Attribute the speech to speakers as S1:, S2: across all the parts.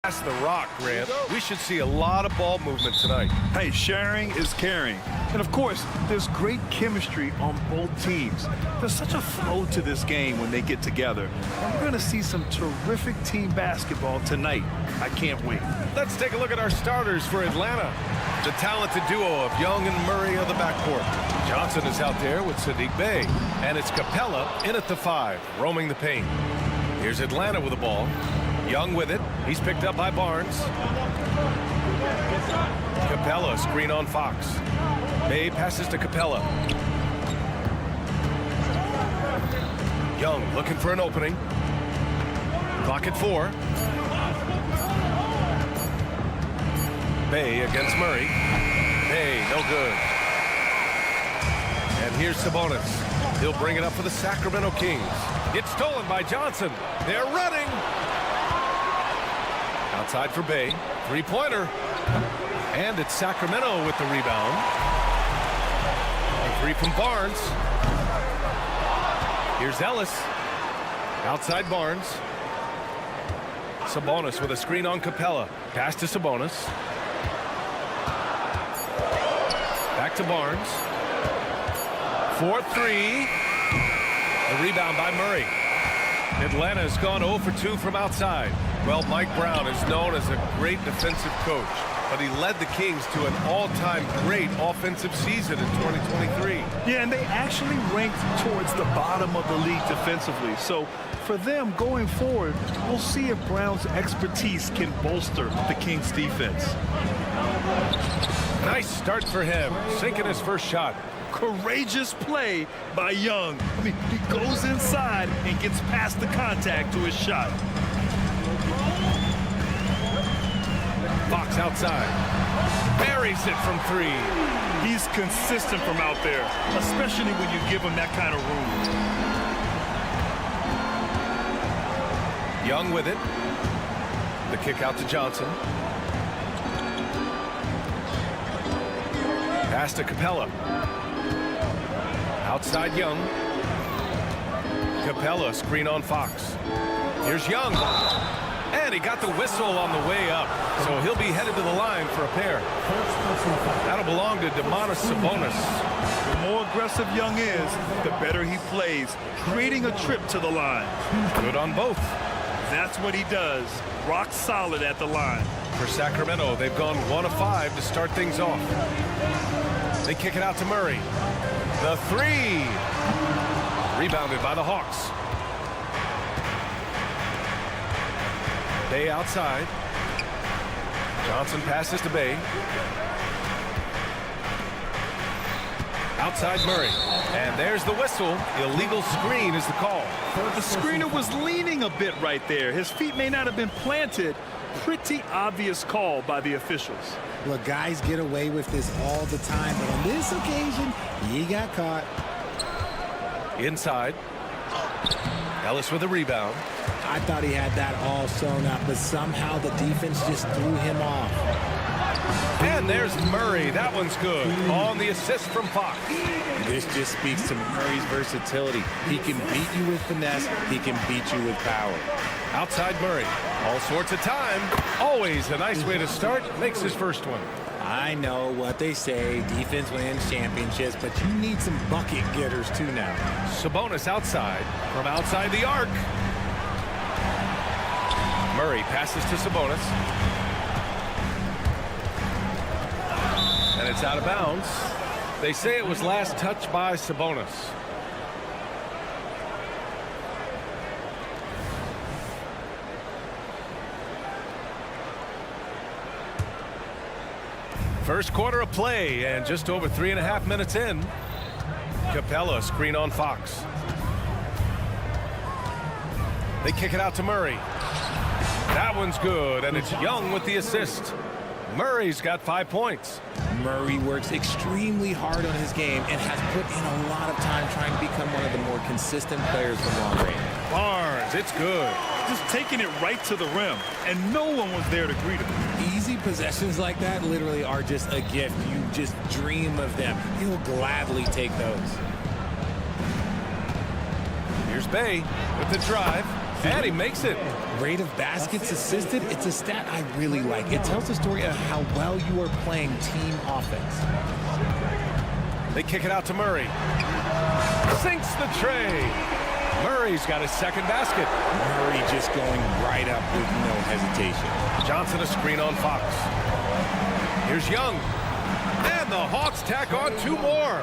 S1: Pass the rock, Grant. We should see a lot of ball movement tonight.
S2: Hey, sharing is caring. And of course, there's great chemistry on both teams. There's such a flow to this game when they get together. And we're going to see some terrific team basketball tonight. I can't wait.
S1: Let's take a look at our starters for Atlanta. The talented duo of Young and Murray of the backcourt. Johnson is out there with Saddiq Bey. And it's Capella in at the 5, roaming the paint. Here's Atlanta with the ball. Young with it. He's picked up by Barnes. Capella screen on Fox. Bey passes to Capella. Young looking for an opening. Clock at 4. Bey against Murray. Bey, no good. And here's Sabonis. He'll bring it up for the Sacramento Kings. It's stolen by Johnson. They're running. Outside for Bey. Three-pointer. And it's Sacramento with the rebound. A 3 from Barnes. Here's Ellis. Outside Barnes. Sabonis with a screen on Capella. Pass to Sabonis. Back to Barnes. 4-3. A rebound by Murray. Atlanta's gone 0 for 2 from outside. Well, Mike Brown is known as a great defensive coach, but he led the Kings to an all-time great offensive season in 2023.
S2: Yeah, and they actually ranked towards the bottom of the league defensively. So for them going forward, we'll see if Brown's expertise can bolster the Kings defense.
S1: Nice start for him, sinking his first shot.
S2: Courageous play by Young. I mean, he goes inside and gets past the contact to his shot.
S1: Fox outside. Buries it from 3.
S2: He's consistent from out there, especially when you give him that kind of room.
S1: Young with it. The kick out to Johnson. Pass to Capella. Outside Young. Capella screen on Fox. Here's Young. And he got the whistle on the way up. So he'll be headed to the line for a pair. That'll belong to Domantas Sabonis.
S2: The more aggressive Young is, the better he plays, creating a trip to the line.
S1: Good on both.
S2: That's what he does. Rock solid at the line.
S1: For Sacramento, they've gone 1 of 5 to start things off. They kick it out to Murray. The 3. Rebounded by the Hawks. Bey outside. Johnson passes to Bey. Outside Murray. And there's the whistle. Illegal screen is the call.
S2: The screener was leaning a bit right there. His feet may not have been planted. Pretty obvious call by the officials.
S3: Look, guys get away with this all the time, but on this occasion, he got caught.
S1: Inside. Ellis with a rebound.
S3: I thought he had that all sewn up, but somehow the defense just threw him off.
S1: And there's Murray. That one's good. On the assist from Fox.
S4: This just speaks to Murray's versatility. He can beat you with finesse. He can beat you with power.
S1: Outside Murray. All sorts of time. Always a nice way to start. Makes his first one.
S3: I know what they say, defense wins championships, but you need some bucket getters too now.
S1: Sabonis outside. From outside the arc. Murray passes to Sabonis. And it's out of bounds. They say it was last touched by Sabonis. First quarter of play, and just over 3.5 minutes in. Capella screen on Fox. They kick it out to Murray. That one's good, and it's Young with the assist. Murray's got 5 points.
S3: Murray works extremely hard on his game and has put in a lot of time trying to become one of the more consistent players from long range.
S1: Barnes, it's good.
S2: Just taking it right to the rim, and no one was there to greet him.
S3: He's Easy possessions like that literally are just a gift. You just dream of them. He'll gladly take those.
S1: Here's Bay with the drive, and he makes it.
S3: Rate of baskets assisted, it's a stat I really like. It tells the story of how well you are playing team offense.
S1: They kick it out to Murray. Sinks the tray. Murray's got his second basket.
S3: Murray just going right up with no hesitation.
S1: Johnson a screen on Fox. Here's Young. And the Hawks tack on 2 more.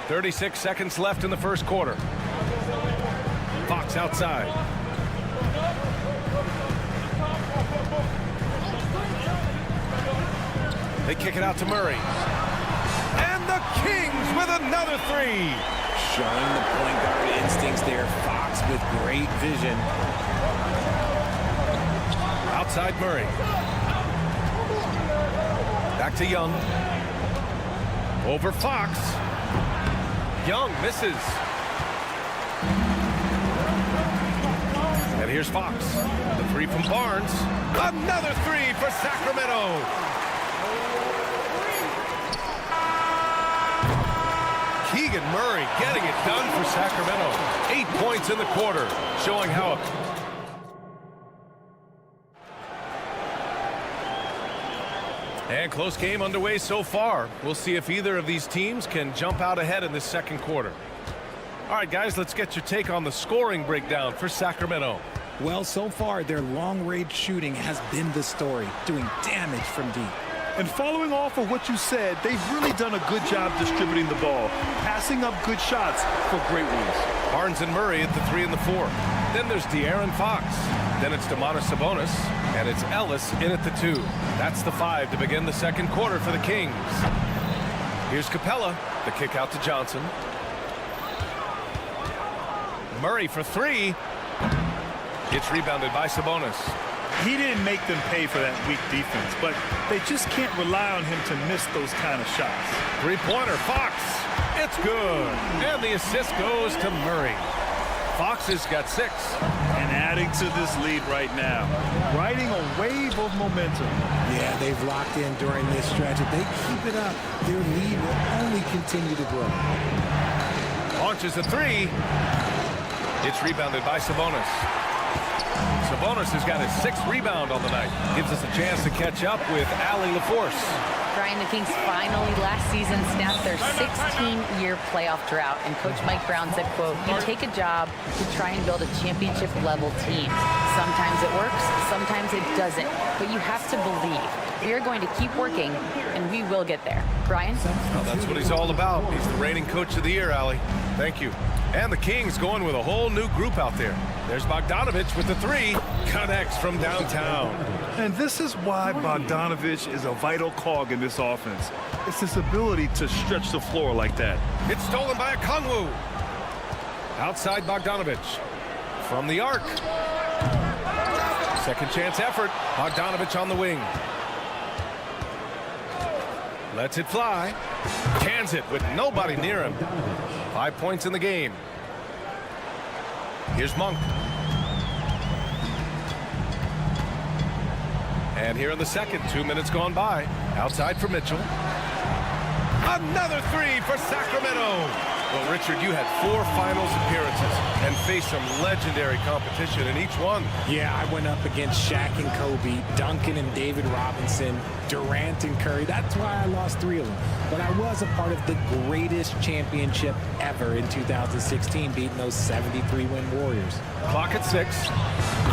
S1: 36 seconds left in the first quarter. Fox outside. They kick it out to Murray. And the Kings with another 3.
S3: Showing the point guard instincts there. Fox with great vision.
S1: Outside Murray. Back to Young. Over Fox. Young misses. And here's Fox. The 3 from Barnes. Another 3 for Sacramento. Keegan Murray getting it done for Sacramento. 8 points in the quarter, showing how and close game underway so far. We'll see if either of these teams can jump out ahead in this second quarter. All right, guys, let's get your take on the scoring breakdown for Sacramento.
S3: Well, so far, their long-range shooting has been the story, doing damage from deep.
S2: And following off of what you said, they've really done a good job distributing the ball, passing up good shots for great wins.
S1: Barnes and Murray at the 3 and the 4. Then there's De'Aaron Fox. Then it's Domantas Sabonis, and it's Ellis in at the 2. That's the 5 to begin the second quarter for the Kings. Here's Capella, the kick out to Johnson. Murray for 3. It's rebounded by Sabonis.
S2: He didn't make them pay for that weak defense, but they just can't rely on him to miss those kind of shots.
S1: 3-pointer, Fox. It's good. And the assist goes to Murray. Fox has got 6.
S2: And adding to this lead right now, riding a wave of momentum.
S3: Yeah, they've locked in during this stretch. If they keep it up, their lead will only continue to grow.
S1: Launches a 3. It's rebounded by Sabonis. Sabonis has got his 6th rebound on the night. Gives us a chance to catch up with Allie LaForce.
S5: Brian, the Kings finally last season snapped their 16-year playoff drought, and Coach Mike Brown said, quote, "You take a job to try and build a championship-level team. Sometimes it works, sometimes it doesn't, but you have to believe. We are going to keep working, and we will get there." Brian?
S1: Well, that's what he's all about. He's the reigning coach of the year, Allie. Thank you. And the Kings going with a whole new group out there. There's Bogdanovich with the 3. Connects from downtown.
S2: And this is why Bogdanovich is a vital cog in this offense. It's his ability to stretch the floor like that.
S1: It's stolen by Okongwu. Outside Bogdanovich. From the arc. Second chance effort. Bogdanovich on the wing. Lets it fly. Cans it with nobody near him. 5 points in the game. Here's Monk. And here in the second, 2 minutes gone by. Outside for Mitchell. Another 3 for Sacramento. Well, Richard, you had 4 finals appearances and faced some legendary competition in each one.
S3: Yeah, I went up against Shaq and Kobe, Duncan and David Robinson, Durant and Curry. That's why I lost 3 of them. But I was a part of the greatest championship ever in 2016, beating those 73-win Warriors.
S1: Clock at 6.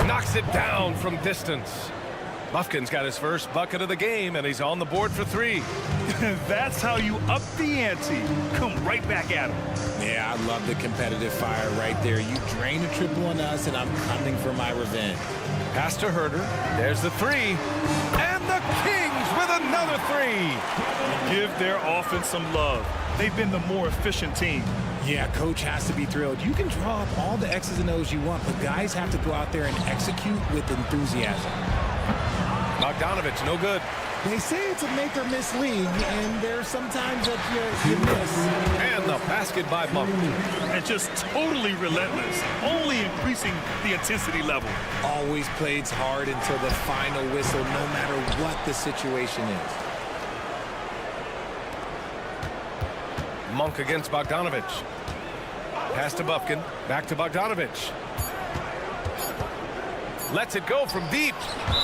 S1: Knocks it down from distance. Lufkin's got his first bucket of the game, and he's on the board for 3.
S2: That's how you up the ante. Come right back at him.
S3: Yeah, I love the competitive fire right there. You drain a triple on us, and I'm coming for my revenge.
S1: Pass to Herter. There's the 3. And the Kings with another 3.
S2: Give their offense some love. They've been the more efficient team.
S3: Yeah, coach has to be thrilled. You can draw up all the X's and O's you want, but guys have to go out there and execute with enthusiasm.
S1: Bogdanovich, no good.
S3: They say it's a make-or-miss league, and there are some times that you miss.
S1: And the basket by Monk.
S2: And just totally relentless, only increasing the intensity level.
S4: Always plays hard until the final whistle, no matter what the situation is.
S1: Monk against Bogdanovich. Pass to Bufkin. Back to Bogdanovich. Lets it go from deep.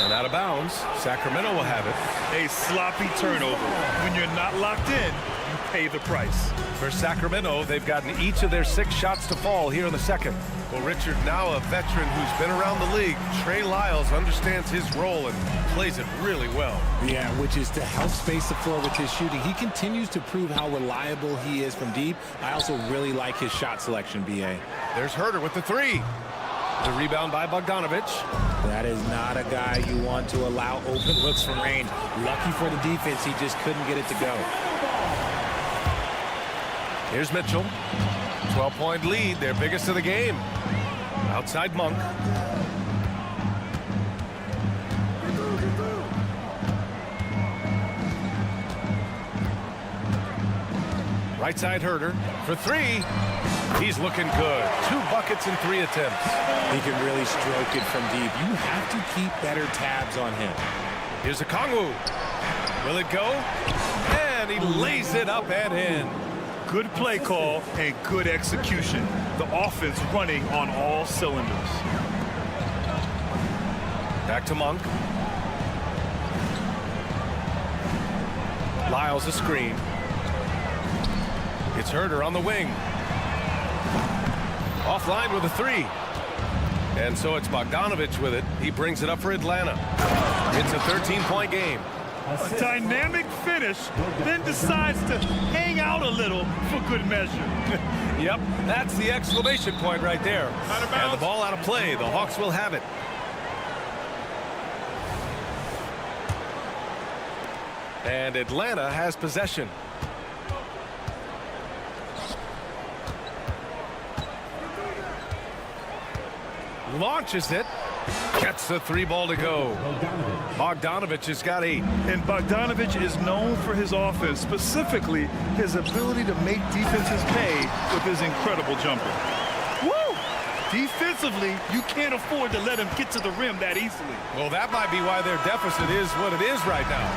S1: And out of bounds. Sacramento will have it.
S2: A sloppy turnover. When you're not locked in, you pay the price.
S1: For Sacramento, they've gotten each of their 6 shots to fall here in the second. Well, Richard, now a veteran who's been around the league, Trey Lyles understands his role and plays it really well.
S3: Yeah, which is to help space the floor with his shooting. He continues to prove how reliable he is from deep. I also really like his shot selection, B.A.
S1: There's Herter with the 3. The rebound by Bogdanovich.
S3: That is not a guy you want to allow open looks from range. Lucky for the defense, he just couldn't get it to go.
S1: Here's Mitchell. 12-point lead, their biggest of the game. Outside Monk. Right side Herter for 3. He's looking good. 2 buckets in 3 attempts.
S3: He can really stroke it from deep. You have to keep better tabs on him.
S1: Here's a Kongwu. Will it go? And he lays it up and in.
S2: Good play call and good execution. The offense running on all cylinders.
S1: Back to Monk. Lyles a screen. It's Herter on the wing. Offline with a 3. And so it's Bogdanovich with it. He brings it up for Atlanta. It's a 13-point game.
S2: A dynamic finish, then decides to hang out a little for good measure.
S1: Yep, that's the exclamation point right there. And the ball out of play. The Hawks will have it. And Atlanta has possession. Launches it. Gets the 3 ball to go. Bogdanovich has got 8.
S2: And Bogdanovich is known for his offense, specifically his ability to make defenses pay with his incredible jumper. Woo! Defensively, you can't afford to let him get to the rim that easily.
S1: Well, that might be why their deficit is what it is right now.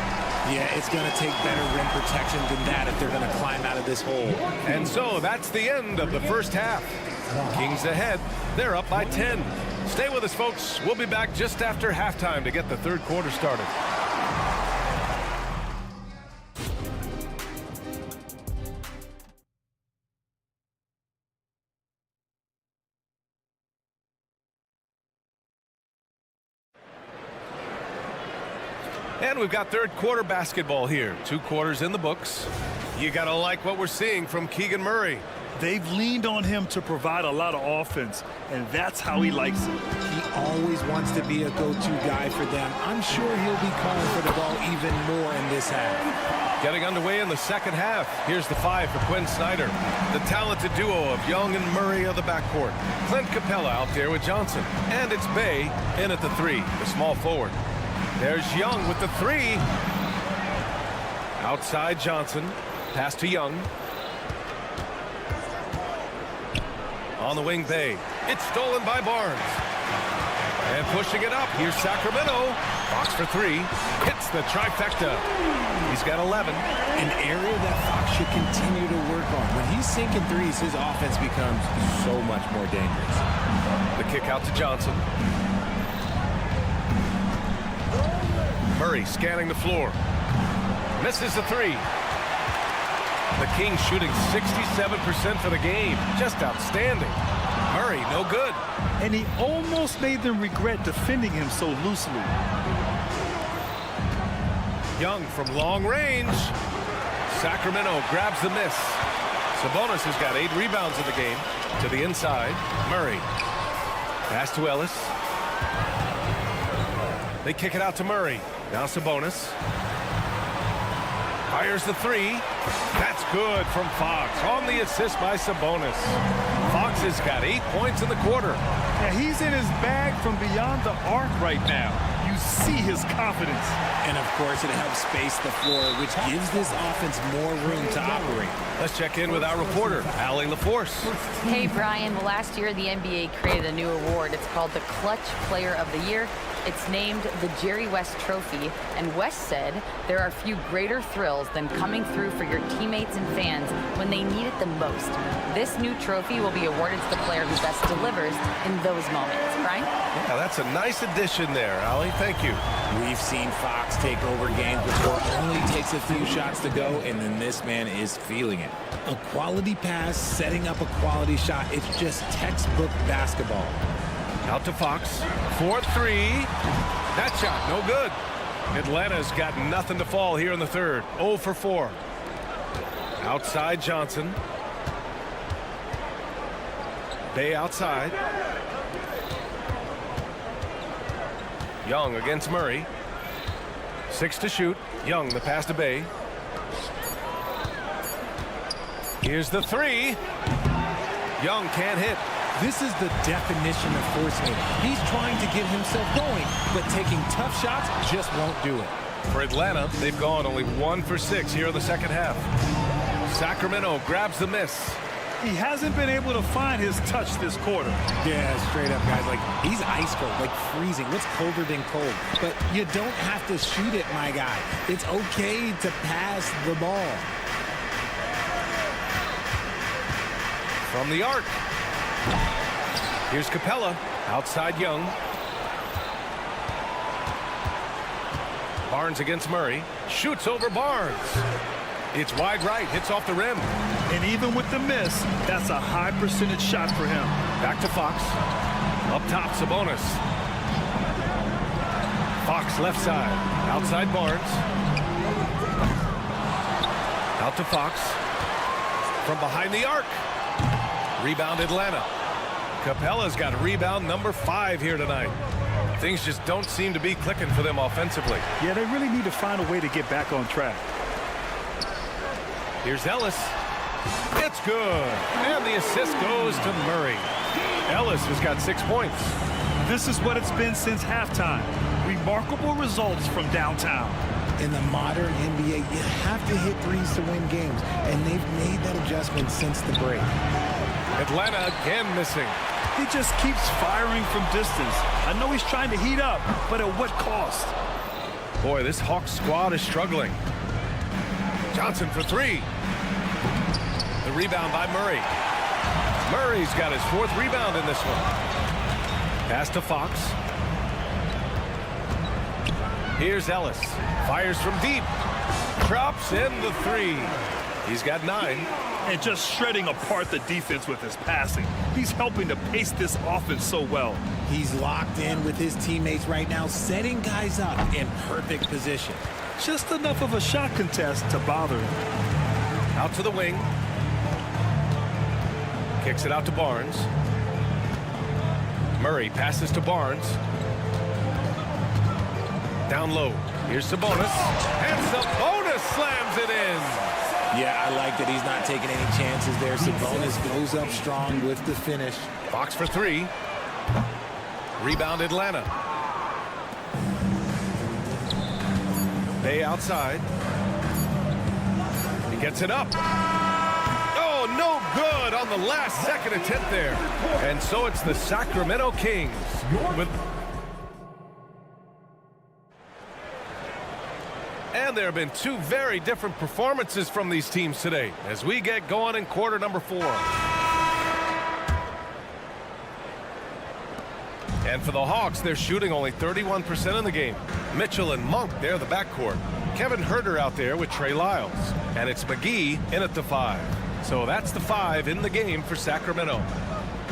S3: Yeah, it's going to take better rim protection than that if they're going to climb out of this hole.
S1: And so that's the end of the first half. Kings ahead. They're up by 10. Stay with us, folks. We'll be back just after halftime to get the third quarter started. And we've got third quarter basketball here. 2 quarters in the books. You got to like what we're seeing from Keegan Murray.
S2: They've leaned on him to provide a lot of offense, and that's how he likes it.
S3: He always wants to be a go-to guy for them. I'm sure he'll be calling for the ball even more in this half.
S1: Getting underway in the second half. Here's the 5 for Quinn Snyder. The talented duo of Young and Murray of the backcourt. Clint Capella out there with Johnson. And it's Bay in at the 3, the small forward. There's Young with the 3. Outside Johnson. Pass to Young. On the wing, Bay. It's stolen by Barnes. And pushing it up. Here's Sacramento. Fox for 3. Hits the trifecta. He's got 11.
S3: An area that Fox should continue to work on. When he's sinking threes, his offense becomes so much more dangerous.
S1: The kick out to Johnson. Murray scanning the floor. Misses the 3. The Kings shooting 67% for the game. Just outstanding. Murray, no good.
S2: And he almost made them regret defending him so loosely.
S1: Young from long range. Sacramento grabs the miss. Sabonis has got 8 rebounds in the game. To the inside, Murray. Pass to Ellis. They kick it out to Murray. Now Sabonis. Fires the 3. That's good from Fox. On the assist by Sabonis. Fox has got 8 points in the quarter.
S2: Yeah, he's in his bag from beyond the arc right now. You see his confidence.
S3: And of course, it helps space the floor, which gives this offense more room to operate.
S1: Let's check in with our reporter, Allie LaForce.
S5: Hey, Brian. Well, last year, the NBA created a new award. It's called the Clutch Player of the Year. It's named the Jerry West Trophy, and West said there are few greater thrills than coming through for your teammates and fans when they need it the most. This new trophy will be awarded to the player who best delivers in those moments. Brian?
S1: Yeah, that's a nice addition there, Allie. Thank you.
S3: We've seen Fox take over games before it only takes a few shots to go, and then this man is feeling it. A quality pass, setting up a quality shot. It's just textbook basketball.
S1: Out to Fox. 4-3. That shot, no good. Atlanta's got nothing to fall here in the third. 0 for 4. Outside Johnson. Bay outside. Young against Murray. 6 to shoot. Young, the pass to Bay. Here's the 3. Young can't hit.
S3: This is the definition of forcing it. He's trying to get himself going, but taking tough shots just won't do it.
S1: For Atlanta, they've gone only 1 for 6 here in the second half. Sacramento grabs the miss.
S2: He hasn't been able to find his touch this quarter.
S3: Yeah, straight up, guys. Like, he's ice cold, like freezing. What's colder than cold? But you don't have to shoot it, my guy. It's okay to pass the ball.
S1: From the arc. Here's Capella. Outside Young. Barnes against Murray. Shoots over Barnes. It's wide right. Hits off the rim.
S2: And even with the miss, that's a high percentage shot for him.
S1: Back to Fox. Up top, Sabonis. Fox left side. Outside Barnes. Out to Fox. From behind the arc. Rebound Atlanta. Capella's got rebound number 5 here tonight. Things just don't seem to be clicking for them offensively.
S2: Yeah, they really need to find a way to get back on track.
S1: Here's Ellis. It's good. And the assist goes to Murray. Ellis has got 6 points.
S2: This is what it's been since halftime. Remarkable results from downtown.
S3: In the modern NBA, you have to hit threes to win games, and they've made that adjustment since the break.
S1: Atlanta again missing.
S2: He just keeps firing from distance. I know he's trying to heat up, but at what cost?
S1: Boy, this Hawks squad is struggling. Johnson for 3. The rebound by Murray. Murray's got his 4th rebound in this one. Pass to Fox. Here's Ellis. Fires from deep. Drops in the 3. He's got 9.
S2: And just shredding apart the defense with his passing. He's helping to pace this offense so well.
S3: He's locked in with his teammates right now, setting guys up in perfect position.
S2: Just enough of a shot contest to bother him.
S1: Out to the wing. Kicks it out to Barnes. Murray passes to Barnes. Down low. Here's Sabonis. And Sabonis slams it in.
S3: Yeah, I like that he's not taking any chances there. Sabonis goes up strong with the finish.
S1: Fox for 3. Rebound Atlanta. Bay outside. He gets it up. Oh, no good on the last second attempt there. And so it's the Sacramento Kings with... And there have been 2 very different performances from these teams today as we get going in quarter number 4. And for the Hawks, they're shooting only 31% in the game. Mitchell and Monk, they're the backcourt. Kevin Huerter out there with Trey Lyles. And it's McGee in at the 5. So that's the 5 in the game for Sacramento.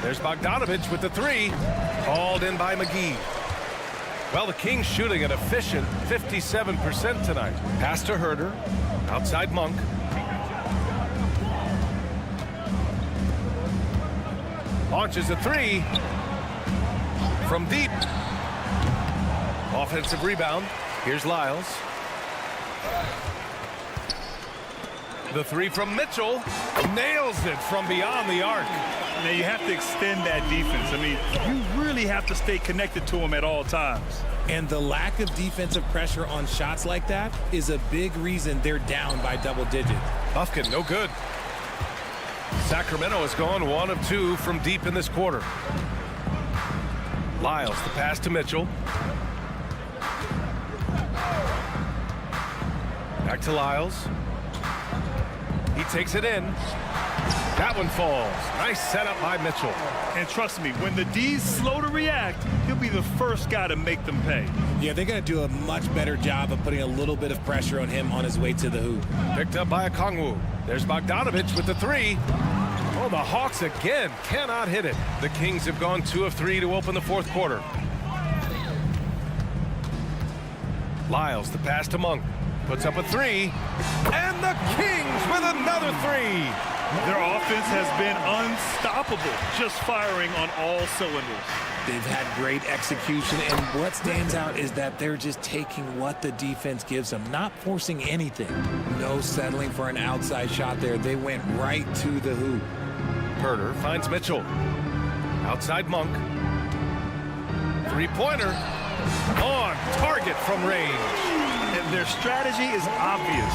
S1: There's Bogdanovich with the 3. Called in by McGee. Well, the Kings shooting an efficient 57% tonight. Pass to Huerter. Outside Monk. Launches a 3. From deep. Offensive rebound. Here's Lyles. The three from Mitchell. Nails it from beyond the arc.
S2: Now, you have to extend that defense. I mean, you really have to stay connected to them at all times.
S3: And the lack of defensive pressure on shots like that is a big reason they're down by double digits.
S1: Buffkin, no good. Sacramento has gone 1 of 2 from deep in this quarter. Lyles, the pass to Mitchell. Back to Lyles. He takes it in. That one falls. Nice setup by Mitchell.
S2: And trust me, when the D's slow to react, he'll be the first guy to make them pay.
S3: Yeah, they're going to do a much better job of putting a little bit of pressure on him on his way to the hoop.
S1: Picked up by Okongwu. There's Bogdanovich with the three. Oh, the Hawks again cannot hit it. The Kings have gone 2 of 3 to open the fourth quarter. Lyles, the pass to Monk. Puts up a three. And the Kings with another three.
S2: Their offense has been unstoppable, just firing on all cylinders.
S3: They've had great execution, and what stands out is that they're just taking what the defense gives them, not forcing anything. No settling for an outside shot there. They went right to the hoop.
S1: Herder finds Mitchell. Outside Monk. Three-pointer. On target from range.
S2: And their strategy is obvious.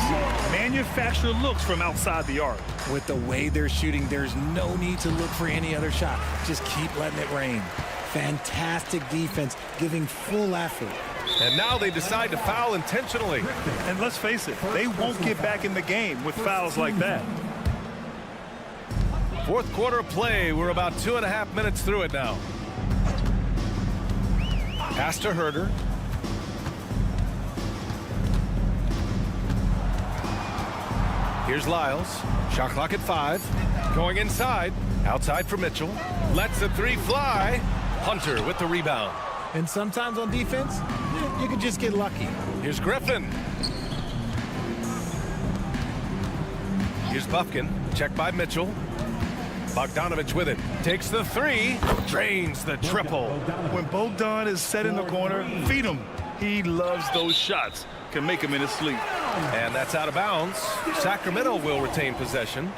S2: Manufacture looks from outside the arc.
S3: With the way they're shooting, there's no need to look for any other shot. Just keep letting it rain. Fantastic defense, giving full effort.
S1: And now they decide to foul intentionally.
S2: And let's face it, they won't get back in the game with fouls like that.
S1: Fourth quarter of play. We're about 2.5 minutes through it now. Pass to Herder. Here's Lyles. Shot clock at 5. Going inside. Outside for Mitchell. Lets the three fly. Hunter with the rebound.
S3: And sometimes on defense, you can just get lucky.
S1: Here's Griffin. Here's Buffkin. Checked by Mitchell. Bogdanovich with it. Takes the three. Drains the triple.
S2: When Bogdan is set in the corner, feed him. He loves those shots. Can make him in his sleep.
S1: And that's out of bounds. Sacramento will retain possession.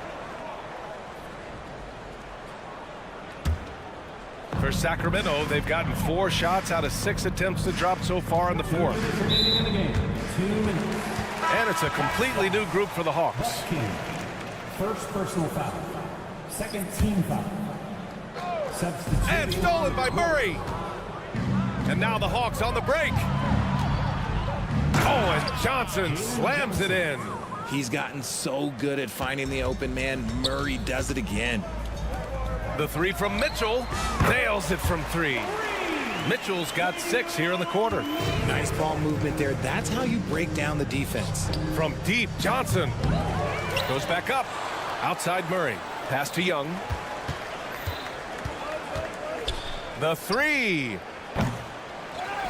S1: For Sacramento, they've gotten 4 shots out of 6 attempts to drop so far in the fourth. And it's a completely new group for the Hawks.
S6: First personal foul. Second team foul. Substitute.
S1: And stolen by Murray. And now the Hawks on the break. Oh, and Johnson slams it in.
S3: He's gotten so good at finding the open man. Murray does it again.
S1: The three from Mitchell. Nails it from 3. Mitchell's got 6 here in the quarter.
S3: Nice ball movement there. That's how you break down the defense.
S1: From deep, Johnson. Goes back up. Outside Murray. Pass to Young. The three.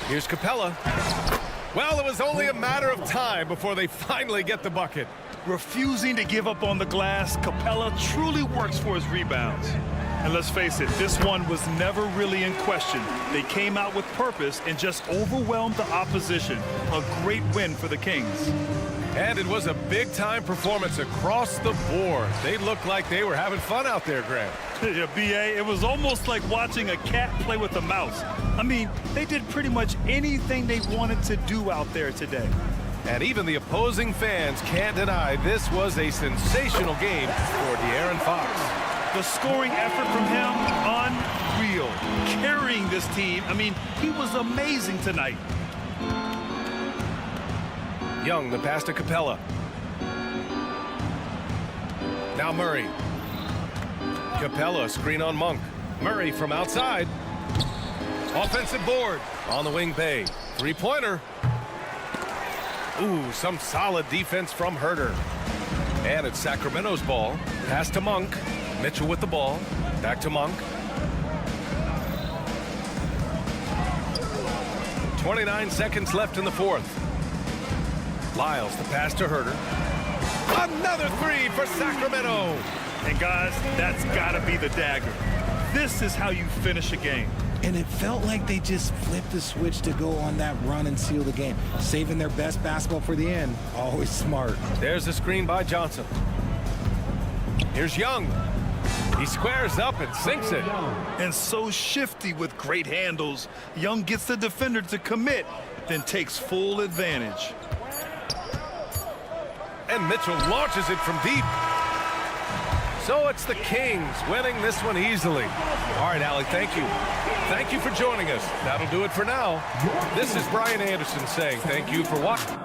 S1: Here's Capella. Well, it was only a matter of time before they finally get the bucket.
S2: Refusing to give up on the glass, Capella truly works for his rebounds. And let's face it, this one was never really in question. They came out with purpose and just overwhelmed the opposition. A great win for the Kings.
S1: And it was a big-time performance across the board. They looked like they were having fun out there, Grant.
S2: Yeah, B.A., it was almost like watching a cat play with a mouse. I mean, they did pretty much anything they wanted to do out there today.
S1: And even the opposing fans can't deny this was a sensational game for De'Aaron Fox.
S2: The scoring effort from him, unreal. Carrying this team, I mean, he was amazing tonight.
S1: Young, the pass to Capella. Now Murray. Capella, screen on Monk. Murray from outside. Offensive board. On the wing, Bay. Three-pointer. Ooh, some solid defense from Herder. And it's Sacramento's ball. Pass to Monk. Mitchell with the ball. Back to Monk. 29 seconds left in the fourth. Lyles, the pass to Herder. Another three for Sacramento.
S2: And guys, that's got to be the dagger. This is how you finish a game.
S3: And it felt like they just flipped the switch to go on that run and seal the game. Saving their best basketball for the end. Always smart.
S1: There's the screen by Johnson. Here's Young. He squares up and sinks it.
S2: And so shifty with great handles. Young gets the defender to commit, then takes full advantage.
S1: And Mitchell launches it from deep. So it's the Kings winning this one easily. All right, Allie, thank you. Thank you for joining us. That'll do it for now. This is Brian Anderson saying thank you for watching.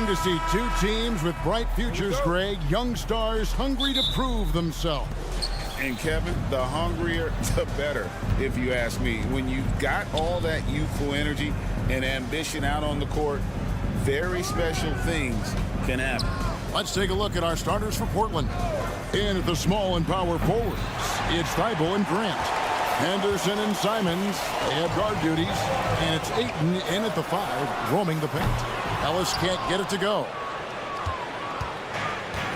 S7: to see two teams with bright futures, Greg. Young stars hungry to prove themselves.
S8: And Kevin, the hungrier, the better, if you ask me. When you've got all that youthful energy and ambition out on the court, very special things can happen.
S7: Let's take a look at our starters for Portland. In at the small and power forwards, it's Thibault and Grant. Henderson and Simons, they have guard duties. And it's Ayton in at the 5, roaming the paint. Ellis can't get it to go.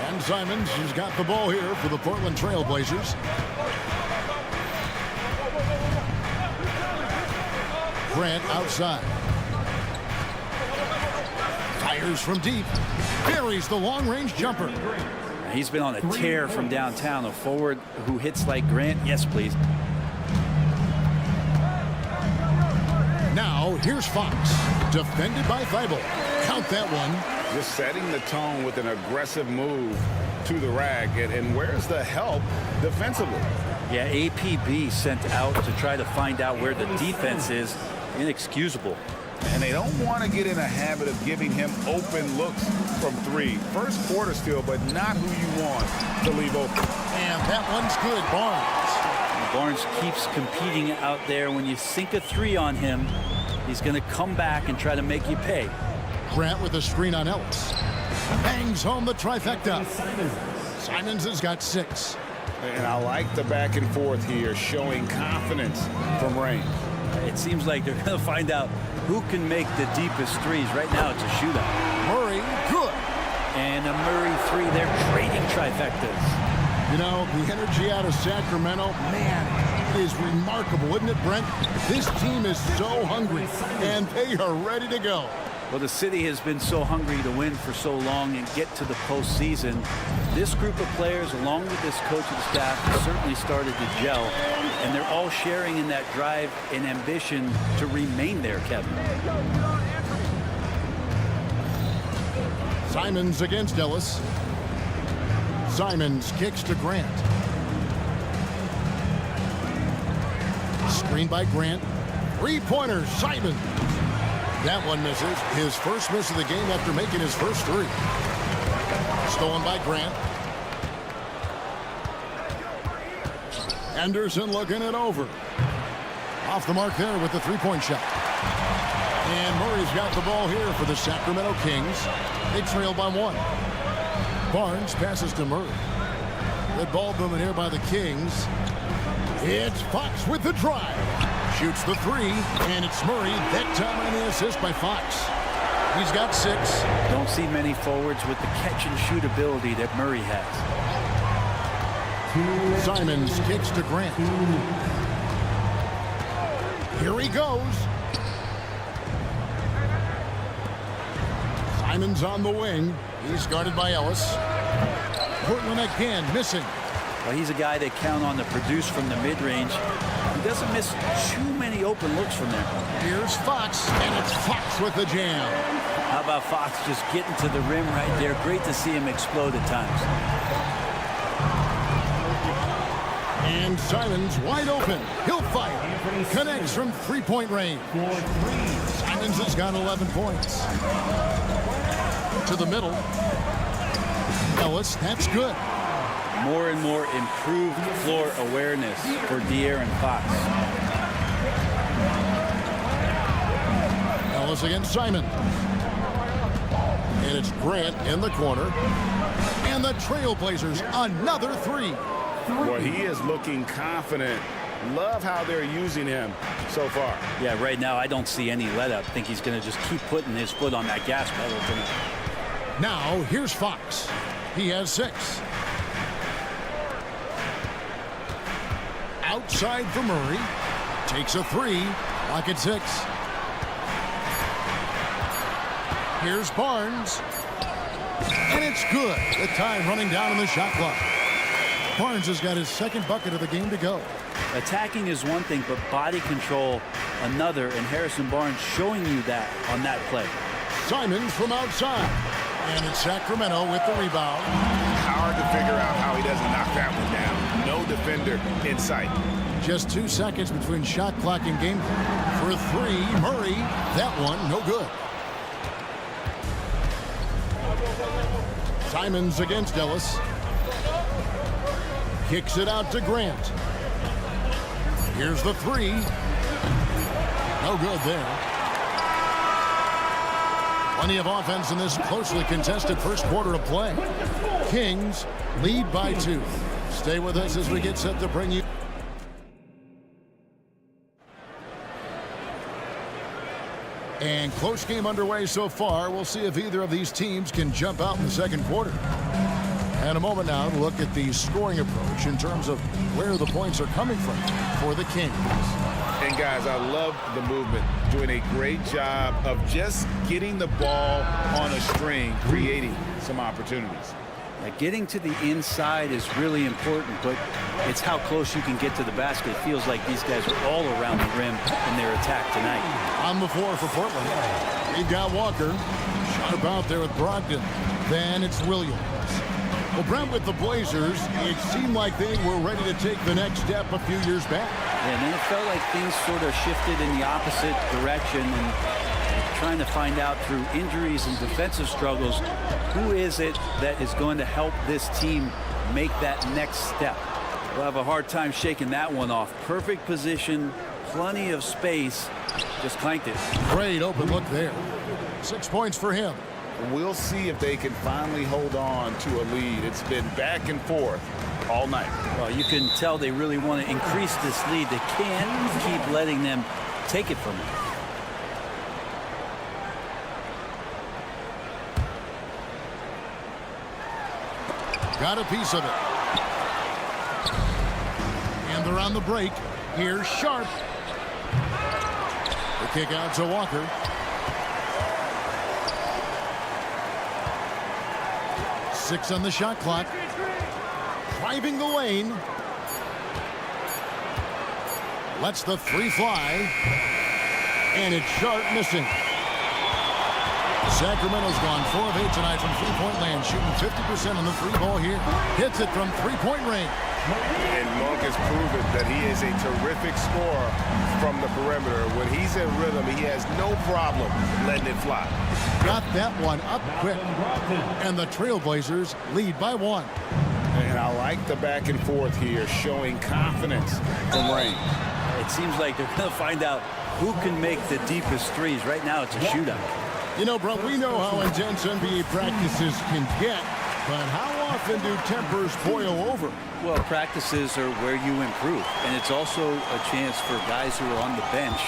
S7: And Simons has got the ball here for the Portland Trail Blazers. Grant outside. Fires from deep. Buries the long-range jumper.
S9: He's been on a tear from downtown. A forward who hits like Grant. Yes, please.
S7: Now, here's Fox. Defended by Thibault. Count that one.
S8: Just setting the tone with an aggressive move to the rack. And where's the help defensively?
S9: Yeah, APB sent out to try to find out where the defense is. Inexcusable.
S8: And they don't want to get in a habit of giving him open looks from 3. First quarter still, but not who you want to leave open.
S7: And that one's good.
S9: Barnes keeps competing out there. When you sink a 3 on him, he's going to come back and try to make you pay.
S7: Grant with a screen on Ellis. Bangs home the trifecta. Simons has got 6.
S8: And I like the back and forth here, showing confidence from range.
S9: It seems like they're going to find out who can make the deepest 3s. Right now, it's a shootout.
S7: Murray, good.
S9: And a Murray 3. They're trading trifectas.
S7: You know, the energy out of Sacramento, man, it is remarkable, isn't it, Brent? This team is so hungry, and they are ready to go.
S9: Well, the city has been so hungry to win for so long and get to the postseason. This group of players, along with this coaching staff, has certainly started to gel, and they're all sharing in that drive and ambition to remain there, Kevin.
S7: Simons against Ellis. Simons kicks to Grant. Screen by Grant. 3-pointer, Simons. That one misses. His first miss of the game after making his first 3. Stolen by Grant. Henderson looking it over. Off the mark there with the 3-point shot. And Murray's got the ball here for the Sacramento Kings. They trail by 1. Barnes passes to Murray. Good ball movement here by the Kings. It's Fox with the drive. Shoots the 3, and it's Murray. That time on the assist by Fox. He's got 6.
S9: Don't see many forwards with the catch and shoot ability that Murray has.
S7: Simons kicks to Grant. Here he goes. Simons on the wing. He's guarded by Ellis. Portland again missing.
S9: Well, he's a guy they count on to produce from the mid-range. He doesn't miss too many open looks from there.
S7: Here's Fox, and it's Fox with the jam.
S9: How about Fox just getting to the rim right there? Great to see him explode at times.
S7: And Simons wide open. He'll fire. Connects from 3-point range. Simons has got 11 points. To the middle. Ellis, that's good.
S9: More and more improved floor awareness for De'Aaron Fox.
S7: Ellis against Simon. And it's Grant in the corner. And the Trail Blazers, another 3.
S8: Well, he is looking confident. Love how they're using him so far.
S9: Yeah, right now I don't see any let up. I think he's going to just keep putting his foot on that gas pedal tonight.
S7: Now, here's Fox. He has 6. Outside for Murray. Takes a 3. Lock at 6. Here's Barnes. And it's good. The time running down on the shot clock. Barnes has got his second bucket of the game to go.
S9: Attacking is one thing, but body control another, and Harrison Barnes showing you that on that play.
S7: Simons from outside. And it's Sacramento with the rebound.
S8: Hard to figure out how he doesn't knock that one down. No defender in sight.
S7: Just 2 seconds between shot clock and game for 3. Murray, that one no good. Simons against Ellis. Kicks it out to Grant. Here's the three. No good there. Plenty of offense in this closely contested first quarter of play. Kings lead by 2. Stay with us as we get set to bring you. And close game underway so far. We'll see if either of these teams can jump out in the second quarter. And a moment now to look at the scoring approach in terms of where the points are coming from for the Kings.
S8: And guys, I love the movement. Doing a great job of just getting the ball on a string, creating some opportunities.
S9: Getting to the inside is really important, but it's how close you can get to the basket. It feels like these guys are all around the rim in their attack tonight.
S7: On the floor for Portland, they've got Walker. Sharp out there with Brogdon. Then it's Williams. Well, Brent, with the Blazers, it seemed like they were ready to take the next step a few years back.
S9: And then it felt like things sort of shifted in the opposite direction, and trying to find out through injuries and defensive struggles, who is it that is going to help this team make that next step? We'll have a hard time shaking that one off. Perfect position, plenty of space, just clanked it.
S7: Great open look there. 6 points for him.
S8: We'll see if they can finally hold on to a lead. It's been back and forth all night.
S9: Well, you can tell they really want to increase this lead. They can't keep letting them take it from them.
S7: Got a piece of it. And they're on the break. Here's Sharp. The kick out to Walker. Six on the shot clock. Driving the lane. Lets the three fly. And it's Sharp missing. Sacramento's gone 4 of 8 tonight from three-point land, shooting 50% on the three ball here. Hits it from three-point range.
S1: And Monk has proven that he is a terrific scorer from the perimeter. When he's in rhythm, he has no problem letting it fly.
S7: Got that one up quick. And the Trail Blazers lead by 1.
S8: And I like the back and forth here, showing confidence from Rain.
S9: It seems like they're going to find out who can make the deepest threes. Right now, it's a shootout.
S7: You know, bro, we know how intense NBA practices can get, but how often do tempers boil over?
S9: Well, practices are where you improve, and it's also a chance for guys who are on the bench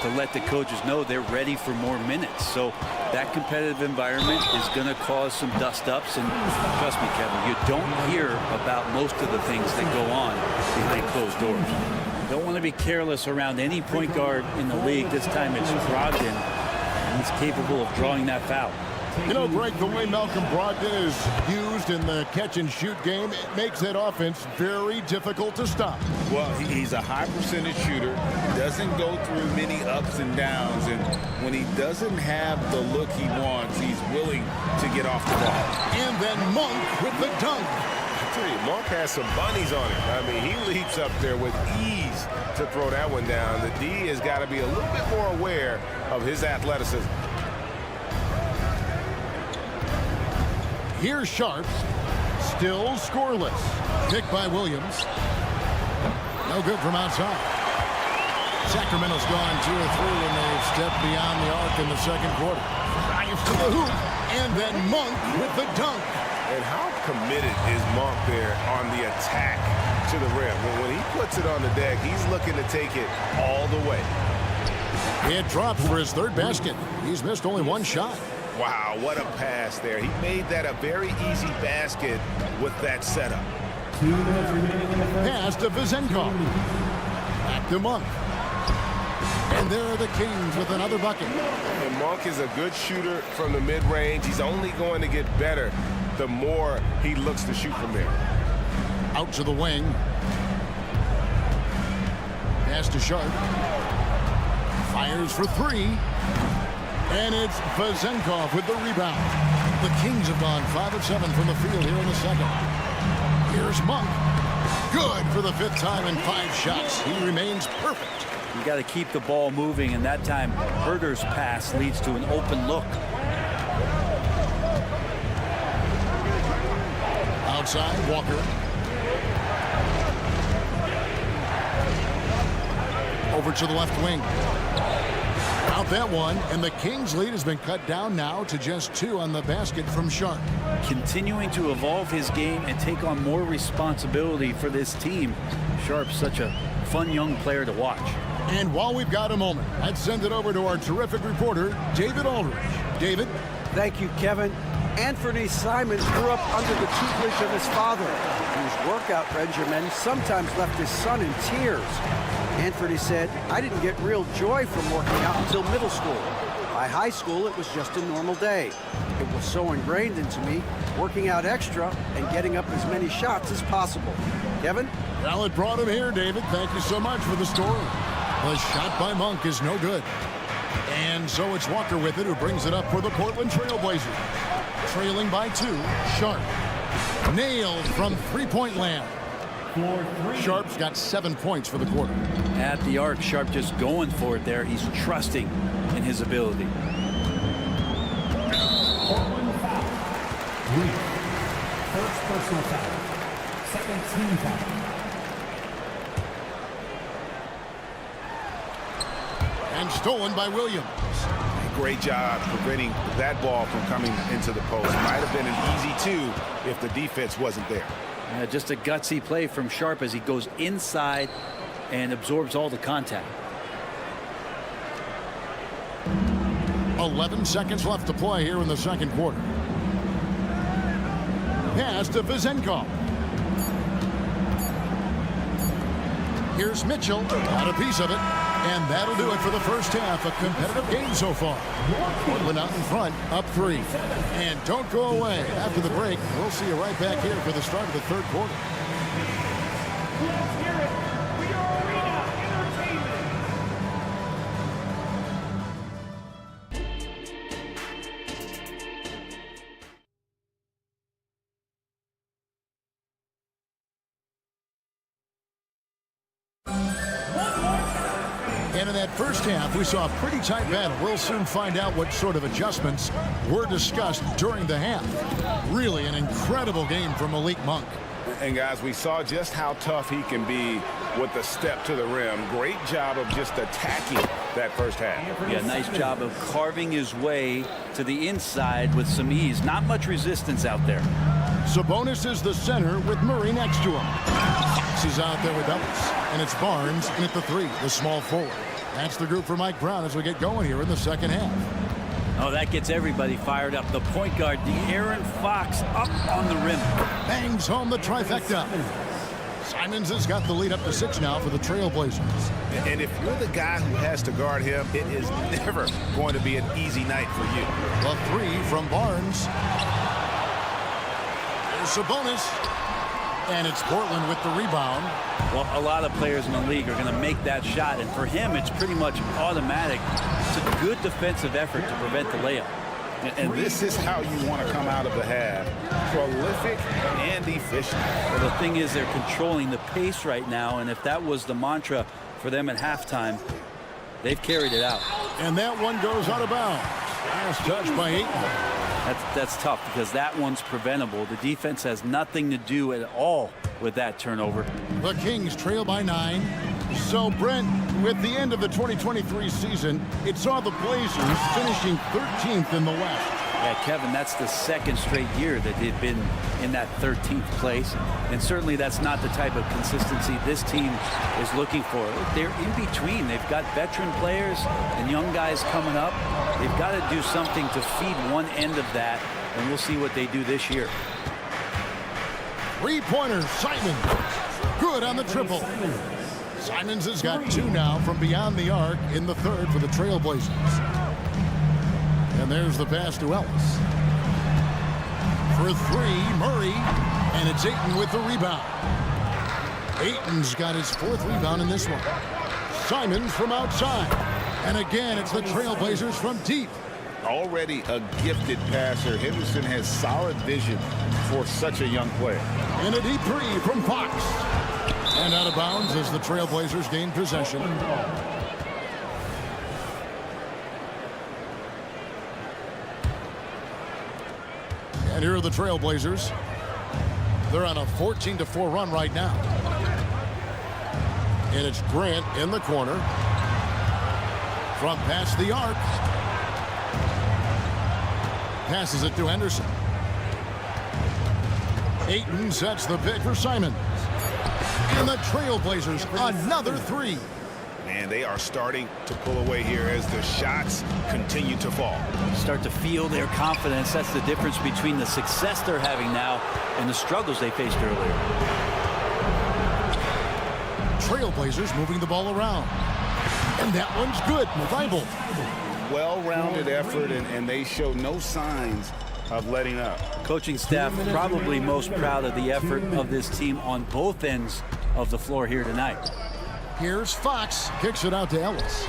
S9: to let the coaches know they're ready for more minutes. So that competitive environment is going to cause some dust-ups, and trust me, Kevin, you don't hear about most of the things that go on behind closed doors. Don't want to be careless around any point guard in the league. This time it's Brogdon. He's capable of drawing that foul.
S7: You know, Greg, the way Malcolm Brogdon is used in the catch-and-shoot game, it makes that offense very difficult to stop.
S8: Well, he's a high percentage shooter, doesn't go through many ups and downs, and when he doesn't have the look he wants, he's willing to get off the ball.
S7: And then Monk with the dunk.
S1: I tell you, Monk has some bunnies on him. I mean, he leaps up there with ease to throw that one down. The D has got to be a little bit more aware of his athleticism.
S7: Here's Sharp. Still scoreless. Picked by Williams. No good from outside. Sacramento's gone 2 of 3 when they've stepped beyond the arc in the second quarter. Drives to the hoop. And then Monk with the dunk.
S1: And how committed is Monk there on the attack to the rim? When he puts it on the deck, he's looking to take it all the way.
S7: It drops for his third basket. He's missed only one shot.
S1: Wow, what a pass there. He made that a very easy basket with that setup.
S7: Pass to Vizenkov. Back to Monk. And there are the Kings with another bucket.
S1: And Monk is a good shooter from the mid-range. He's only going to get better the more he looks to shoot from there.
S7: Out to the wing. Pass to Sharp. Fires for 3. And it's Vizenkov with the rebound. The Kings have gone 5 of 7 from the field here in the second. Here's Monk. Good for the 5th time in 5 shots. He remains perfect.
S9: You got to keep the ball moving, and that time Herder's pass leads to an open look.
S7: outside, Walker. Over to the left wing. Out that one, and the Kings lead has been cut down now to just 2 on the basket from Sharp.
S9: Continuing to evolve his game and take on more responsibility for this team. Sharp's such a fun young player to watch.
S7: And while we've got a moment, I'd send it over to our terrific reporter, David Aldridge. David?
S10: Thank you, Kevin. Anthony Simons grew up under the tutelage of his father, whose workout regimen sometimes left his son in tears. Anthony said, "I didn't get real joy from working out until middle school. By high school, it was just a normal day. It was so ingrained into me, working out extra and getting up as many shots as possible." Kevin?
S7: Well, it brought him here, David. Thank you so much for the story. The shot by Monk is no good. And so it's Walker with it, who brings it up for the Portland Trail Blazers. Trailing by 2, Sharp. Nailed from three-point land. Sharp's got 7 points for the quarter.
S9: At the arc, Sharp just going for it there. He's trusting in his ability.
S6: Portland foul. 3. First personal foul. Second team foul.
S7: And stolen by Williams.
S8: Great job preventing that ball from coming into the post. Might have been an easy 2 if the defense wasn't there.
S9: Just a gutsy play from Sharp as he goes inside and absorbs all the contact.
S7: 11 seconds left to play here in the second quarter. Pass to Vizenko. Here's Mitchell. Got a piece of it. And that'll do it for the first half. A competitive game so far. Portland out in front, up 3. And don't go away. After the break, we'll see you right back here for the start of the third quarter.
S6: Let's hear it for your arena entertainment.
S7: And in that first half, we saw a pretty tight battle. We'll soon find out what sort of adjustments were discussed during the half. Really an incredible game from Malik Monk.
S8: And guys, we saw just how tough he can be with the step to the rim. Great job of just attacking that first half.
S9: Yeah, nice job of carving his way to the inside with some ease. Not much resistance out there.
S7: Sabonis is the center with Murray next to him. Fox is out there with doubles. And it's Barnes in at the 3, the small forward. That's the group for Mike Brown as we get going here in the second half.
S9: Oh, that gets everybody fired up. The point guard, De'Aaron Fox, up on the rim.
S7: Bangs home the trifecta. Simons has got the lead up to 6 now for the Trail Blazers.
S8: And if you're the guy who has to guard him, it is never going to be an easy night for you.
S7: The 3 from Barnes. There's Sabonis. And it's Portland with the rebound.
S9: Well, a lot of players in the league are going to make that shot, and for him, it's pretty much automatic. It's a good defensive effort to prevent the layup.
S8: And this is how you want to come out of the half. Prolific and efficient.
S9: Well, the thing is, they're controlling the pace right now, and if that was the mantra for them at halftime, they've carried it out.
S7: And that one goes out of bounds. Last touch by Ayton.
S9: That's tough because that one's preventable. The defense has nothing to do at all with that turnover.
S7: The Kings trail by 9. So, Brent, with the end of the 2023 season, it saw the Blazers finishing 13th in the West.
S9: Yeah, Kevin, that's the second straight year that they've been in that 13th place. And certainly that's not the type of consistency this team is looking for. They're in between. They've got veteran players and young guys coming up. They've got to do something to feed one end of that, and we'll see what they do this year.
S7: Three-pointer, Simons. Good on the triple. Simons has got 2 now from beyond the arc in the third for the Trail Blazers. And there's the pass to Ellis. For 3, Murray. And it's Ayton with the rebound. Ayton's got his 4th rebound in this one. Simons from outside. And again, it's the Trail Blazers from deep.
S8: Already a gifted passer. Henderson has solid vision for such a young player.
S7: And a deep 3 from Fox. And out of bounds as the Trail Blazers gain possession. And here are the Trail Blazers. They're on a 14-4 run right now. And it's Grant in the corner. From past the arc. Passes it to Henderson. Ayton sets the pick for Simons. And the Trail Blazers, another three.
S8: And they are starting to pull away here as the shots continue to fall.
S9: Start to feel their confidence. That's the difference between the success they're having now and the struggles they faced earlier.
S7: Trail Blazers moving the ball around. And that one's good. Bible.
S8: Well-rounded effort, and they show no signs of letting up.
S9: Coaching staff probably most proud of the effort of this team on both ends of the floor here tonight.
S7: Here's Fox. Kicks it out to Ellis.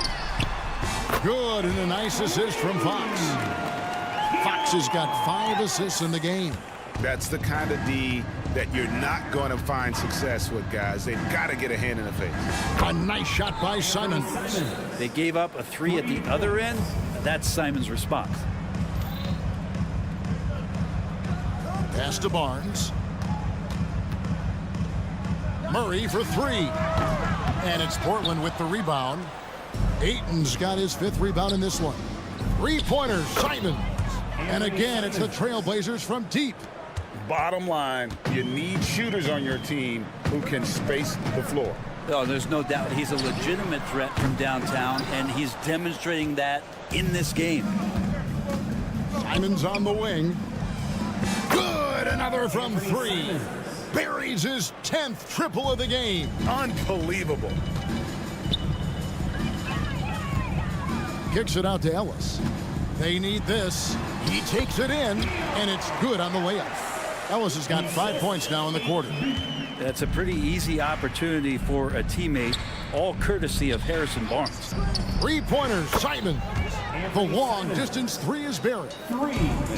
S7: Good, and a nice assist from Fox. Fox has got 5 assists in the game.
S8: That's the kind of D that you're not going to find success with, guys. They've got to get a hand in the face.
S7: A nice shot by Simons.
S9: They gave up a 3 at the other end. That's Simons' response.
S7: Pass to Barnes. Murray for 3. And it's Portland with the rebound. Ayton's got his 5th rebound in this one. 3-pointer, Simons. And again, it's the Trail Blazers from deep.
S8: Bottom line, you need shooters on your team who can space the floor.
S9: Oh, there's no doubt he's a legitimate threat from downtown, and he's demonstrating that in this game.
S7: Simons on the wing. Good, another from 3. Buries his 10th triple of the game.
S8: Unbelievable.
S7: Kicks it out to Ellis. They need this. He takes it in, and it's good on the layup. Ellis has got 5 points now in the quarter.
S9: That's a pretty easy opportunity for a teammate, all courtesy of Harrison Barnes.
S7: 3-pointer, Simons. The long distance 3 is buried.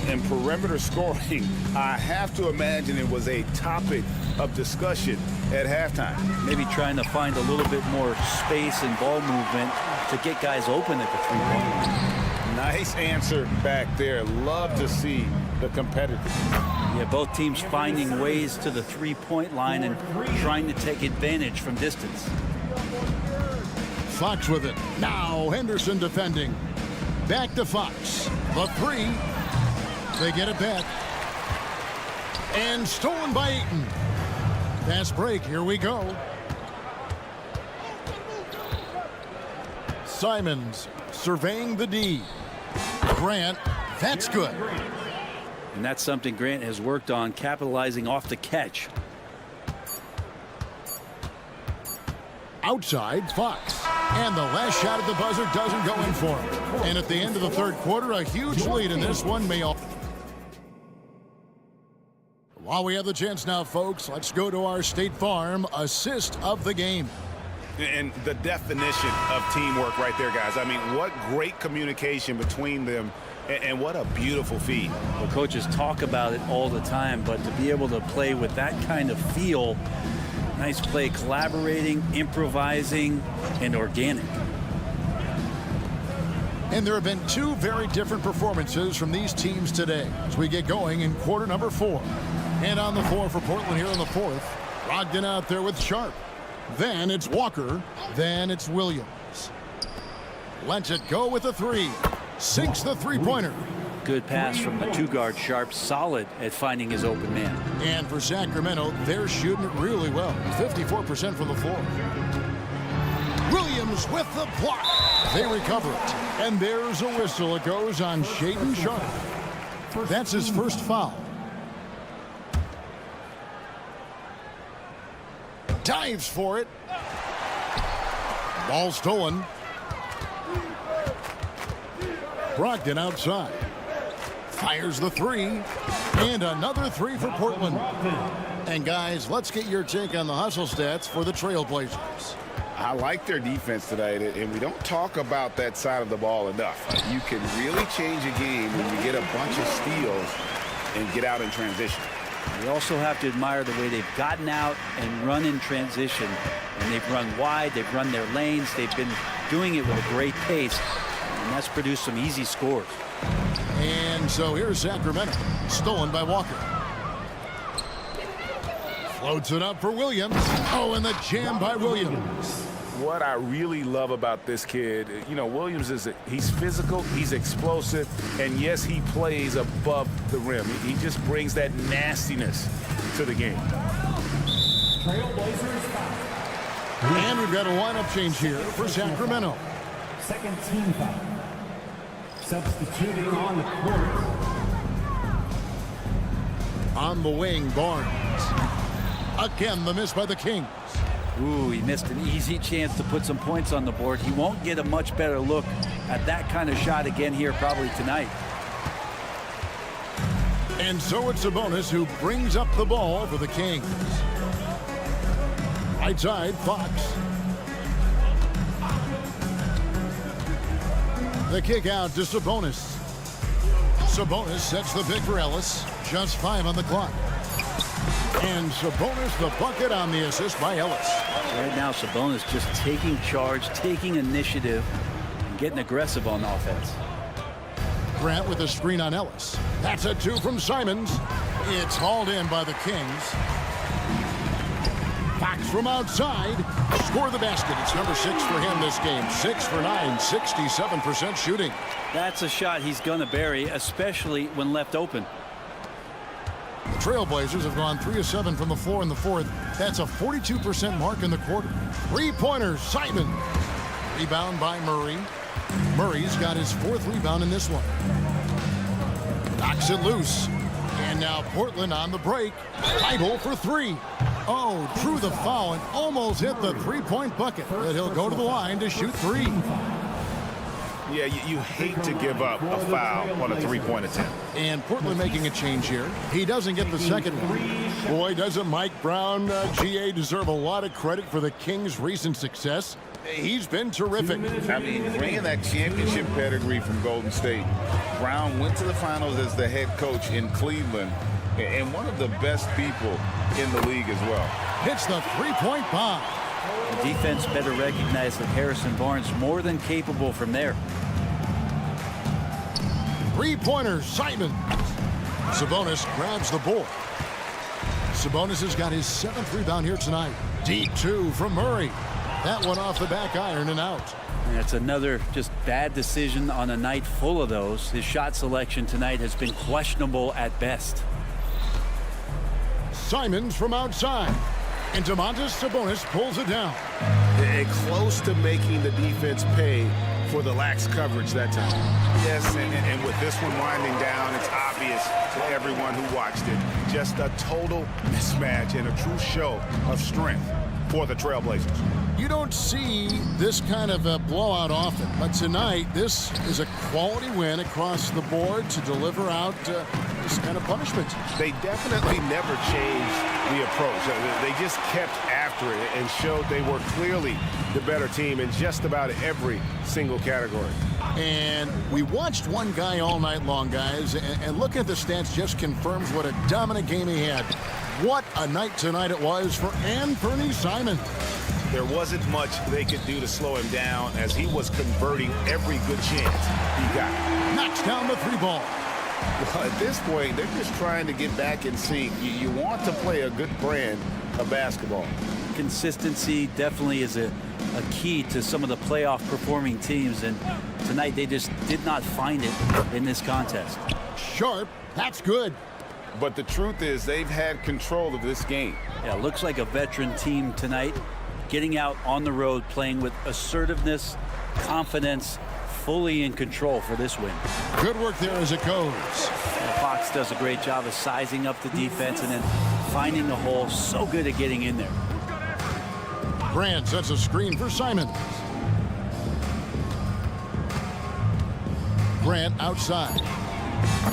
S8: And perimeter scoring, I have to imagine it was a topic of discussion at halftime.
S9: Maybe trying to find a little bit more space and ball movement to get guys open at the 3-point.
S8: Nice answer back there. Love to see the competitors.
S9: Yeah, both teams finding ways to the 3-point line and trying to take advantage from distance.
S7: Fox with it. Now Henderson defending. Back to Fox. The 3. They get it back. And stolen by Ayton. Fast break. Here we go. Simons surveying the D. Grant. That's good.
S9: And that's something Grant has worked on, capitalizing off the catch.
S7: Outside, Fox. And the last shot at the buzzer doesn't go in for him. And at the end of the 3rd quarter, a huge lead in this one may all. While we have the chance now, folks, let's go to our State Farm assist of the game.
S8: And the definition of teamwork right there, guys. I mean, what great communication between them, and what a beautiful feed.
S9: The coaches talk about it all the time, but to be able to play with that kind of feel, nice play, collaborating, improvising, and organic.
S7: And there have been 2 very different performances from these teams today as we get going in quarter number 4. And on the floor for Portland here in the 4th, Brogdon out there with Sharp. Then it's Walker. Then it's Williams. Lets it go with a 3. Sinks the 3-pointer.
S9: Good pass from the 2-guard Sharp, solid at finding his open man.
S7: And for Sacramento, they're shooting it really well. 54% from the floor. Williams with the block. They recover it. And there's a whistle. It goes on Shaedon Sharp. That's his first foul. Dives for it. Ball stolen. Brogdon outside. Fires the 3. And another 3 for Portland. And guys, let's get your take on the hustle stats for the Trail Blazers.
S8: I like their defense tonight, and we don't talk about that side of the ball enough. You can really change a game when you get a bunch of steals and get out in transition.
S9: We also have to admire the way they've gotten out and run in transition. And they've run wide, they've run their lanes, they've been doing it with a great pace. And that's produced some easy scores.
S7: And so here's Sacramento, stolen by Walker. Floats it up for Williams. Oh, and the jam by Williams.
S8: What I really love about this kid, you know, Williams he's physical, he's explosive, and yes, he plays above the rim. He just brings that nastiness to the game.
S6: Trail Blazers foul.
S7: And we've got a lineup change here for Sacramento.
S6: Second team foul. Substituting on the court.
S7: On the wing, Barnes. Again, the miss by the Kings.
S9: Ooh, he missed an easy chance to put some points on the board. He won't get a much better look at that kind of shot again here probably tonight.
S7: And so it's Sabonis who brings up the ball for the Kings. Right side, Fox. The kick out to Sabonis. Sabonis sets the pick for Ellis. Just 5 on the clock. And Sabonis the bucket on the assist by Ellis.
S9: Right now, Sabonis just taking charge, taking initiative, and getting aggressive on offense.
S7: Grant with a screen on Ellis. That's a 2 from Simons. It's hauled in by the Kings. Fox from outside. Score the basket. It's number 6 for him this game. 6 for 9, 67% shooting.
S9: That's a shot he's going to bury, especially when left open.
S7: The Trail Blazers have gone 3 of 7 from the floor in the fourth. That's a 42% mark in the quarter. 3-pointers, Simon. Rebound by Murray. Murray's got his 4th rebound in this one. Knocks it loose. And now Portland on the break. Idle for 3. Oh, drew the foul and almost hit the 3-point bucket. But he'll go to the line to shoot 3.
S8: Yeah, you hate to give up a foul on a 3-point attempt.
S7: And Portland making a change here. He doesn't get the second one. Boy, doesn't Mike Brown, GA, deserve a lot of credit for the Kings' recent success. He's been terrific.
S8: I mean, bringing that championship pedigree from Golden State. Brown went to the finals as the head coach in Cleveland, and one of the best people in the league as well.
S7: Hits the 3-point bomb.
S9: The defense better recognize that Harrison Barnes more than capable from there.
S7: 3-pointers, Simon. Sabonis grabs the board. Sabonis has got his 7th rebound here tonight. Deep 2 from Murray. That one off the back iron and out.
S9: And that's another just bad decision on a night full of those. His shot selection tonight has been questionable at best.
S7: Simons from outside. And Domantas Sabonis pulls it down.
S8: And close to making the defense pay for the lax coverage that time. Yes, and with this one winding down, it's obvious to everyone who watched it. Just a total mismatch and a true show of strength for the Trail Blazers.
S7: You don't see this kind of a blowout often, but tonight this is a quality win across the board to deliver out this kind of punishment.
S1: They definitely never changed the approach. They just kept after it and showed they were clearly the better team in just about every single category.
S7: And we watched one guy all night long, guys, and looking at the stats just confirms what a dominant game he had. What a night tonight it was for Anthony Simons.
S1: There wasn't much they could do to slow him down as he was converting every good chance he got.
S7: Knocks down the 3-ball.
S8: Well, at this point, they're just trying to get back in sync. You want to play a good brand of basketball.
S9: Consistency definitely is a key to some of the playoff performing teams, and tonight they just did not find it in this contest.
S7: Sharp, that's good.
S8: But the truth is they've had control of this game.
S9: Yeah, looks like a veteran team tonight, getting out on the road, playing with assertiveness, confidence, fully in control for this win.
S7: Good work there as it goes.
S9: Fox does a great job of sizing up the defense and then finding the hole. So good at getting in there.
S7: Grant sets a screen for Simons. Grant outside.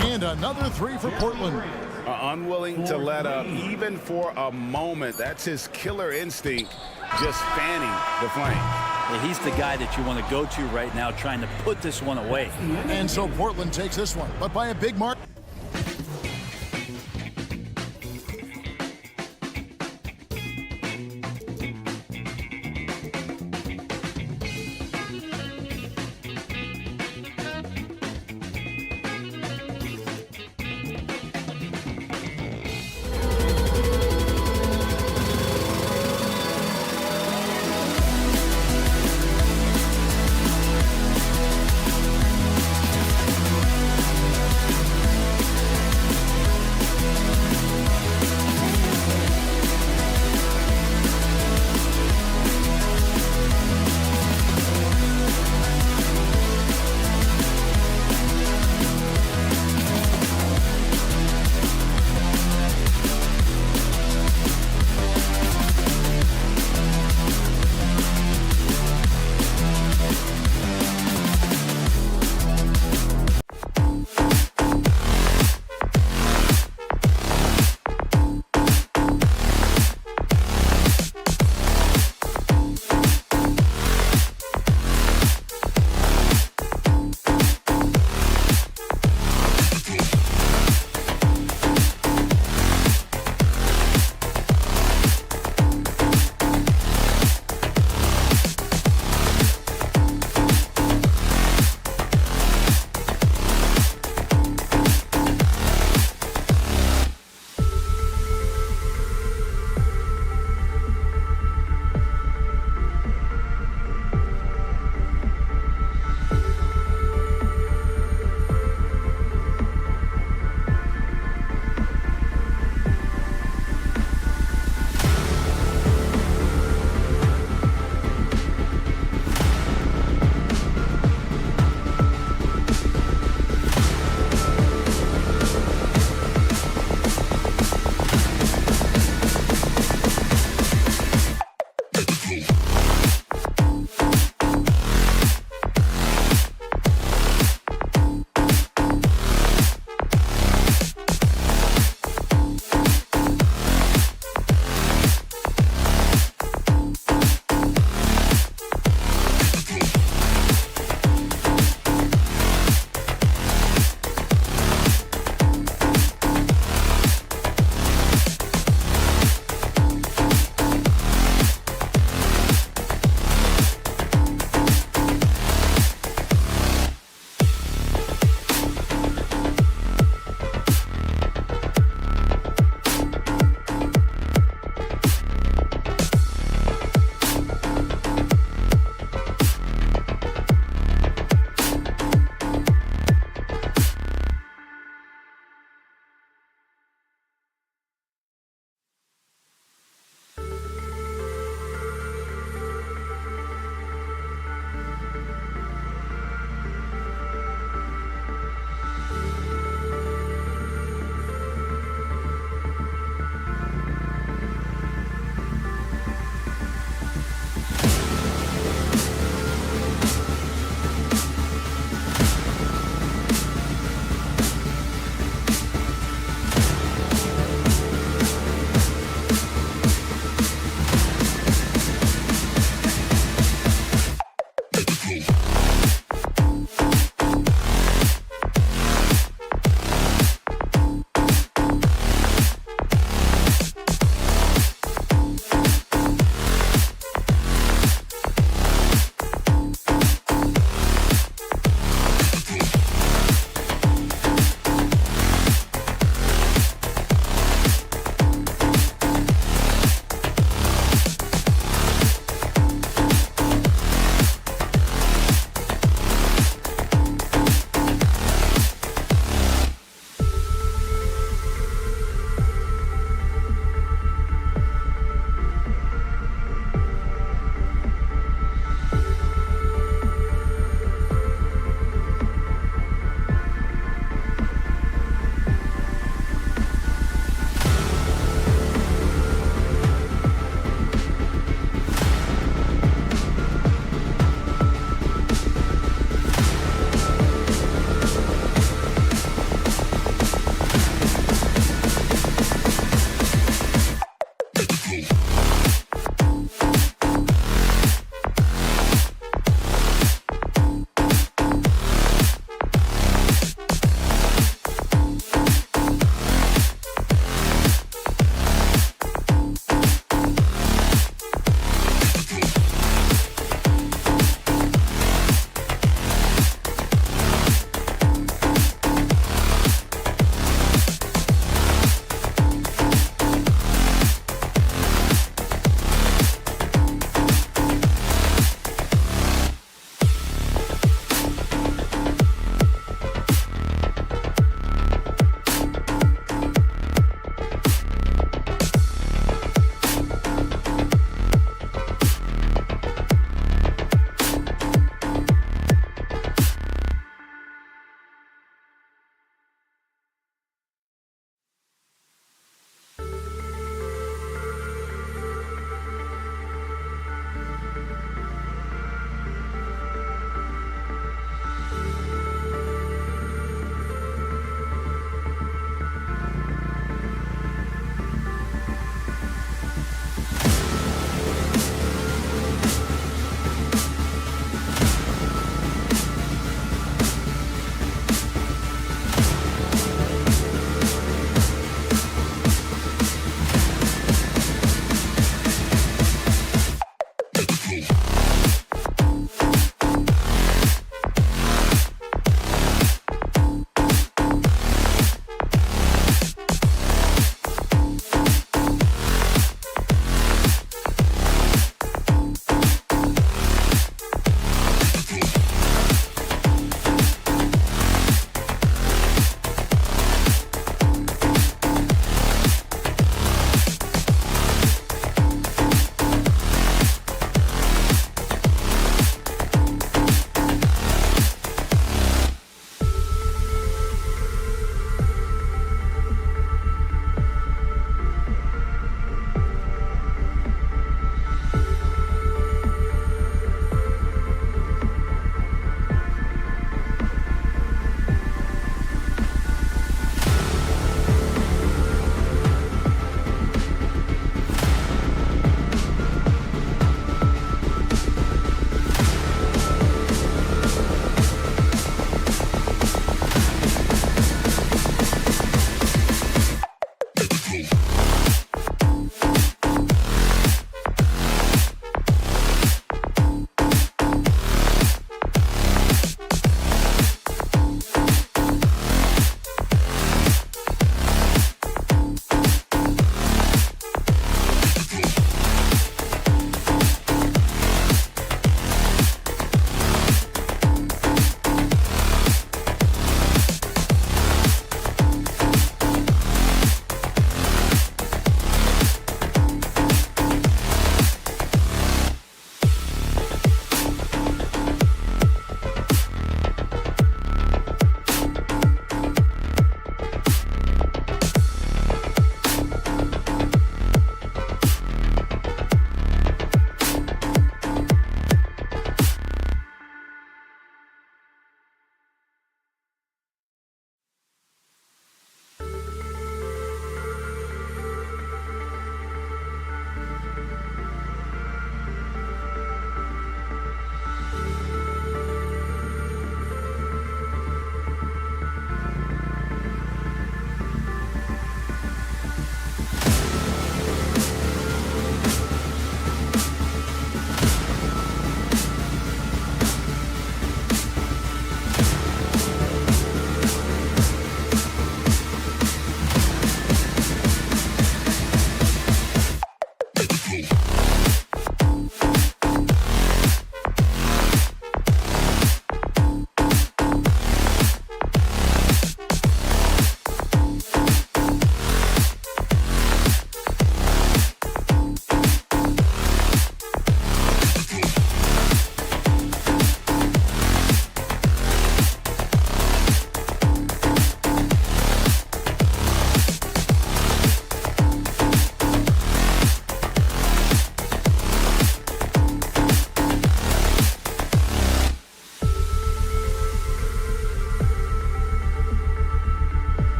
S7: And another 3 for Portland.
S8: Unwilling to let up even for a moment. That's his killer instinct, just fanning the flame.
S9: Yeah, he's the guy that you want to go to right now, trying to put this one away.
S7: And so Portland takes this one, but by a big mark.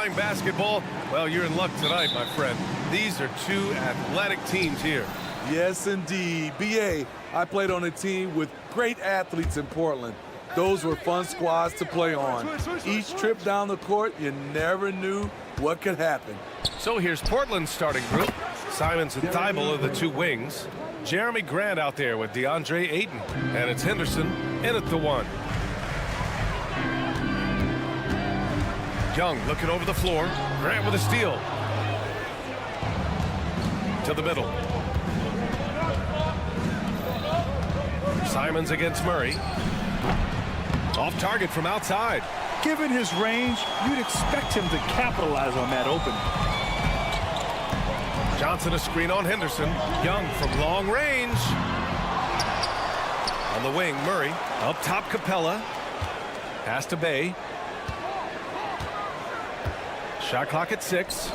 S1: playing basketball, well, you're in luck tonight, my friend. These are two athletic teams here.
S11: Yes, indeed. B.A., I played on a team with great athletes in Portland. Those were fun squads to play on. Each trip down the court, you never knew what could happen.
S1: So here's Portland's starting group. Simons and Thibault are the two wings. Jeremy Grant out there with DeAndre Ayton. And it's Henderson in at the one. Young looking over the floor. Grant with a steal. To the middle. Simons against Murray. Off target from outside.
S2: Given his range, you'd expect him to capitalize on that opening.
S1: Johnson a screen on Henderson. Young from long range. On the wing, Murray. Up top, Capella. Pass to Bay. Shot clock at 6.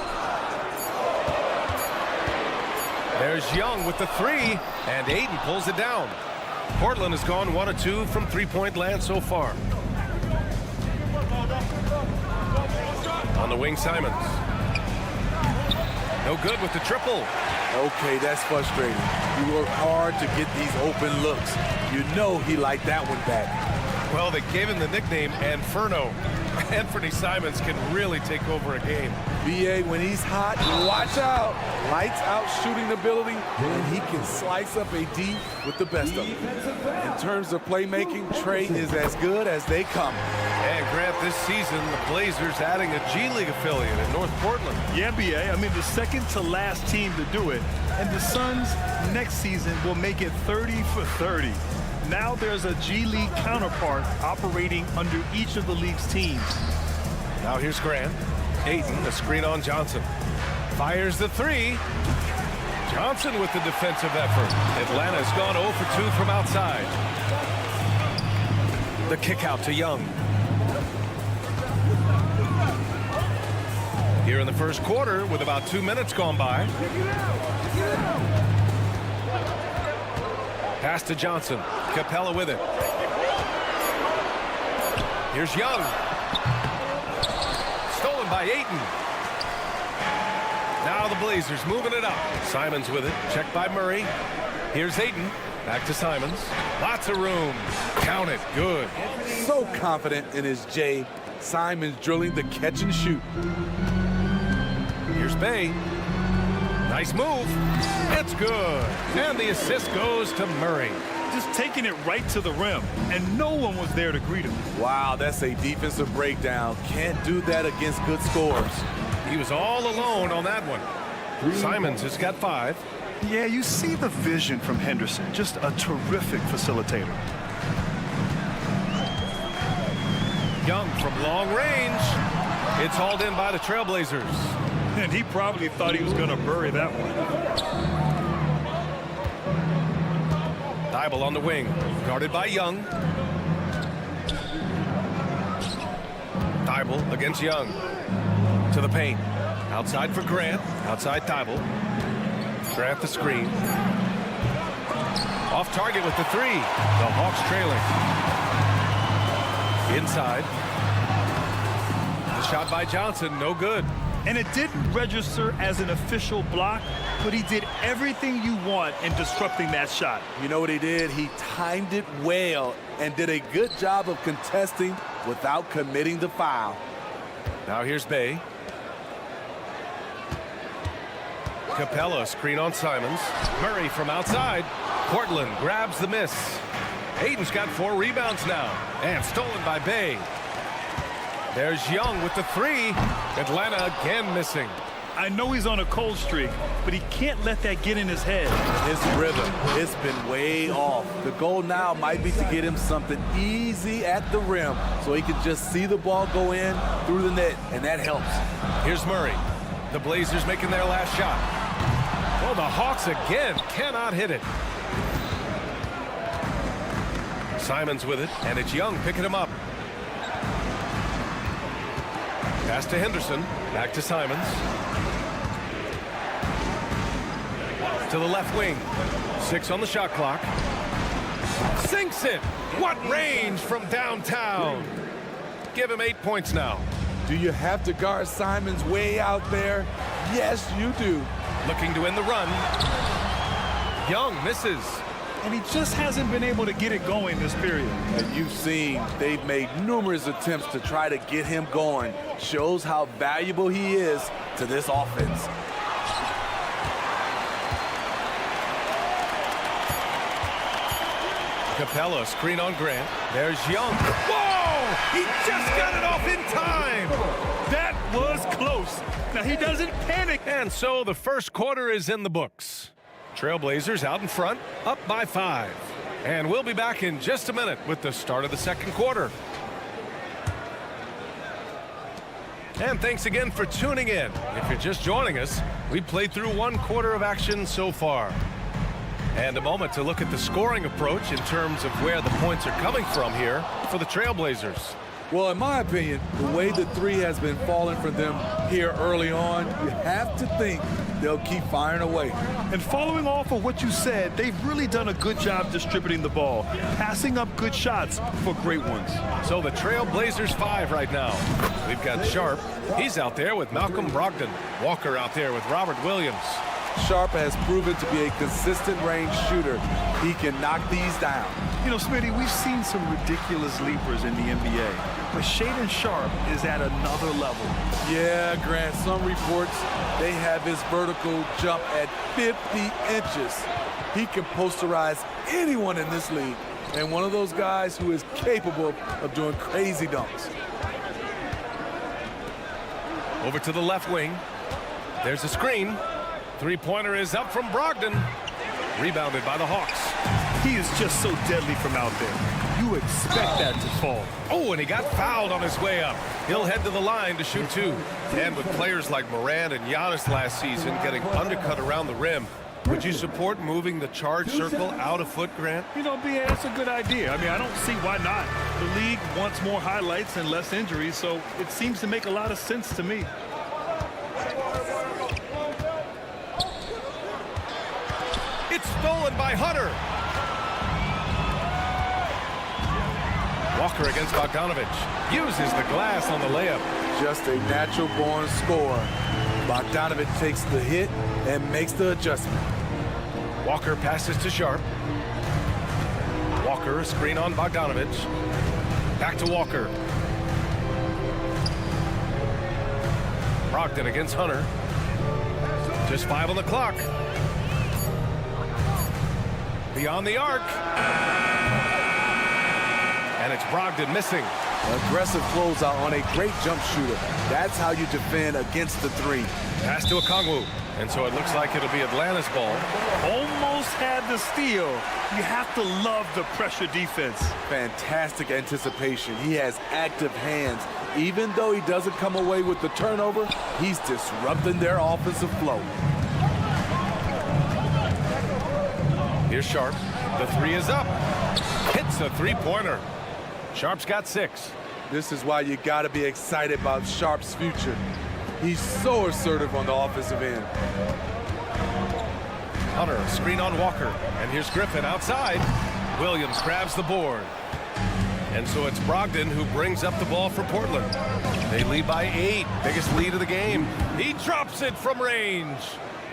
S1: There's Young with the 3, and Ayton pulls it down. Portland has gone 1 of 2 from three-point land so far. On the wing, Simons. No good with the triple.
S11: Okay, that's frustrating. You work hard to get these open looks. You know he liked that one back.
S1: Well, they gave him the nickname Inferno. Anthony Simons can really take over a game.
S11: B.A., when he's hot, watch out. Lights out shooting ability, and he can slice up a D with the best of them. In terms of playmaking, Trey is as good as they come.
S1: And Grant, this season, the Blazers adding a G League affiliate in North Portland.
S2: Yeah, B.A., I mean, the second to last team to do it. And the Suns next season will make it 30 for 30. Now there's a G League counterpart operating under each of the league's teams.
S1: Now here's Grant. Ayton, a screen on Johnson. Fires the 3. Johnson with the defensive effort. Atlanta's gone 0 for 2 from outside. The kick out to Young. Here in the first quarter with about 2 minutes gone by. Pass to Johnson. Capella with it. Here's Young. Stolen by Ayton. Now the Blazers moving it up. Simons with it. Checked by Murray. Here's Ayton. Back to Simons. Lots of room. Count it. Good.
S11: So confident in his J. Simons drilling the catch and shoot.
S1: Here's Bay. Nice move. It's good. And the assist goes to Murray.
S2: Just taking it right to the rim, and no one was there to greet him.
S11: Wow, that's a defensive breakdown. Can't do that against good scorers.
S1: He was all alone on that one. Simons has got 5.
S2: Yeah, you see the vision from Henderson. Just a terrific facilitator.
S1: Young from long range. It's hauled in by the Trail Blazers.
S2: And he probably thought he was going to bury that one.
S1: Thibault on the wing, guarded by Young. Thibault against Young. To the paint. Outside for Grant. Outside Thibault. Grant the screen. Off target with the 3. The Hawks trailing. Inside. The shot by Johnson, no good.
S2: And it didn't register as an official block, but he did everything you want in disrupting that shot.
S11: You know what he did? He timed it well and did a good job of contesting without committing the foul.
S1: Now here's Bay. Capella screen on Simons. Murray from outside. Portland grabs the miss. Ayton's got 4 rebounds now. And stolen by Bay. There's Young with the 3. Atlanta again missing.
S2: I know he's on a cold streak, but he can't let that get in his head.
S11: His rhythm, it's been way off. The goal now might be to get him something easy at the rim so he can just see the ball go in through the net, and that helps.
S1: Here's Murray. The Blazers making their last shot. Oh, the Hawks again cannot hit it. Simons with it, and it's Young picking him up. Pass to Henderson. Back to Simons. To the left wing. 6 on the shot clock. Sinks it. What range from downtown. Give him 8 points now.
S11: Do you have to guard Simons way out there? Yes, you do.
S1: Looking to end the run. Young misses.
S2: And he just hasn't been able to get it going this period.
S11: And you've seen they've made numerous attempts to try to get him going. Shows how valuable he is to this offense.
S1: Capella, screen on Grant. There's Young. Whoa! He just got it off in time.
S2: That was close. Now he doesn't panic.
S1: And so the first quarter is in the books. Trail Blazers out in front, up by 5. And we'll be back in just a minute with the start of the second quarter. And thanks again for tuning in. If you're just joining us, we've played through one quarter of action so far. And a moment to look at the scoring approach in terms of where the points are coming from here for the Trail Blazers.
S11: Well, in my opinion, the way the three has been falling for them here early on, you have to think they'll keep firing away.
S2: And following off of what you said, they've really done a good job distributing the ball, passing up good shots for great ones.
S1: So the Trail Blazers 5 right now. We've got Sharp. He's out there with Malcolm Brogdon. Walker out there with Robert Williams.
S11: Sharp has proven to be a consistent range shooter. He can knock these down.
S2: You know, Smitty, we've seen some ridiculous leapers in the NBA, but Shaedon Sharp is at another level.
S11: Yeah, Grant, some reports they have his vertical jump at 50 inches. He can posterize anyone in this league, and one of those guys who is capable of doing crazy dunks.
S1: Over to the left wing. There's a screen. Three-pointer is up from Brogdon. Rebounded by the Hawks.
S2: He is just so deadly from out there. You expect that to fall.
S1: Oh, and he got fouled on his way up. He'll head to the line to shoot 2. And with players like Morant and Giannis last season getting undercut around the rim, would you support moving the charge circle out a foot, Grant?
S2: You know, B.A., that's a good idea. I mean, I don't see why not. The league wants more highlights and less injuries, so it seems to make a lot of sense to me.
S1: It's stolen by Hunter. Walker against Bogdanovich. Uses the glass on the layup.
S11: Just a natural-born scorer. Bogdanovich takes the hit and makes the adjustment.
S1: Walker passes to Sharp. Walker, a screen on Bogdanovich. Back to Walker. Brogdon against Hunter. Just 5 on the clock. Beyond the arc. And it's Brogdon missing.
S11: Aggressive closeout on a great jump shooter. That's how you defend against the three.
S1: Pass to Okongwu. And so it looks like it'll be Atlanta's ball.
S2: Almost had the steal. You have to love the pressure defense.
S11: Fantastic anticipation. He has active hands. Even though he doesn't come away with the turnover, he's disrupting their offensive flow.
S1: Here's Sharp. The 3 is up. Hits a three-pointer. Sharp's got 6.
S11: This is why you got to be excited about Sharp's future. He's so assertive on the offensive end.
S1: Hunter, screen on Walker. And here's Griffin outside. Williams grabs the board. And so it's Brogdon who brings up the ball for Portland. They lead by 8. Biggest lead of the game. He drops it from range.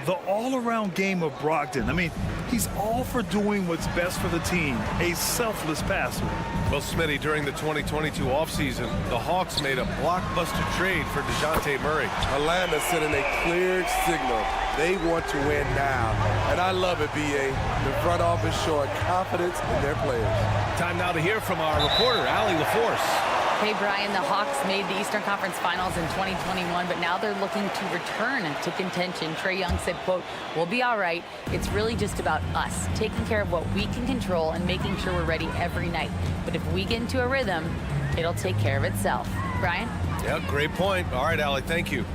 S2: The all-around game of Brogdon. I mean, he's all for doing what's best for the team. A selfless passer.
S1: Well, Smitty, during the 2022 offseason, the Hawks made a blockbuster trade for DeJounte Murray.
S11: Atlanta sending a clear signal. They want to win now. And I love it, B.A. The front office showing confidence in their players.
S1: Time now to hear from our reporter, Allie LaForce.
S5: Hey, Brian, the Hawks made the Eastern Conference Finals in 2021, but now they're looking to return to contention. Trae Young said, quote, "We'll be all right. It's really just about us, taking care of what we can control and making sure we're ready every night. But if we get into a rhythm, it'll take care of itself." Brian?
S1: Yeah, great point. All right, Allie, thank you.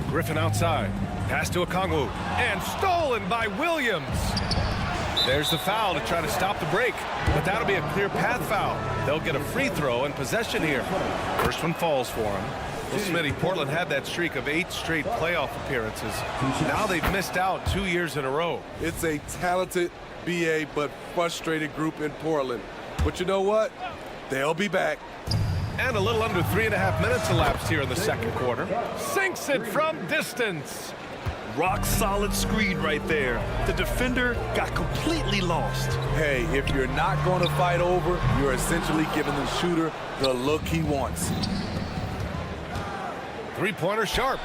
S1: Griffin outside. Pass to Okongwu. And stolen by Williams. There's the foul to try to stop the break. But that'll be a clear path foul. They'll get a free throw and possession here. First one falls for him. Well, Smitty, Portland had that streak of 8 straight playoff appearances. Now they've missed out 2 years in a row.
S11: It's a talented BA but frustrated group in Portland. But you know what? They'll be back.
S1: And a little under 3.5 minutes elapsed here in the second quarter. Sinks it from distance.
S2: Rock solid screen right there. The defender got completely lost.
S11: Hey, if you're not going to fight over, you're essentially giving the shooter the look he wants.
S1: Three-pointer sharp.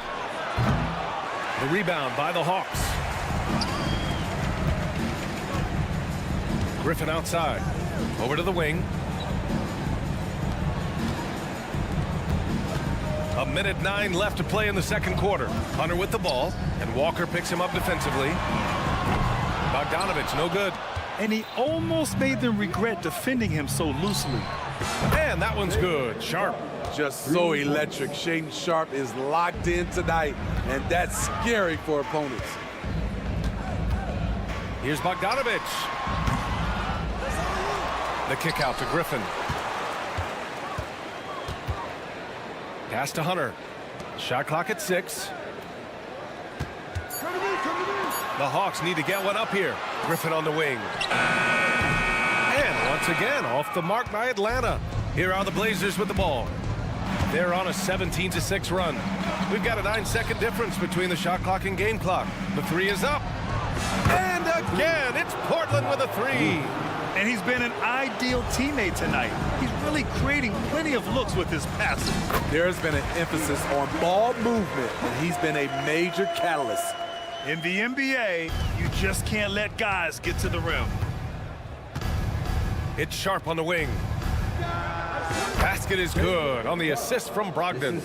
S1: The rebound by the Hawks. Griffin outside. Over to the wing. A minute 9 left to play in the second quarter. Hunter with the ball, and Walker picks him up defensively. Bogdanovich, no good.
S2: And he almost made them regret defending him so loosely.
S1: And that one's good. Sharp.
S11: Just so electric. Shaedon Sharpe is locked in tonight, and that's scary for opponents.
S1: Here's Bogdanovich. The kick out to Griffin. Pass to Hunter. Shot clock at 6. The Hawks need to get one up here. Griffin on the wing. And once again, off the mark by Atlanta. Here are the Blazers with the ball. They're on a 17-6 run. We've got a 9-second difference between the shot clock and game clock. The 3 is up. And again, it's Portland with a 3.
S2: And he's been an ideal teammate tonight. He's really creating plenty of looks with his passing.
S11: There's been an emphasis on ball movement, and he's been a major catalyst.
S2: In the NBA, you just can't let guys get to the rim.
S1: It's Sharp on the wing. Basket is good on the assist from Brogdon.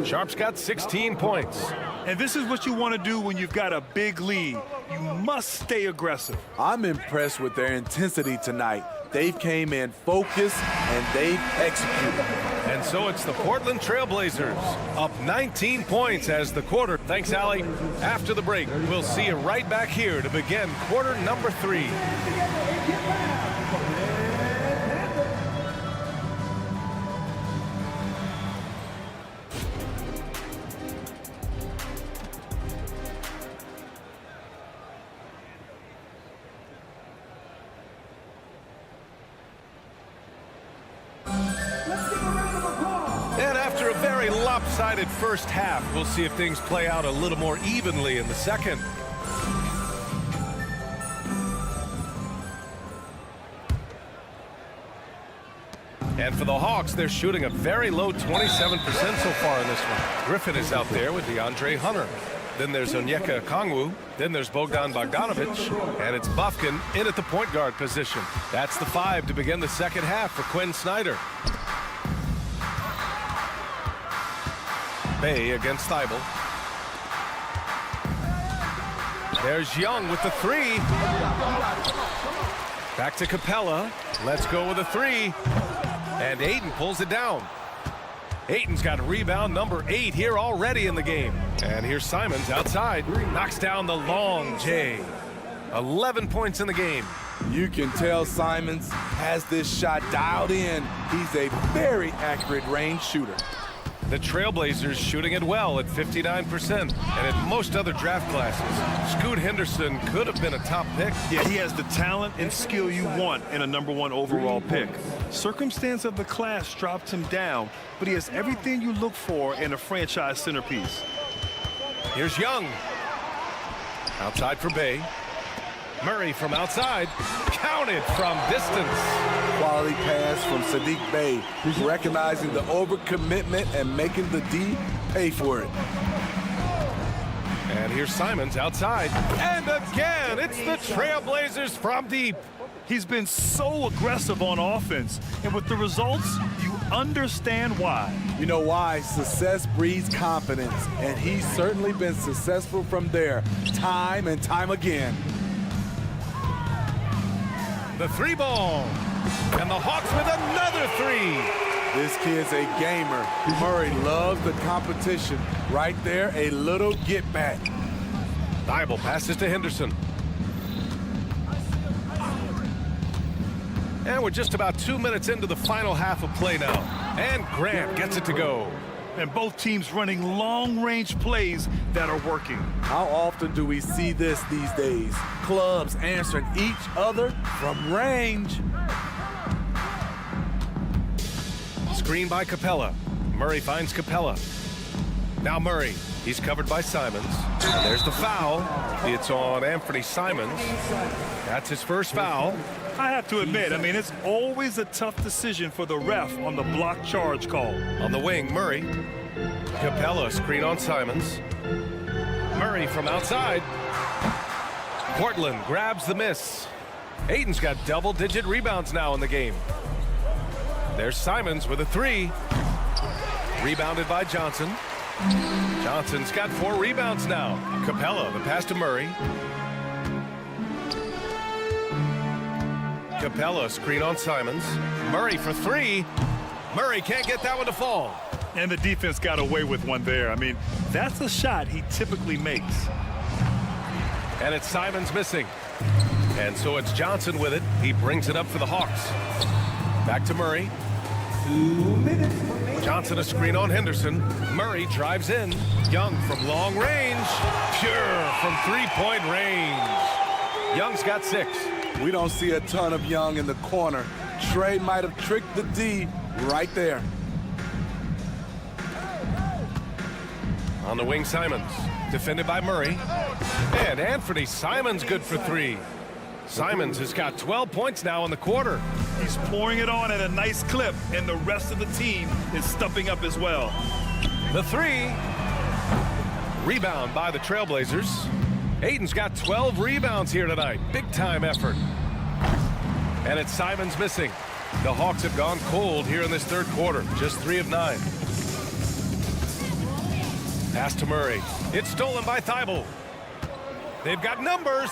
S1: Sharp's got 16 points.
S2: And this is what you want to do when you've got a big lead. You must stay aggressive.
S11: I'm impressed with their intensity tonight. They've came in focused, and they've executed.
S1: And so it's the Portland Trail Blazers up 19 points as the quarter. Thanks, Allie. After the break, we'll see you right back here to begin quarter number 3. Lopsided first half. We'll see if things play out a little more evenly in the second. And for the Hawks, they're shooting a very low 27% so far in this one. Griffin is out there with DeAndre Hunter. Then there's Onyeka Okongwu. Then there's Bogdan Bogdanovich. And it's Bufkin in at the point guard position. That's the 5 to begin the second half for Quinn Snyder. Bay against Thibault. There's Young with the 3. Back to Capella. Let's go with a 3. And Ayton pulls it down. Ayton's got rebound number 8 here already in the game. And here's Simons outside. Knocks down the long J. 11 points in the game.
S11: You can tell Simons has this shot dialed in. He's a very accurate range shooter.
S1: The Trailblazers shooting it well at 59%. And in most other draft classes, Scoot Henderson could have been a top pick.
S2: Yeah, he has the talent and skill you want in a number 1 overall pick. Circumstance of the class dropped him down, but he has everything you look for in a franchise centerpiece.
S1: Here's Young. Outside for Bay. Murray from outside. Counted from distance.
S11: Quality pass from Saddiq Bey, recognizing the overcommitment and making the D pay for it.
S1: And here's Simons outside. And again, it's the Trailblazers from deep.
S2: He's been so aggressive on offense, and with the results, you understand why.
S11: You know why? Success breeds confidence, and he's certainly been successful from there, time and time again.
S1: The 3 ball. And the Hawks with another 3.
S11: This kid's a gamer. Murray loves the competition. Right there, a little get back.
S1: Thibault passes to Henderson. And we're just about 2 minutes into the final half of play now. And Grant gets it to go.
S2: And both teams running long-range plays that are working.
S11: How often do we see this these days? Clubs answering each other from range.
S1: screen by Capella. Murray finds Capella. Now Murray. He's covered by Simons. And there's the foul. It's on Anthony Simons. That's his first foul.
S2: I have to admit, I mean, it's always a tough decision for the ref on the block charge call.
S1: On the wing, Murray. Capella screen on Simons. Murray from outside. Portland grabs the miss. Ayton's got double-digit rebounds now in the game. There's Simons with a three. Rebounded by Johnson. Johnson's got 4 rebounds now. Capella, the pass to Murray. Capella screen on Simons. Murray for 3. Murray can't get that one to fall.
S2: And the defense got away with one there. I mean, that's a shot he typically makes.
S1: And it's Simons missing. And so it's Johnson with it. He brings it up for the Hawks. Back to Murray. Johnson a screen on Henderson. Murray drives in. Young from long range. Pure from 3-point range. Young's got 6.
S11: We don't see a ton of Young in the corner. Trey might have tricked the D right there.
S1: On the wing, Simons. Defended by Murray. And Anthony Simons good for 3. Simons has got 12 points now in the quarter.
S2: He's pouring it on at a nice clip, and the rest of the team is stepping up as well.
S1: The 3. Rebound by the Trail Blazers. Ayton's got 12 rebounds here tonight. Big time effort. And it's Simons missing. The Hawks have gone cold here in this third quarter. Just 3 of 9. Pass to Murray. It's stolen by Thibault. They've got numbers.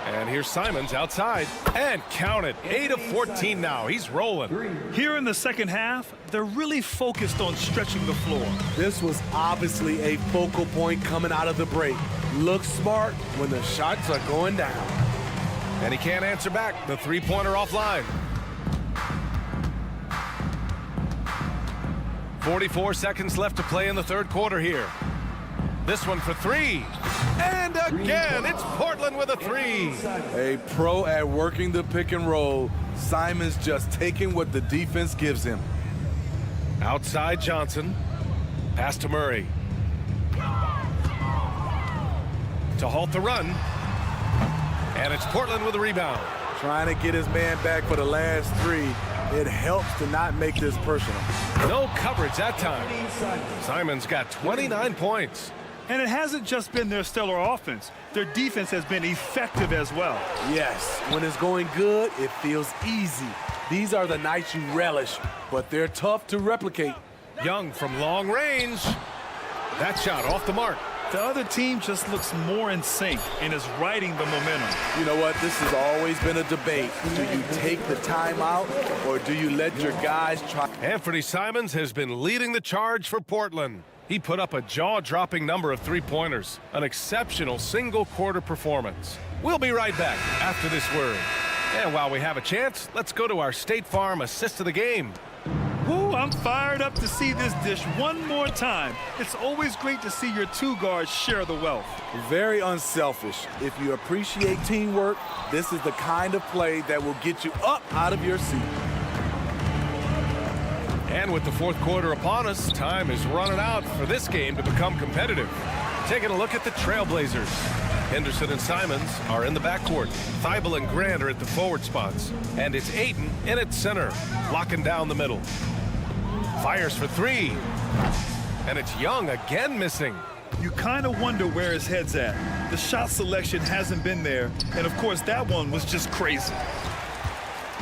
S1: And here's Simons outside. And count it. 8 of 14 now. He's rolling.
S2: Here in the second half, they're really focused on stretching the floor.
S11: This was obviously a focal point coming out of the break. Look smart when the shots are going down.
S1: And he can't answer back. The three-pointer offline. 44 seconds left to play in the third quarter here. This one for 3. And again, it's Portland with a 3.
S11: A pro at working the pick and roll. Simons just taking what the defense gives him.
S1: Outside Johnson. Pass to Murray. To halt the run. And it's Portland with a rebound.
S11: Trying to get his man back for the last 3. It helps to not make this personal.
S1: No coverage that time. Simons got 29 points.
S2: And it hasn't just been their stellar offense. Their defense has been effective as well.
S11: Yes, when it's going good, it feels easy. These are the nights you relish, but they're tough to replicate.
S1: Young from long range. That shot off the mark.
S2: The other team just looks more in sync and is riding the momentum.
S11: You know what? This has always been a debate. Do you take the timeout or do you let your guys try?
S1: Anthony Simons has been leading the charge for Portland. He put up a jaw-dropping number of three-pointers. An exceptional single-quarter performance. We'll be right back after this word. And while we have a chance, let's go to our State Farm assist of the game.
S2: Woo, I'm fired up to see this dish one more time. It's always great to see your 2 guards share the wealth.
S11: Very unselfish. If you appreciate teamwork, this is the kind of play that will get you up out of your seat.
S1: And with the fourth quarter upon us, time is running out for this game to become competitive. Taking a look at the Trail Blazers. Henderson and Simons are in the backcourt. Thibault and Grant are at the forward spots. And it's Ayton in at center, locking down the middle. Fires for 3. And it's Young again missing.
S2: You kind of wonder where his head's at. The shot selection hasn't been there. And, of course, that one was just crazy.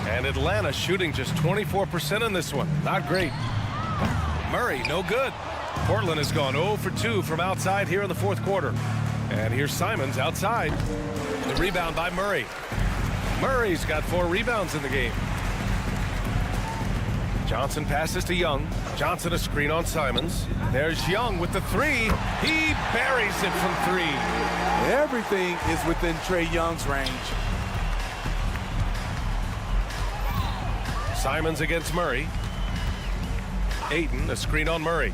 S1: And Atlanta shooting just 24% in this one. Not great. Murray, no good. Portland has gone 0 for 2 from outside here in the fourth quarter. And here's Simons outside. The rebound by Murray. Murray's got 4 rebounds in the game. Johnson passes to Young. Johnson a screen on Simons. There's Young with the 3. He buries it from 3.
S11: Everything is within Trae Young's range.
S1: Simons against Murray. Ayton, a screen on Murray.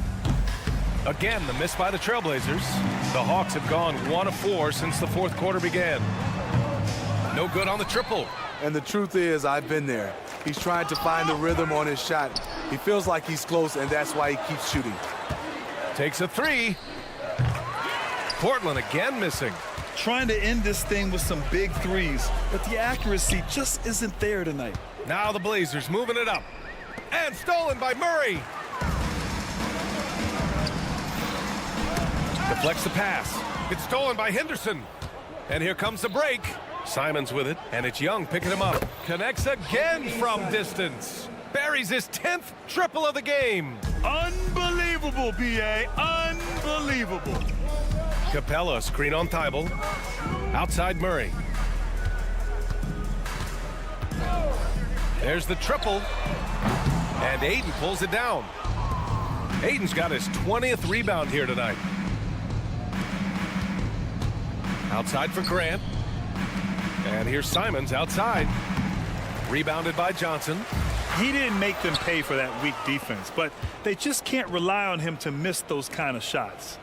S1: Again, the miss by the Trail Blazers. The Hawks have gone 1 of 4 since the fourth quarter began. No good on the triple.
S11: And the truth is, I've been there. He's trying to find the rhythm on his shot. He feels like he's close, and that's why he keeps shooting.
S1: Takes a three. Portland again missing.
S2: Trying to end this thing with some big threes, but the accuracy just isn't there tonight.
S1: Now the Blazers moving it up. And stolen by Murray. Deflects the pass. It's stolen by Henderson. And here comes the break. Simons with it, and it's Young picking him up. Connects again from distance. Buries his 10th triple of the game.
S2: Unbelievable, B.A. Unbelievable.
S1: Capella, screen on Thibault. Outside Murray. There's the triple. And Ayton pulls it down. Ayton's got his 20th rebound here tonight. Outside for Grant. And here's Simons outside. Rebounded by Johnson.
S2: He didn't make them pay for that weak defense, but they just can't rely on him to miss those kind of shots.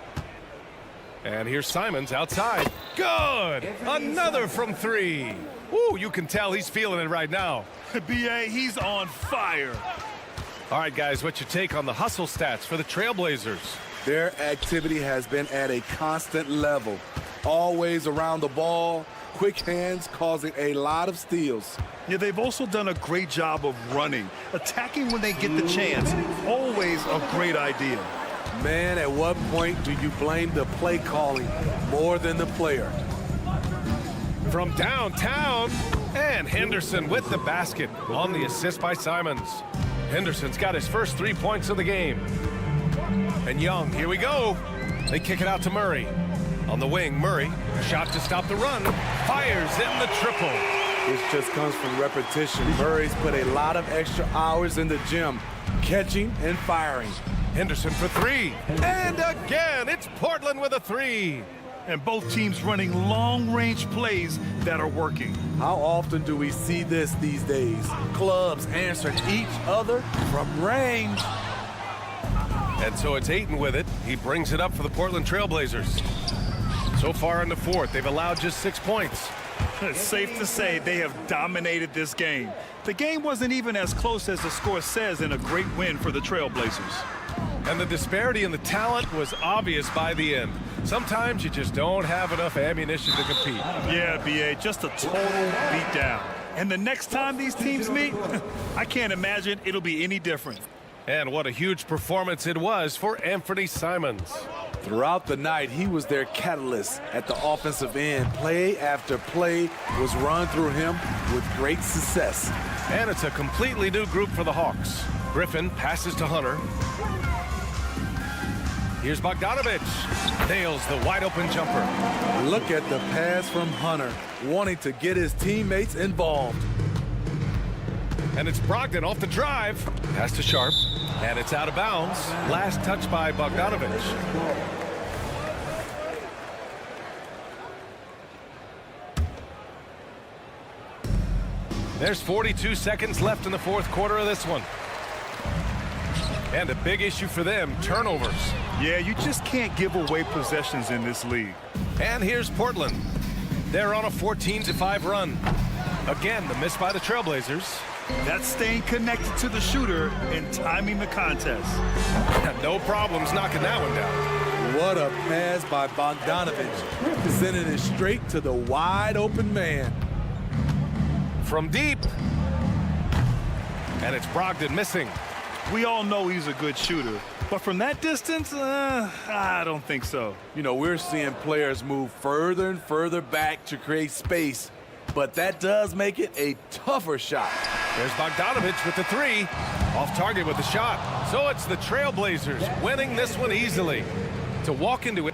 S1: And here's Simons outside. Good! Another from three. Ooh, you can tell he's feeling it right now.
S2: B.A., he's on fire.
S1: All right, guys, what's your take on the hustle stats for the Trail Blazers?
S11: Their activity has been at a constant level. Always around the ball, quick hands causing a lot of steals.
S2: Yeah, they've also done a great job of running, attacking when they get the chance. Always a great idea.
S11: Man, at what point do you blame the play calling more than the player?
S1: From downtown, and Henderson with the basket on the assist by Simons. Henderson's got his first 3 points of the game. And Young, here we go. They kick it out to Murray. On the wing, Murray, shot to stop the run, fires in the triple.
S11: This just comes from repetition. Murray's put a lot of extra hours in the gym, catching and firing.
S1: Henderson for three. And again, it's Portland with a three.
S2: And both teams running long-range plays that are working.
S11: How often do we see this these days? Clubs answering each other from range.
S1: And so it's Ayton with it. He brings it up for the Portland Trail Blazers. So far in the fourth, they've allowed just 6 points.
S2: It's safe to say they have dominated this game. The game wasn't even as close as the score says in a great win for the Trail Blazers.
S1: And the disparity in the talent was obvious by the end. Sometimes you just don't have enough ammunition to compete.
S2: Yeah, B.A., just a total beatdown. And the next time these teams meet, I can't imagine it'll be any different.
S1: And what a huge performance it was for Anthony Simons.
S11: Throughout the night, he was their catalyst at the offensive end. Play after play was run through him with great success.
S1: And it's a completely new group for the Hawks. Griffin passes to Hunter. Here's Bogdanovich. Nails the wide-open jumper.
S11: Look at the pass from Hunter, wanting to get his teammates involved.
S1: And it's Brogdon off the drive. Pass to Sharp. And it's out of bounds. Last touch by Bogdanovich. There's 42 seconds left in the fourth quarter of this one. And a big issue for them, turnovers.
S2: Yeah, you just can't give away possessions in this league.
S1: And here's Portland. They're on a 14-5 run. Again, the miss by the Trail Blazers.
S2: That's staying connected to the shooter and timing the contest.
S1: No problems knocking that one down.
S11: What a pass by Bogdanovich, sending it straight to the wide open man.
S1: From deep. And it's Brogdon missing.
S2: We all know he's a good shooter, but from that distance, I don't think so.
S11: You know, we're seeing players move further and further back to create space, but that does make it a tougher shot.
S1: There's Bogdanovich with the three. Off target with the shot. So it's the Trail Blazers winning this one easily. To walk into it.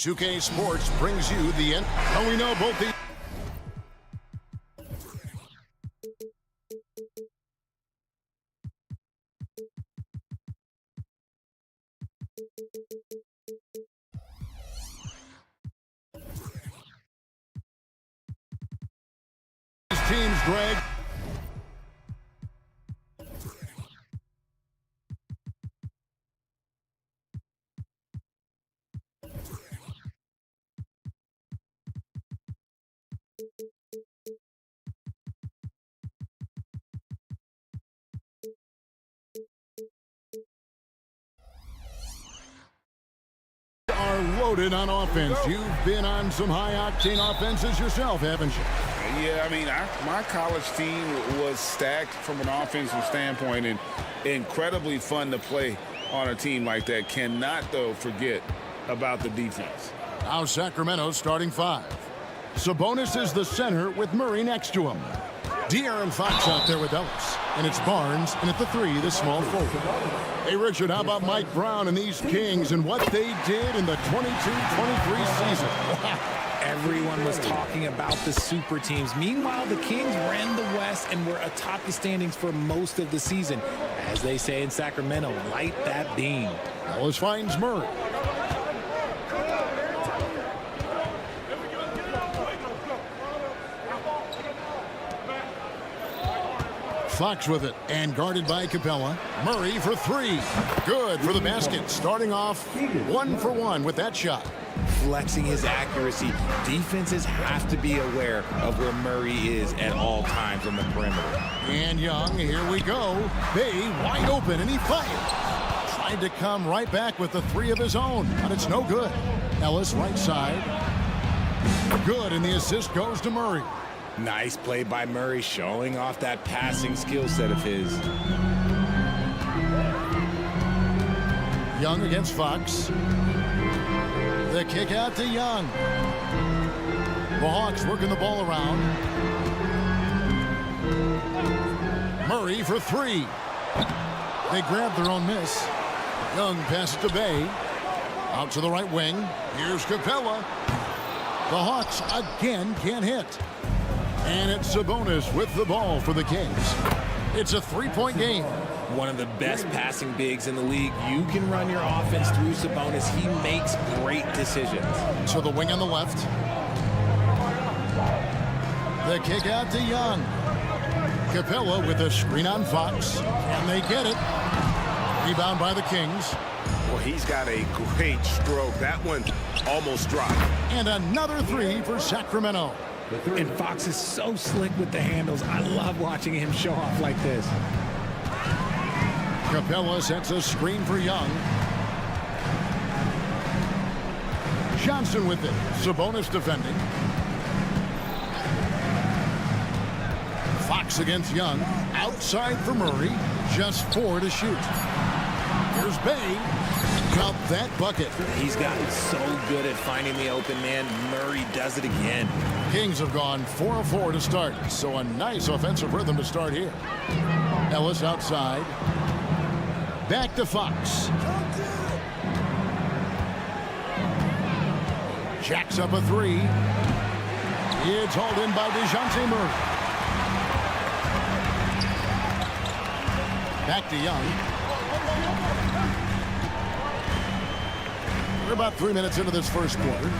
S7: 2K Sports brings you the end. Well, we know both the teams, Greg. Are loaded on offense. You've been on some high-octane offenses yourself, haven't you?
S8: Yeah, I mean, my college team was stacked from an offensive standpoint and incredibly fun to play on a team like that. Cannot, though, forget about the defense.
S7: Now Sacramento starting 5. Sabonis is the center with Murray next to him. De'Aaron Fox out there with Ellis. And it's Barnes, and at the 3, the small forward. Hey, Richard, how about Mike Brown and these Kings and what they did in the 22-23 season?
S3: Everyone was talking about the super teams. Meanwhile, the Kings ran the West and were atop the standings for most of the season. As they say in Sacramento, light that beam.
S7: Ellis finds Murray. Fox with it, and guarded by Capella. Murray for 3. Good for the basket. Starting off 1 for 1 with that shot.
S3: Flexing his accuracy. Defenses have to be aware of where Murray is at all times on the perimeter.
S7: And Young, here we go. Bay wide open, and he fired. Tried to come right back with the 3 of his own, but it's no good. Ellis right side. Good, and the assist goes to Murray.
S3: Nice play by Murray, showing off that passing skill set of his.
S7: Young against Fox. The kick out to Young. The Hawks working the ball around. Murray for 3. They grab their own miss. Young passes to Bay. Out to the right wing. Here's Capella. The Hawks again can't hit. And it's Sabonis with the ball for the Kings. It's a 3-point game.
S3: One of the best passing bigs in the league. You can run your offense through Sabonis. He makes great decisions.
S7: To the wing on the left. The kick out to Young. Capella with a screen on Fox. And they get it. Rebound by the Kings.
S1: Well, he's got a great stroke. That one almost dropped.
S7: And another 3 for Sacramento.
S3: And Fox is so slick with the handles. I love watching him show off like this.
S7: Capella sets a screen for Young. Johnson with it. Sabonis defending. Fox against Young. Outside for Murray. Just 4 to shoot. Here's Bay. Count that bucket.
S3: He's gotten so good at finding the open man. Murray does it again.
S7: Kings have gone 4 of 4 to start, so a nice offensive rhythm to start here. Ellis outside. Back to Fox. Jacks up a 3. It's hauled in by DeJounte Murray. Back to Young. We're about 3 minutes into this first quarter.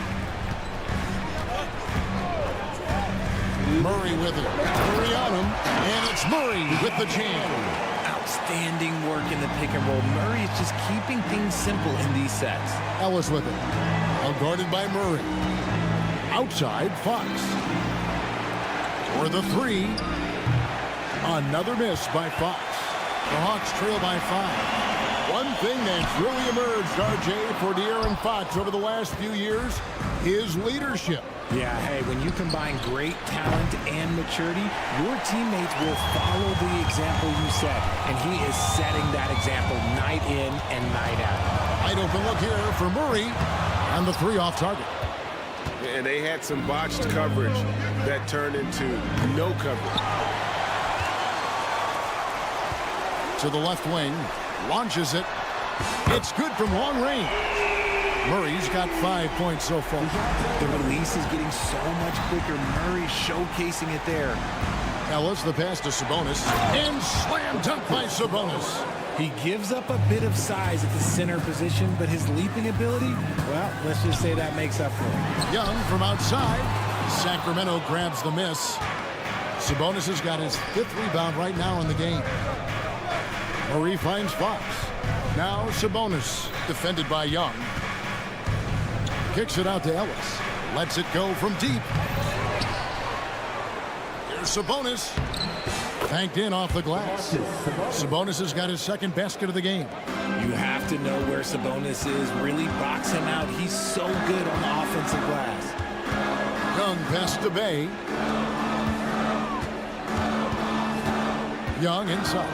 S7: Murray with it. Murray on him. And it's Murray with the jam.
S3: Outstanding work in the pick and roll. Murray is just keeping things simple in these sets.
S7: Ellis with it. Well guarded by Murray. Outside, Fox. For the 3. Another miss by Fox. The Hawks trail by 5. One thing that's really emerged, RJ, for De'Aaron Fox over the last few years, is leadership.
S3: Yeah, hey, when you combine great talent and maturity, your teammates will follow the example you set. And he is setting that example night in and night out.
S7: Wide open look here for Murray. And the 3 off target.
S1: And they had some botched coverage that turned into no coverage.
S7: To the left wing. Launches it. It's good from long range. Murray's got 5 points so far.
S3: The release is getting so much quicker. Murray showcasing it there.
S7: Ellis, the pass to Sabonis, and slam dunk by Sabonis.
S3: He gives up a bit of size at the center position, but his leaping ability, well, let's just say that makes up for it.
S7: Young from outside. Sacramento grabs the miss. Sabonis has got his 5th rebound right now in the game. Murray finds Fox. Now Sabonis, defended by Young. Kicks it out to Ellis. Lets it go from deep. Here's Sabonis. Banked in off the glass. Sabonis has got his 2nd basket of the game.
S3: You have to know where Sabonis is. Really box him out. He's so good on the offensive glass.
S7: Young pass to Bay. Young inside.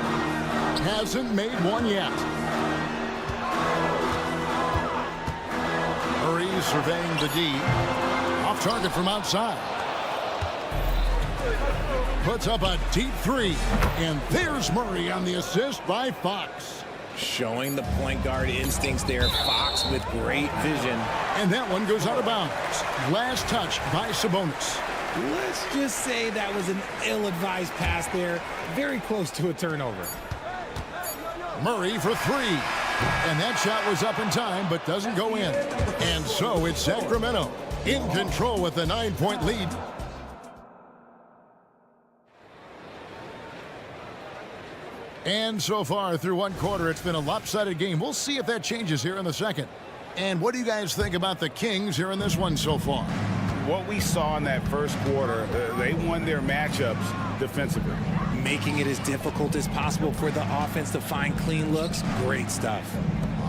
S7: Hasn't made one yet. Murray surveying the D. Off target from outside. Puts up a deep 3. And there's Murray on the assist by Fox.
S3: Showing the point guard instincts there. Fox with great vision.
S7: And that one goes out of bounds. Last touch by Sabonis.
S3: Let's just say that was an ill-advised pass there. Very close to a turnover.
S7: Murray for 3. And that shot was up in time, but doesn't go in. And so it's Sacramento in control with a 9-point lead. And so far through one quarter, it's been a lopsided game. We'll see if that changes here in the second. And what do you guys think about the Kings here in this one so far?
S8: What we saw in that first quarter, they won their matchups defensively.
S3: Making it as difficult as possible for the offense to find clean looks. Great stuff.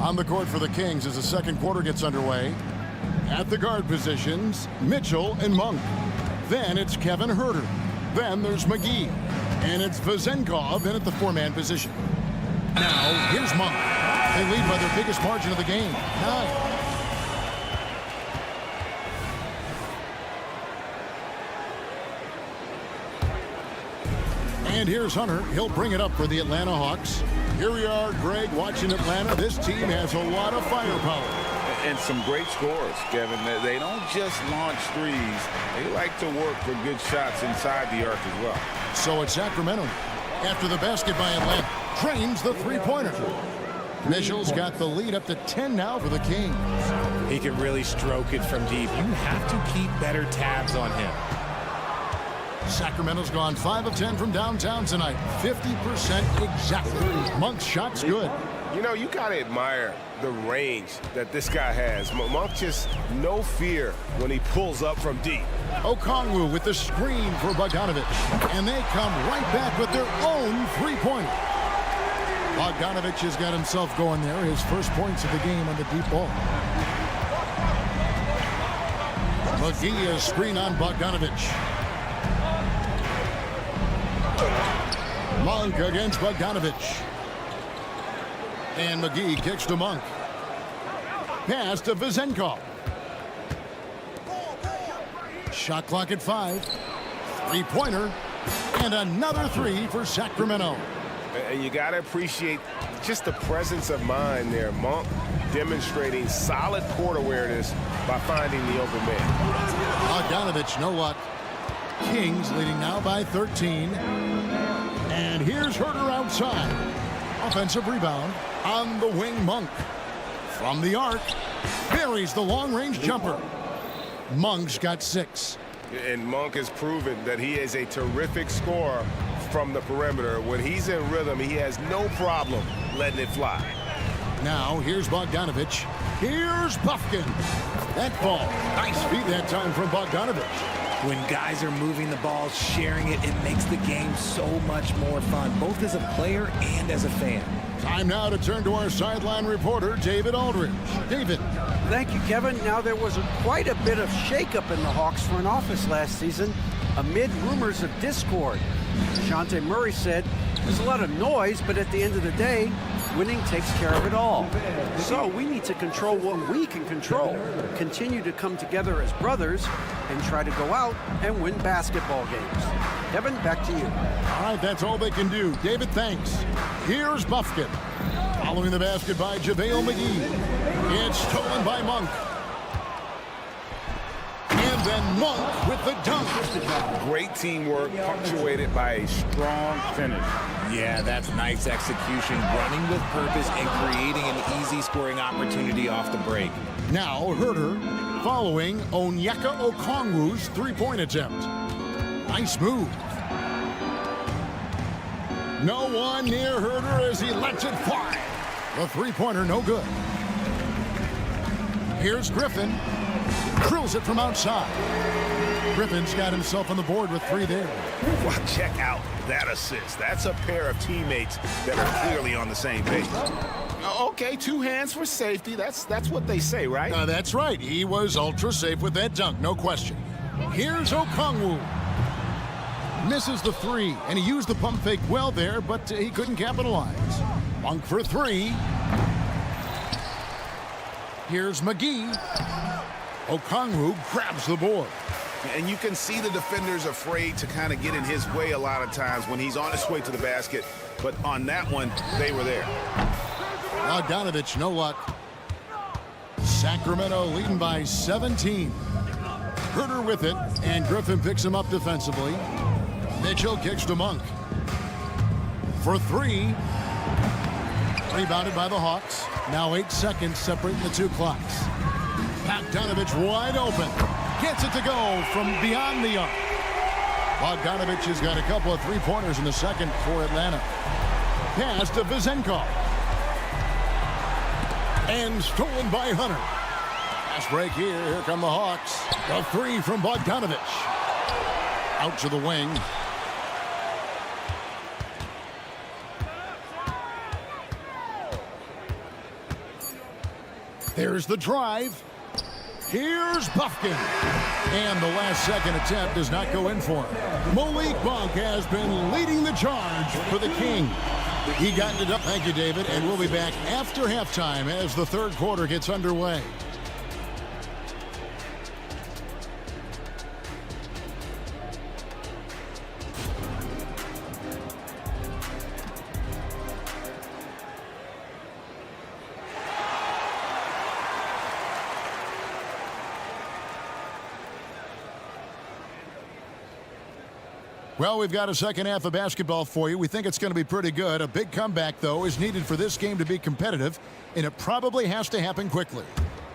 S7: On the court for the Kings as the second quarter gets underway. At the guard positions, Mitchell and Monk. Then it's Kevin Huerter. Then there's McGee. And it's Vezenkov in at the 4-man position. Now, here's Monk. They lead by their biggest margin of the game, 9. And here's Hunter. He'll bring it up for the Atlanta Hawks. Here we are, Greg, watching Atlanta. This team has a lot of firepower.
S8: And some great scores, Kevin. They don't just launch threes. They like to work for good shots inside the arc as well.
S7: So it's Sacramento. After the basket by Atlanta, trains the three-pointer. Mitchell's got the lead up to 10 now for the Kings.
S3: He can really stroke it from deep. You have to keep better tabs on him.
S7: Sacramento's gone 5 of 10 from downtown tonight. 50% exactly. Monk's shot's good.
S1: You know, you got to admire the range that this guy has. Monk just no fear when he pulls up from deep.
S7: Okongwu with the screen for Bogdanovic. And they come right back with their own three-pointer. Bogdanovic has got himself going there. His first points of the game on the deep ball. McGee a screen on Bogdanovic. Monk against Bogdanovic. And McGee kicks to Monk. Pass to Vezenkov. Shot clock at 5. Three-pointer. And another 3 for Sacramento.
S1: And you got to appreciate just the presence of mind there. Monk demonstrating solid court awareness by finding the open man.
S7: Bogdanovic, no luck. Kings leading now by 13. And here's Huerter outside. Offensive rebound on the wing. Monk from the arc buries the long-range jumper. Monk's got 6.
S1: And Monk has proven that he is a terrific scorer from the perimeter. When he's in rhythm, he has no problem letting it fly.
S7: Now here's Bogdanovic. Here's Buffkin. That ball, nice feed that time from Bogdanovic.
S3: When guys are moving the ball, sharing it, it makes the game so much more fun, both as a player and as a fan.
S7: Time now to turn to our sideline reporter, David Aldridge. David.
S10: Thank you, Kevin. Now, there was quite a bit of shakeup in the Hawks front office last season amid rumors of discord. Dejounte Murray said, there's a lot of noise, but at the end of the day, winning takes care of it all. So we need to control what we can control, continue to come together as brothers, and try to go out and win basketball games. Kevin, back to you.
S7: All right, that's all they can do. David, thanks. Here's Buffkin. Following the basket by JaVale McGee. It's stolen by Monk. And then Monk with the dunk.
S8: Great teamwork punctuated by a strong finish.
S4: Yeah, that's nice execution, running with purpose and creating an easy scoring opportunity off the break.
S7: Now Herter following Onyeka Okongwu's three-point attempt. Nice move. No one near Herter as he lets it fly. The three-pointer no good. Here's Griffin. Drills it from outside. Griffin's got himself on the board with 3 there.
S1: Well, check out that assist. That's a pair of teammates that are clearly on the same page.
S8: Okay, 2 hands for safety. That's what they say, right?
S7: That's right. He was ultra safe with that dunk, no question. Here's Okongwu. Misses the 3, and he used the pump fake well there, but he couldn't capitalize. Monk for 3. Here's McGee. Okongwu grabs the board.
S1: And you can see the defenders afraid to kind of get in his way a lot of times when he's on his way to the basket. But on that one, they were there.
S7: Bogdanovich, no luck. Sacramento leading by 17. Herter with it, and Griffin picks him up defensively. Mitchell kicks to Monk. For 3. Rebounded by the Hawks. Now 8 seconds separating the 2 clocks. Bogdanovich wide open. Gets it to go from beyond the arc. Bogdanovich has got a couple of three-pointers in the second for Atlanta. Pass to Vizenko. And stolen by Hunter. Fast break here. Here come the Hawks. The 3 from Bogdanovich. Out to the wing. There's the drive. Here's Buffkin. And the last second attempt does not go in for him. Malik Monk has been leading the charge for the King. He got it up. Thank you, David. And we'll be back after halftime as the third quarter gets underway. Well, we've got a second half of basketball for you. We think it's going to be pretty good. A big comeback, though, is needed for this game to be competitive, and it probably has to happen quickly.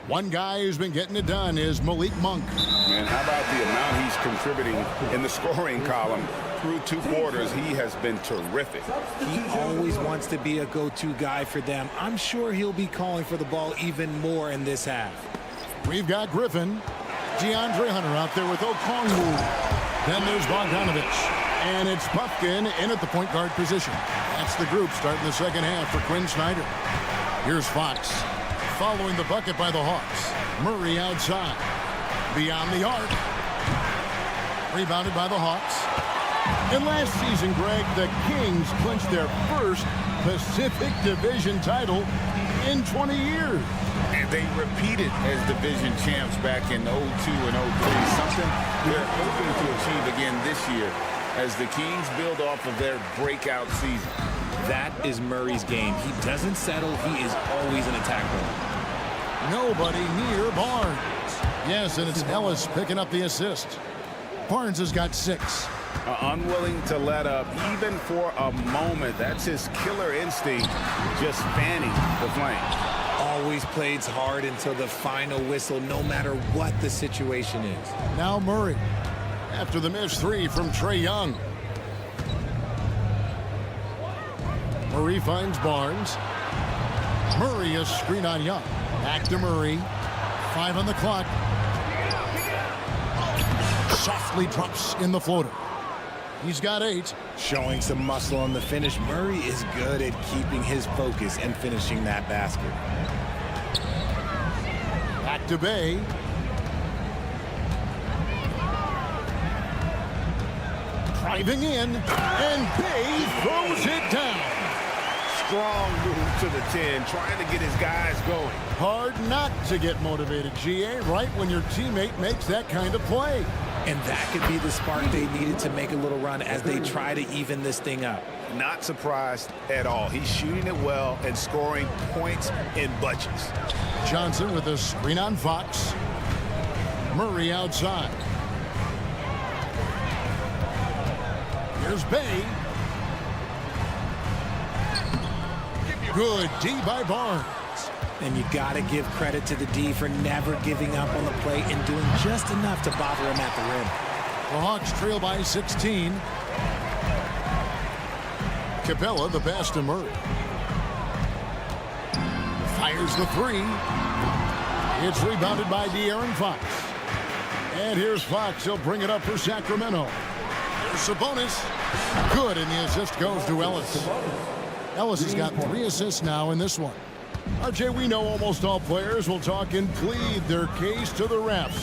S7: One guy who's been getting it done is Malik Monk.
S8: And how about the amount he's contributing in the scoring column? Through 2 quarters, he has been terrific.
S4: He always wants to be a go-to guy for them. I'm sure he'll be calling for the ball even more in this half.
S7: We've got Griffin. DeAndre Hunter out there with Okongwu. Then there's Bogdanovich. And it's Buffkin in at the point guard position. That's the group starting the second half for Quinn Snyder. Here's Fox. Following the bucket by the Hawks. Murray outside. Beyond the arc. Rebounded by the Hawks. And last season, Greg, the Kings clinched their first Pacific Division title in 20 years.
S8: And they repeated as division champs back in 02 and 03. Something they're hoping to achieve again this year as the Kings build off of their breakout season.
S4: That is Murray's game. He doesn't settle. He is always in attack mode.
S7: Nobody near Barnes. Yes, and it's Ellis picking up the assist. Barnes has got 6.
S8: Unwilling to let up even for a moment. That's his killer instinct, just fanning the flame.
S4: Always plays hard until the final whistle, no matter what the situation is.
S7: Now Murray, after the missed 3 from Trae Young. Murray finds Barnes. Murray a screen on Young. Back to Murray. 5 on the clock. Softly drops in the floater. He's got 8.
S4: Showing some muscle on the finish. Murray is good at keeping his focus and finishing that basket.
S7: Back to Bay. Driving in, and Bay throws it down.
S1: Strong move to the 10, trying to get his guys going.
S7: Hard not to get motivated, GA, right when your teammate makes that kind of play.
S4: And that could be the spark they needed to make a little run as they try to even this thing up.
S8: Not surprised at all. He's shooting it well and scoring points in bunches.
S7: Johnson with a screen on Fox. Murray outside. Here's Bay. Good D by Barnes.
S3: And you got to give credit to the D for never giving up on the play and doing just enough to bother him at the rim.
S7: The Hawks trail by 16. Capella, the pass to Murray. Fires the three. It's rebounded by De'Aaron Fox. And here's Fox. He'll bring it up for Sacramento. There's Sabonis. Good, and the assist goes to Ellis. Ellis has got 3 assists now in this one. RJ, we know almost all players will talk and plead their case to the refs.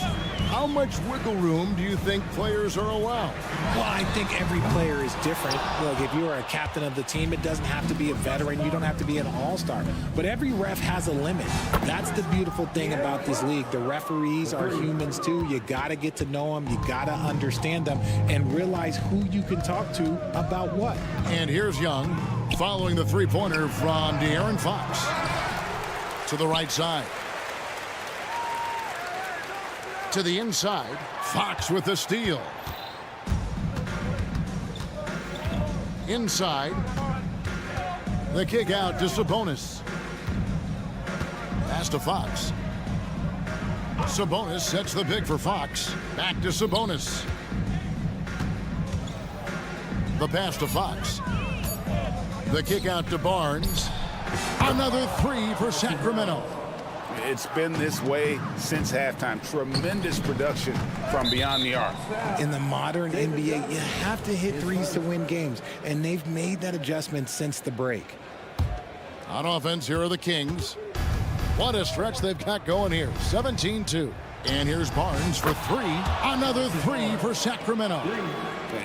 S7: How much wiggle room do you think players are allowed?
S3: Well, I think every player is different. Look, if you are a captain of the team, it doesn't have to be a veteran. You don't have to be an all-star. But every ref has a limit. That's the beautiful thing about this league. The referees are humans, too. You got to get to know them. You got to understand them and realize who you can talk to about what.
S7: And here's Young following the three-pointer from De'Aaron Fox. To the right side. To the inside. Fox with the steal. Inside. The kick out to Sabonis. Pass to Fox. Sabonis sets the pick for Fox. Back to Sabonis. The pass to Fox. The kick out to Barnes. Another three for Sacramento.
S8: It's been this way since halftime. Tremendous production from beyond the arc.
S3: In the modern NBA, you have to hit threes to win games, and they've made that adjustment since the break.
S7: On offense, here are the Kings. What a stretch they've got going here. 17-2. And here's Barnes for three. Another three for Sacramento.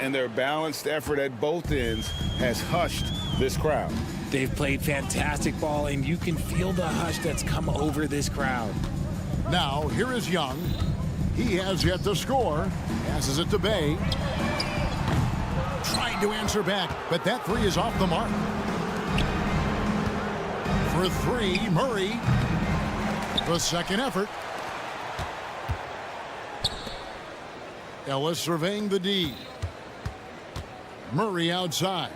S8: And their balanced effort at both ends has hushed this crowd.
S3: They've played fantastic ball, and you can feel the hush that's come over this crowd.
S7: Now, here is Young. He has yet to score. Passes it to Bay. Trying to answer back, but that three is off the mark. For three, Murray. The second effort. Ellis surveying the D. Murray outside.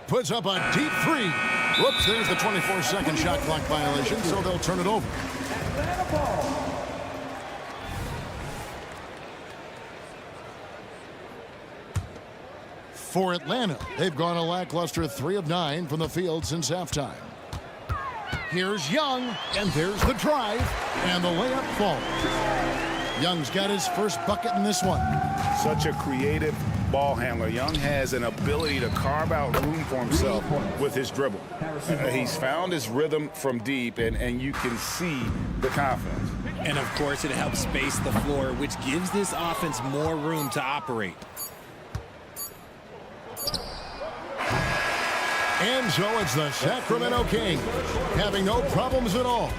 S7: Puts up a deep three. Whoops, there's the 24-second shot clock violation, so they'll turn it over. For Atlanta, they've gone a lackluster 3 of 9 from the field since halftime. Here's Young, and there's the drive, and the layup falls. Young's got his first bucket in this one.
S8: Such a creative ball handler. Young has an ability to carve out room for himself with his dribble. He's found his rhythm from deep, and you can see the confidence.
S3: And, of course, it helps space the floor, which gives this offense more room to operate.
S7: And so it's the Sacramento Kings having no problems at all.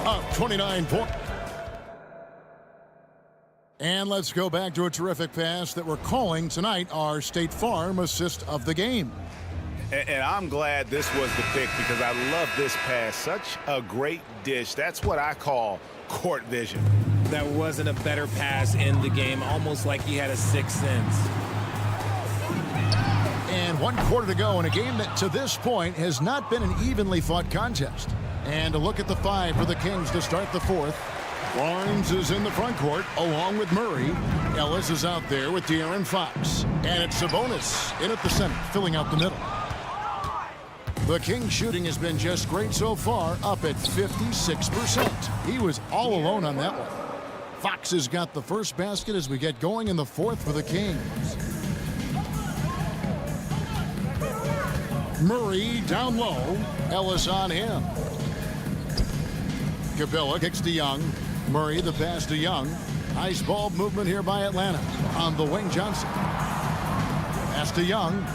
S7: Up 29 points. And let's go back to a terrific pass that we're calling tonight our State Farm assist of the game.
S8: And I'm glad this was the pick because I love this pass. Such a great dish. That's what I call court vision.
S3: That wasn't a better pass in the game, almost like he had a sixth sense.
S7: And 1 quarter to go in a game that to this point has not been an evenly fought contest. And a look at the 5 for the Kings to start the fourth. Barnes is in the front court along with Murray. Ellis is out there with De'Aaron Fox. And it's Sabonis in at the center, filling out the middle. The Kings shooting has been just great so far, up at 56%. He was all alone on that one. Fox has got the first basket as we get going in the fourth for the Kings. Murray down low. Ellis on him. Capella kicks to Young. Murray the pass to Young. Nice ball movement here by Atlanta. On the wing, Johnson. Pass to Young.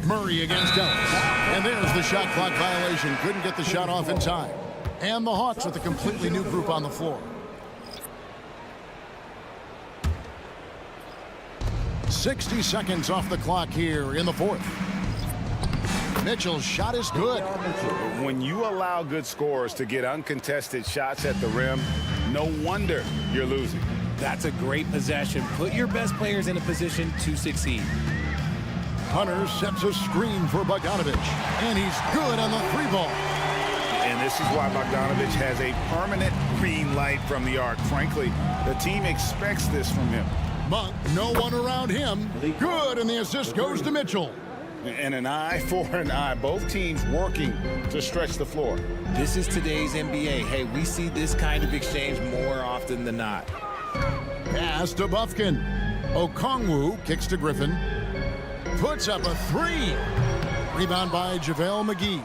S7: Murray against Ellis. And there's the shot clock violation. Couldn't get the shot off in time. And the Hawks with a completely new group on the floor. 60 seconds off the clock here in the fourth. Mitchell's shot is good.
S8: When you allow good scorers to get uncontested shots at the rim, no wonder you're losing.
S3: That's a great possession. Put your best players in a position to succeed.
S7: Hunter sets a screen for Bogdanovich, and he's good on the three ball.
S8: And this is why Bogdanovich has a permanent green light from the arc. Frankly, the team expects this from him.
S7: Monk, no one around him. Good, and the assist goes to Mitchell.
S8: And an eye for an eye. Both teams working to stretch the floor.
S3: This is today's NBA. Hey, we see this kind of exchange more often than not.
S7: Pass to Bufkin. Okongwu kicks to Griffin. Puts up a three. Rebound by JaVale McGee.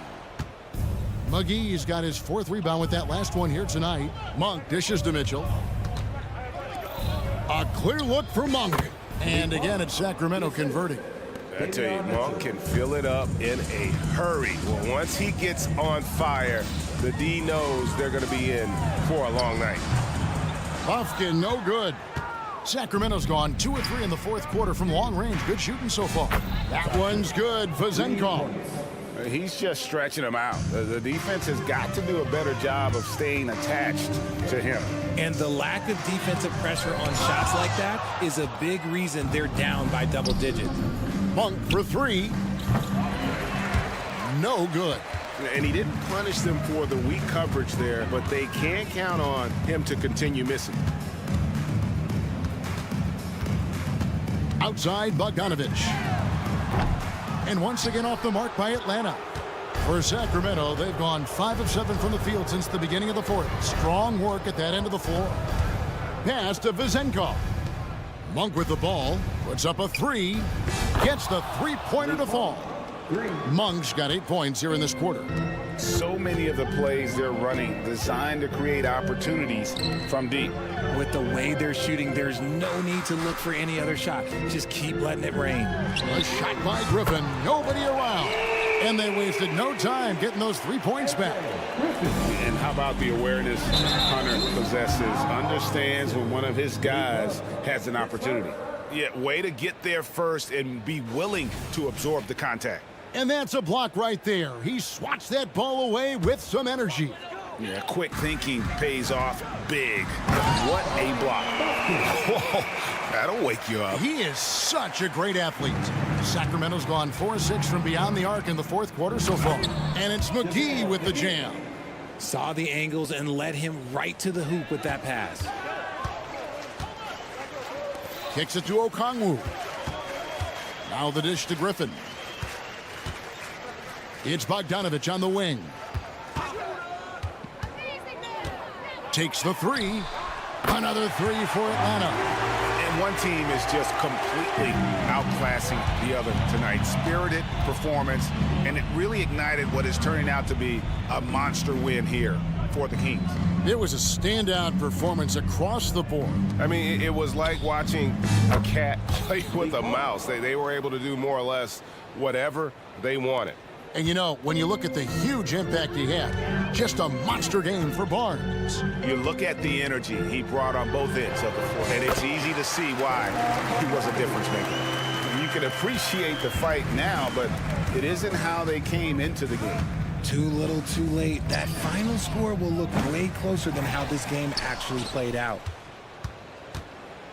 S7: McGee's got his fourth rebound with that last one here tonight. Monk dishes to Mitchell. A clear look for Monk. And again, it's Sacramento converting.
S1: I tell you, Monk can fill it up in a hurry. Well, once he gets on fire, the D knows they're going to be in for a long night.
S7: Bufkin, no good. Sacramento's gone 2 of 3 in the fourth quarter from long range. Good shooting so far. That one's good for Zenkov.
S8: He's just stretching them out. The defense has got to do a better job of staying attached to him.
S3: And the lack of defensive pressure on shots like that is a big reason they're down by double digits.
S7: Monk for three. No good.
S1: And he didn't punish them for the weak coverage there, but they can't count on him to continue missing.
S7: Outside Bogdanovich. And once again off the mark by Atlanta. For Sacramento, they've gone 5 of 7 from the field since the beginning of the fourth. Strong work at that end of the floor. Pass to Vizenkov. Monk with the ball. Puts up a three. Gets the three-pointer to fall. Monk's got 8 points here in this quarter.
S8: So many of the plays they're running designed to create opportunities from deep.
S3: With the way they're shooting, there's no need to look for any other shot. Just keep letting it rain.
S7: A shot by Griffin. Nobody around. And they wasted no time getting those 3 points back.
S8: And how about the awareness Hunter possesses? Understands when one of his guys has an opportunity.
S1: Yeah, way to get there first and be willing to absorb the contact.
S7: And that's a block right there. He swats that ball away with some energy.
S8: Yeah, quick thinking pays off big. What a block.
S1: Whoa, that'll wake you up.
S7: He is such a great athlete. Sacramento's gone 4-6 from beyond the arc in the fourth quarter so far. And it's McGee with the jam.
S3: Saw the angles and led him right to the hoop with that pass.
S7: Kicks it to Okongwu. Now the dish to Griffin. It's Bogdanovich on the wing. Takes the three. Another three for Atlanta.
S1: And one team is just completely outclassing the other tonight. Spirited performance, and it really ignited what is turning out to be a monster win here for the Kings.
S7: It was a standout performance across the board.
S1: I mean, it was like watching a cat play with a mouse. They were able to do more or less whatever they wanted.
S7: And you know, when you look at the huge impact he had, just a monster game for Barnes.
S8: You look at the energy he brought on both ends of the floor, and it's easy to see why he was a difference maker. You can appreciate the fight now, but it isn't how they came into the game.
S3: Too little, too late. That final score will look way closer than how this game actually played out.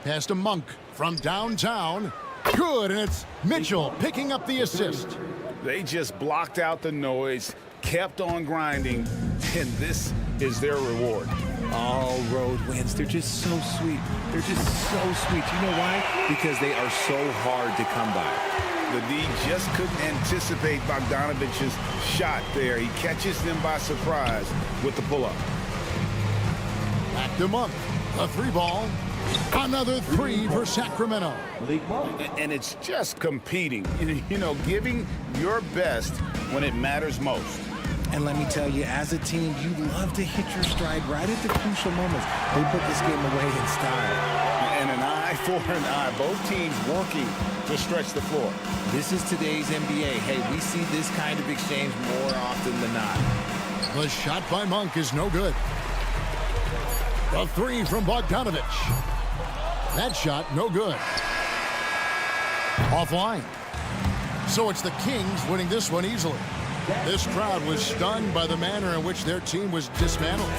S7: Pass to Monk from downtown. Good, and it's Mitchell picking up the assist.
S8: They just blocked out the noise, kept on grinding, and this is their reward.
S3: All road wins. They're just so sweet. They're just so sweet. You know why? Because they are so hard to come by.
S8: The D just couldn't anticipate Bogdanovich's shot there. He catches them by surprise with the pull-up.
S7: Back to Monk. A three ball. Another three for Sacramento.
S8: And it's just competing, you know, giving your best when it matters most.
S3: And let me tell you, as a team, you love to hit your stride right at the crucial moments. They put this game away in style.
S8: And an eye for an eye. Both teams working to stretch the floor.
S3: This is today's NBA. Hey, we see this kind of exchange more often than not.
S7: The shot by Monk is no good. The three from Bogdanovich. That shot, no good. Offline. So it's the Kings winning this one easily. This crowd was stunned by the manner in which their team was dismantled.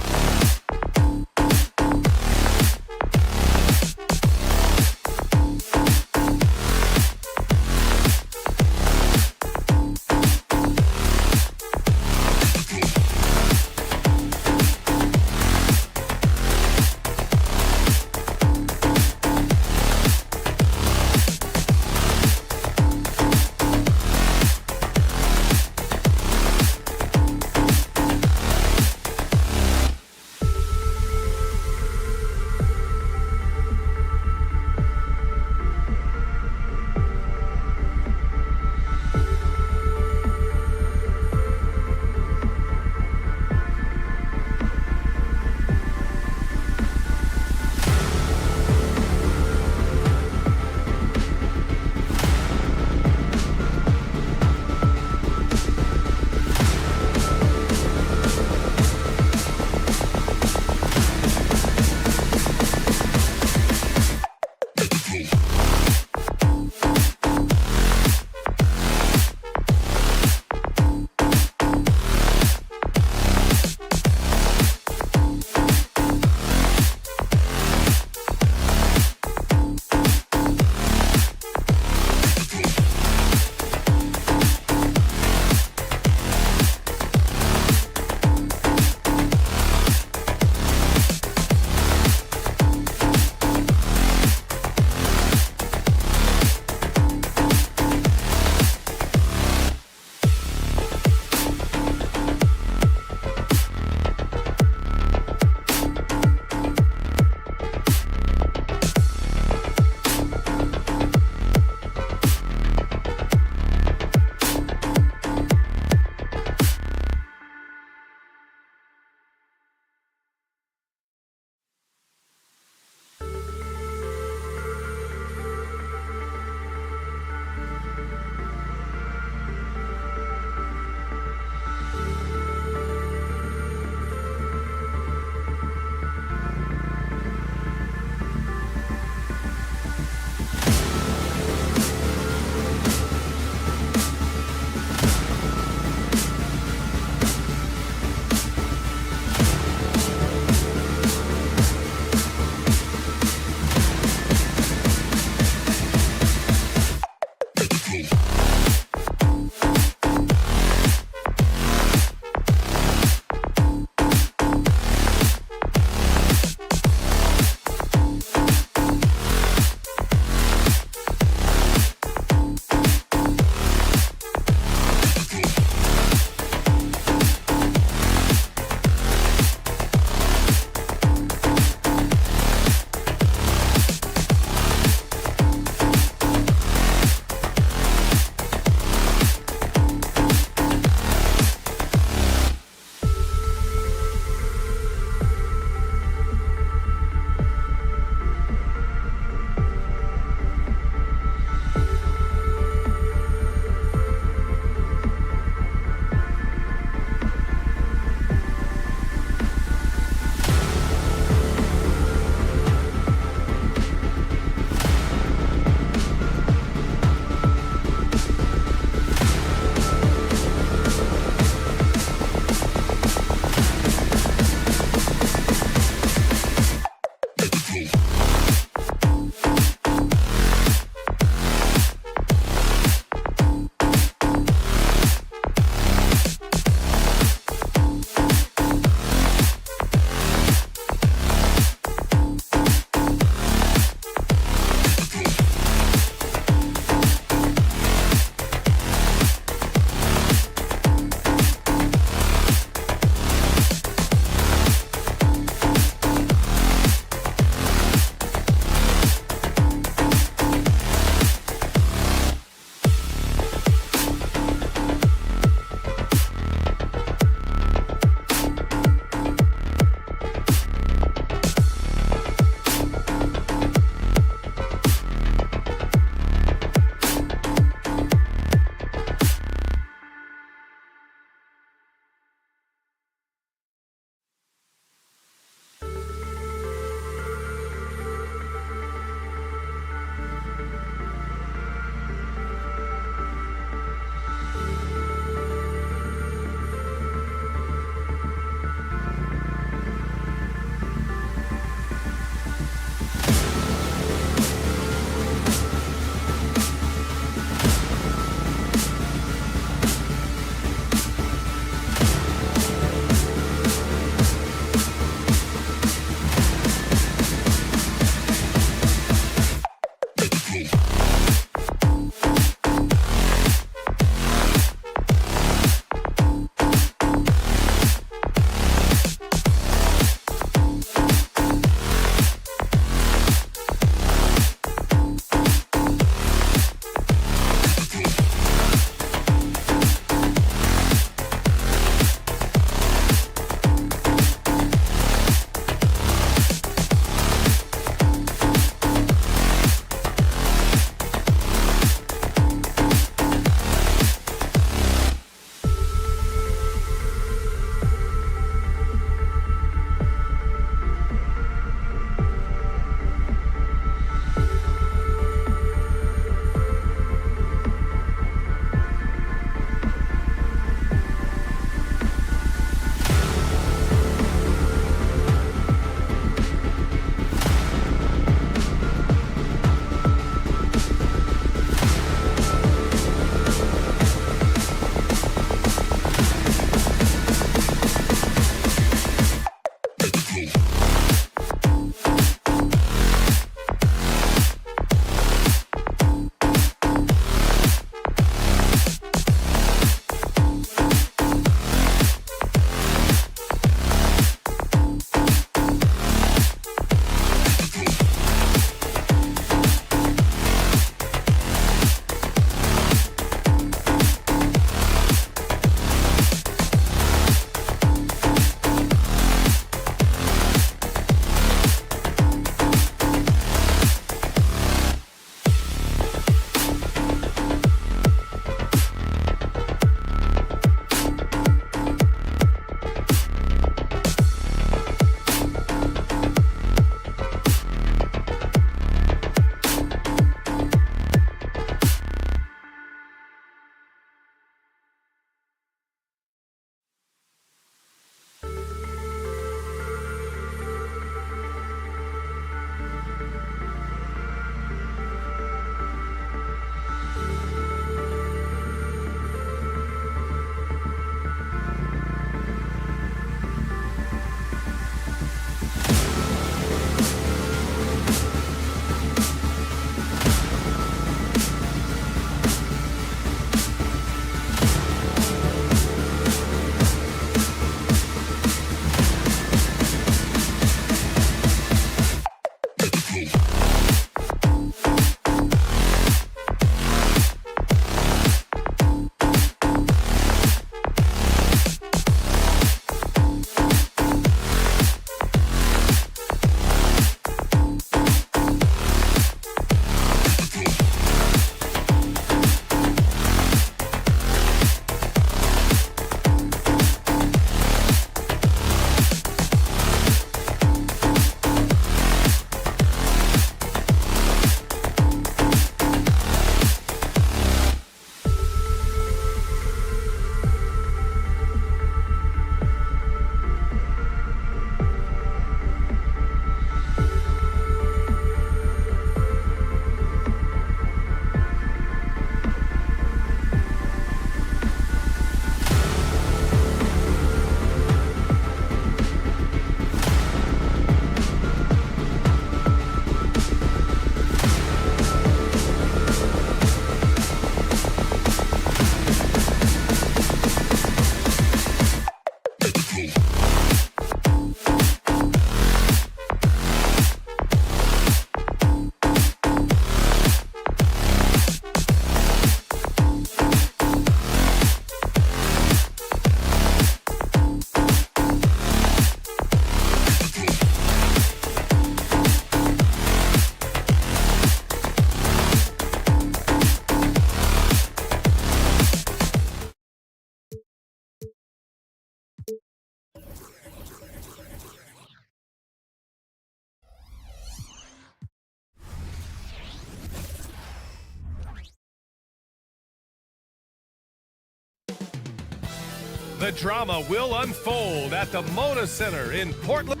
S1: The drama will unfold at the Moda Center in Portland.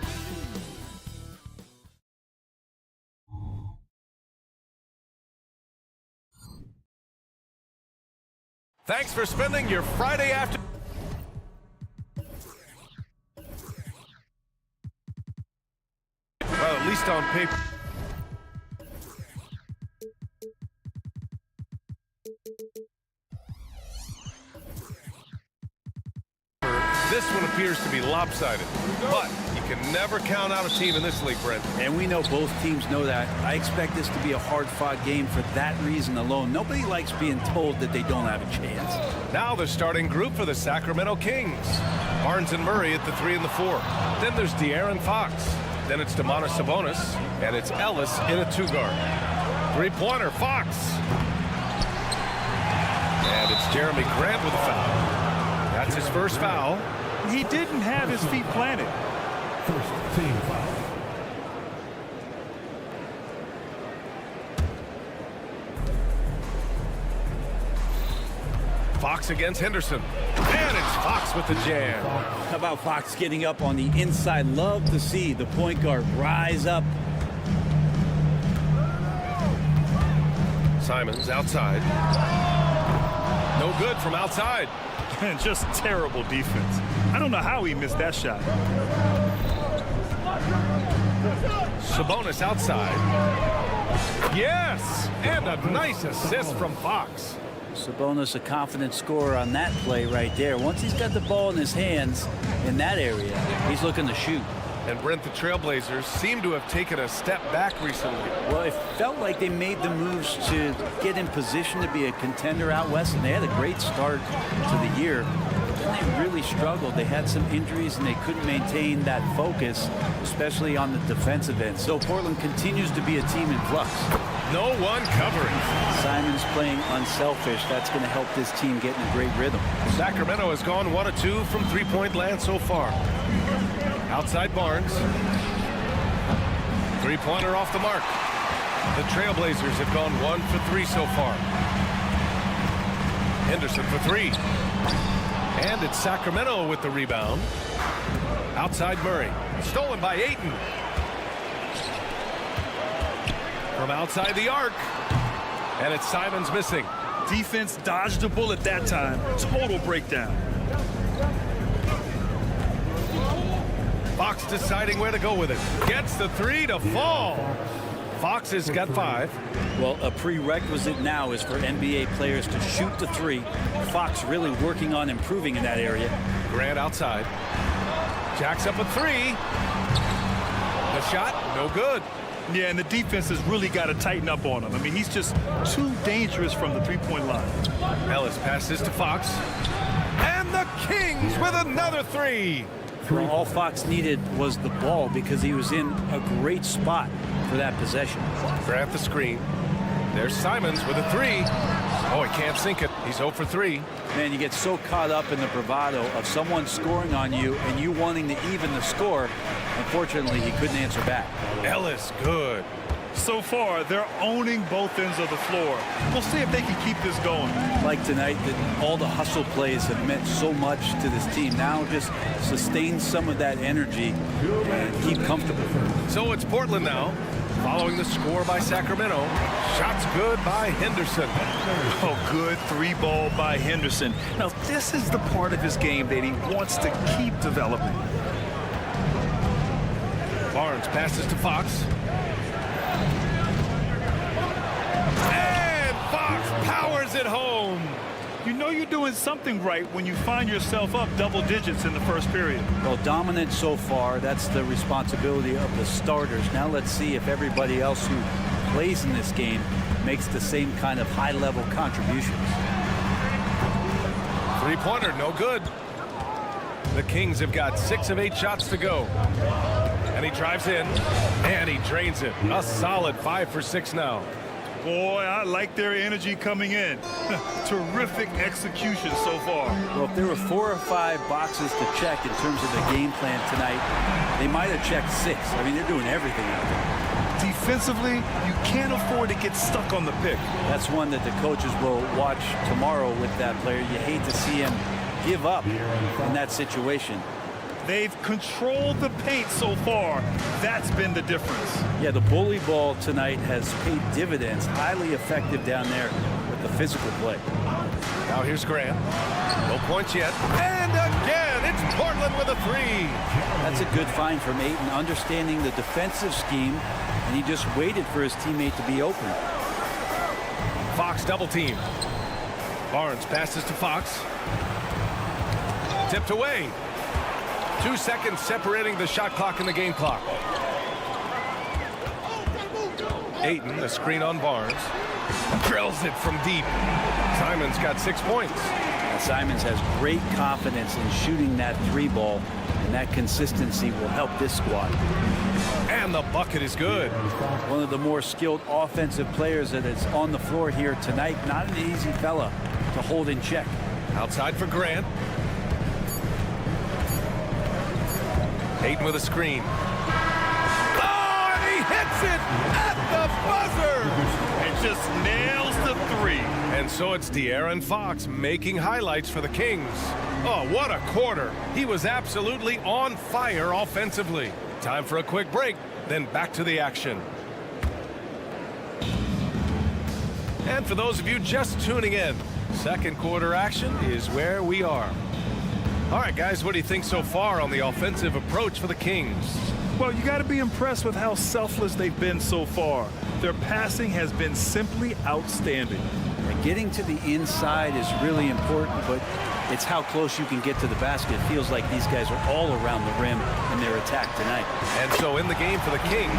S1: Thanks for spending your Friday afternoon. Well, at least on paper. This one appears to be lopsided, but you can never count out a team in this league, Brent.
S9: And we know both teams know that. I expect this to be a hard-fought game for that reason alone. Nobody likes being told that they don't have a chance.
S1: Now the starting group for the Sacramento Kings. Barnes and Murray at the 3 and the 4. Then there's De'Aaron Fox. Then it's Domantas Sabonis, and it's Ellis in a 2-guard. Three-pointer, Fox. And it's Jeremy Grant with a foul. That's his first foul.
S2: He didn't have his feet planted.
S6: First team foul.
S1: Fox against Henderson. And it's Fox with the jam.
S9: How about Fox getting up on the inside? Love to see the point guard rise up.
S1: Simons outside. No good from outside.
S2: Just terrible defense. I don't know how he missed that shot.
S1: Sabonis outside. Yes! And a nice assist from Fox.
S9: Sabonis, a confident scorer on that play right there. Once he's got the ball in his hands in that area, he's looking to shoot.
S1: And Brent, the Trail Blazers seem to have taken a step back recently.
S9: Well, it felt like they made the moves to get in position to be a contender out west, and they had a great start to the year. But then they really struggled. They had some injuries, and they couldn't maintain that focus, especially on the defensive end. So Portland continues to be a team in flux.
S1: No one covering.
S9: Simons playing unselfish. That's going to help this team get in a great rhythm.
S1: Sacramento has gone 1 of 2 from three-point land so far. Outside Barnes. Three-pointer off the mark. The Trail Blazers have gone 1 for 3 so far. Henderson for 3. And it's Sacramento with the rebound. Outside Murray. Stolen by Ayton. From outside the arc. And it's Simons missing.
S2: Defense dodged a bullet that time. Total breakdown.
S1: Fox deciding where to go with it. Gets the 3 to fall. Fox has got 5.
S9: Well, a prerequisite now is for NBA players to shoot the 3. Fox really working on improving in that area.
S1: Grant outside. Jacks up a 3. The shot, no good.
S2: Yeah, and the defense has really got to tighten up on him. I mean, he's just too dangerous from the three-point line.
S1: Ellis passes to Fox. And the Kings with another 3.
S9: Well, all Fox needed was the ball because he was in a great spot for that possession.
S1: Grant the screen. There's Simons with a 3. Oh, he can't sink it. He's 0 for 3.
S9: Man, you get so caught up in the bravado of someone scoring on you and you wanting to even the score. Unfortunately, he couldn't answer back.
S1: Ellis, good.
S2: So far, they're owning both ends of the floor. We'll see if they can keep this going.
S9: Like tonight, that all the hustle plays have meant so much to this team. Now just sustain some of that energy and keep comfortable.
S1: So it's Portland now, following the score by Sacramento. Shots good by Henderson.
S2: Oh, good 3-ball by Henderson. Now, this is the part of his game that he wants to keep developing.
S1: Barnes passes to Fox. And Fox powers it home.
S2: You know you're doing something right when you find yourself up double digits in the first period.
S9: Well, dominant so far. That's the responsibility of the starters. Now let's see if everybody else who plays in this game makes the same kind of high-level contributions.
S1: Three-pointer, no good. The Kings have got 6 of 8 shots to go. And he drives in, and he drains it. A solid 5 for 6 now.
S2: Boy, I like their energy coming in. Terrific execution so far.
S9: Well, if there were 4 or 5 boxes to check in terms of the game plan tonight, they might have checked 6. I mean, they're doing everything out there.
S2: Defensively, you can't afford to get stuck on the pick.
S9: That's one that the coaches will watch tomorrow with that player. You hate to see him give up in that situation.
S2: They've controlled the paint so far. That's been the difference.
S9: Yeah, the bully ball tonight has paid dividends. Highly effective down there with the physical play.
S1: Now here's Grant. No points yet. And again, it's Portland with a three.
S9: That's a good find from Ayton, understanding the defensive scheme, and he just waited for his teammate to be open.
S1: Fox double team. Barnes passes to Fox. Tipped away. 2 seconds separating the shot clock and the game clock. Ayton, the screen on Barnes. Drills it from deep. Simons got 6 points.
S9: And Simons has great confidence in shooting that three ball, and that consistency will help this squad.
S1: And the bucket is good.
S9: One of the more skilled offensive players that is on the floor here tonight. Not an easy fella to hold in check.
S1: Outside for Grant. Ayton with a screen. Oh, and he hits it at the buzzer!
S2: And just nails the three.
S1: And so it's De'Aaron Fox making highlights for the Kings. Oh, what a quarter. He was absolutely on fire offensively. Time for a quick break, then back to the action. And for those of you just tuning in, second quarter action is where we are. All right, guys, what do you think so far on the offensive approach for the Kings?
S2: Well, you got to be impressed with how selfless they've been so far. Their passing has been simply outstanding.
S9: And getting to the inside is really important, but it's how close you can get to the basket. It feels like these guys are all around the rim in their attack tonight.
S1: And so in the game for the Kings,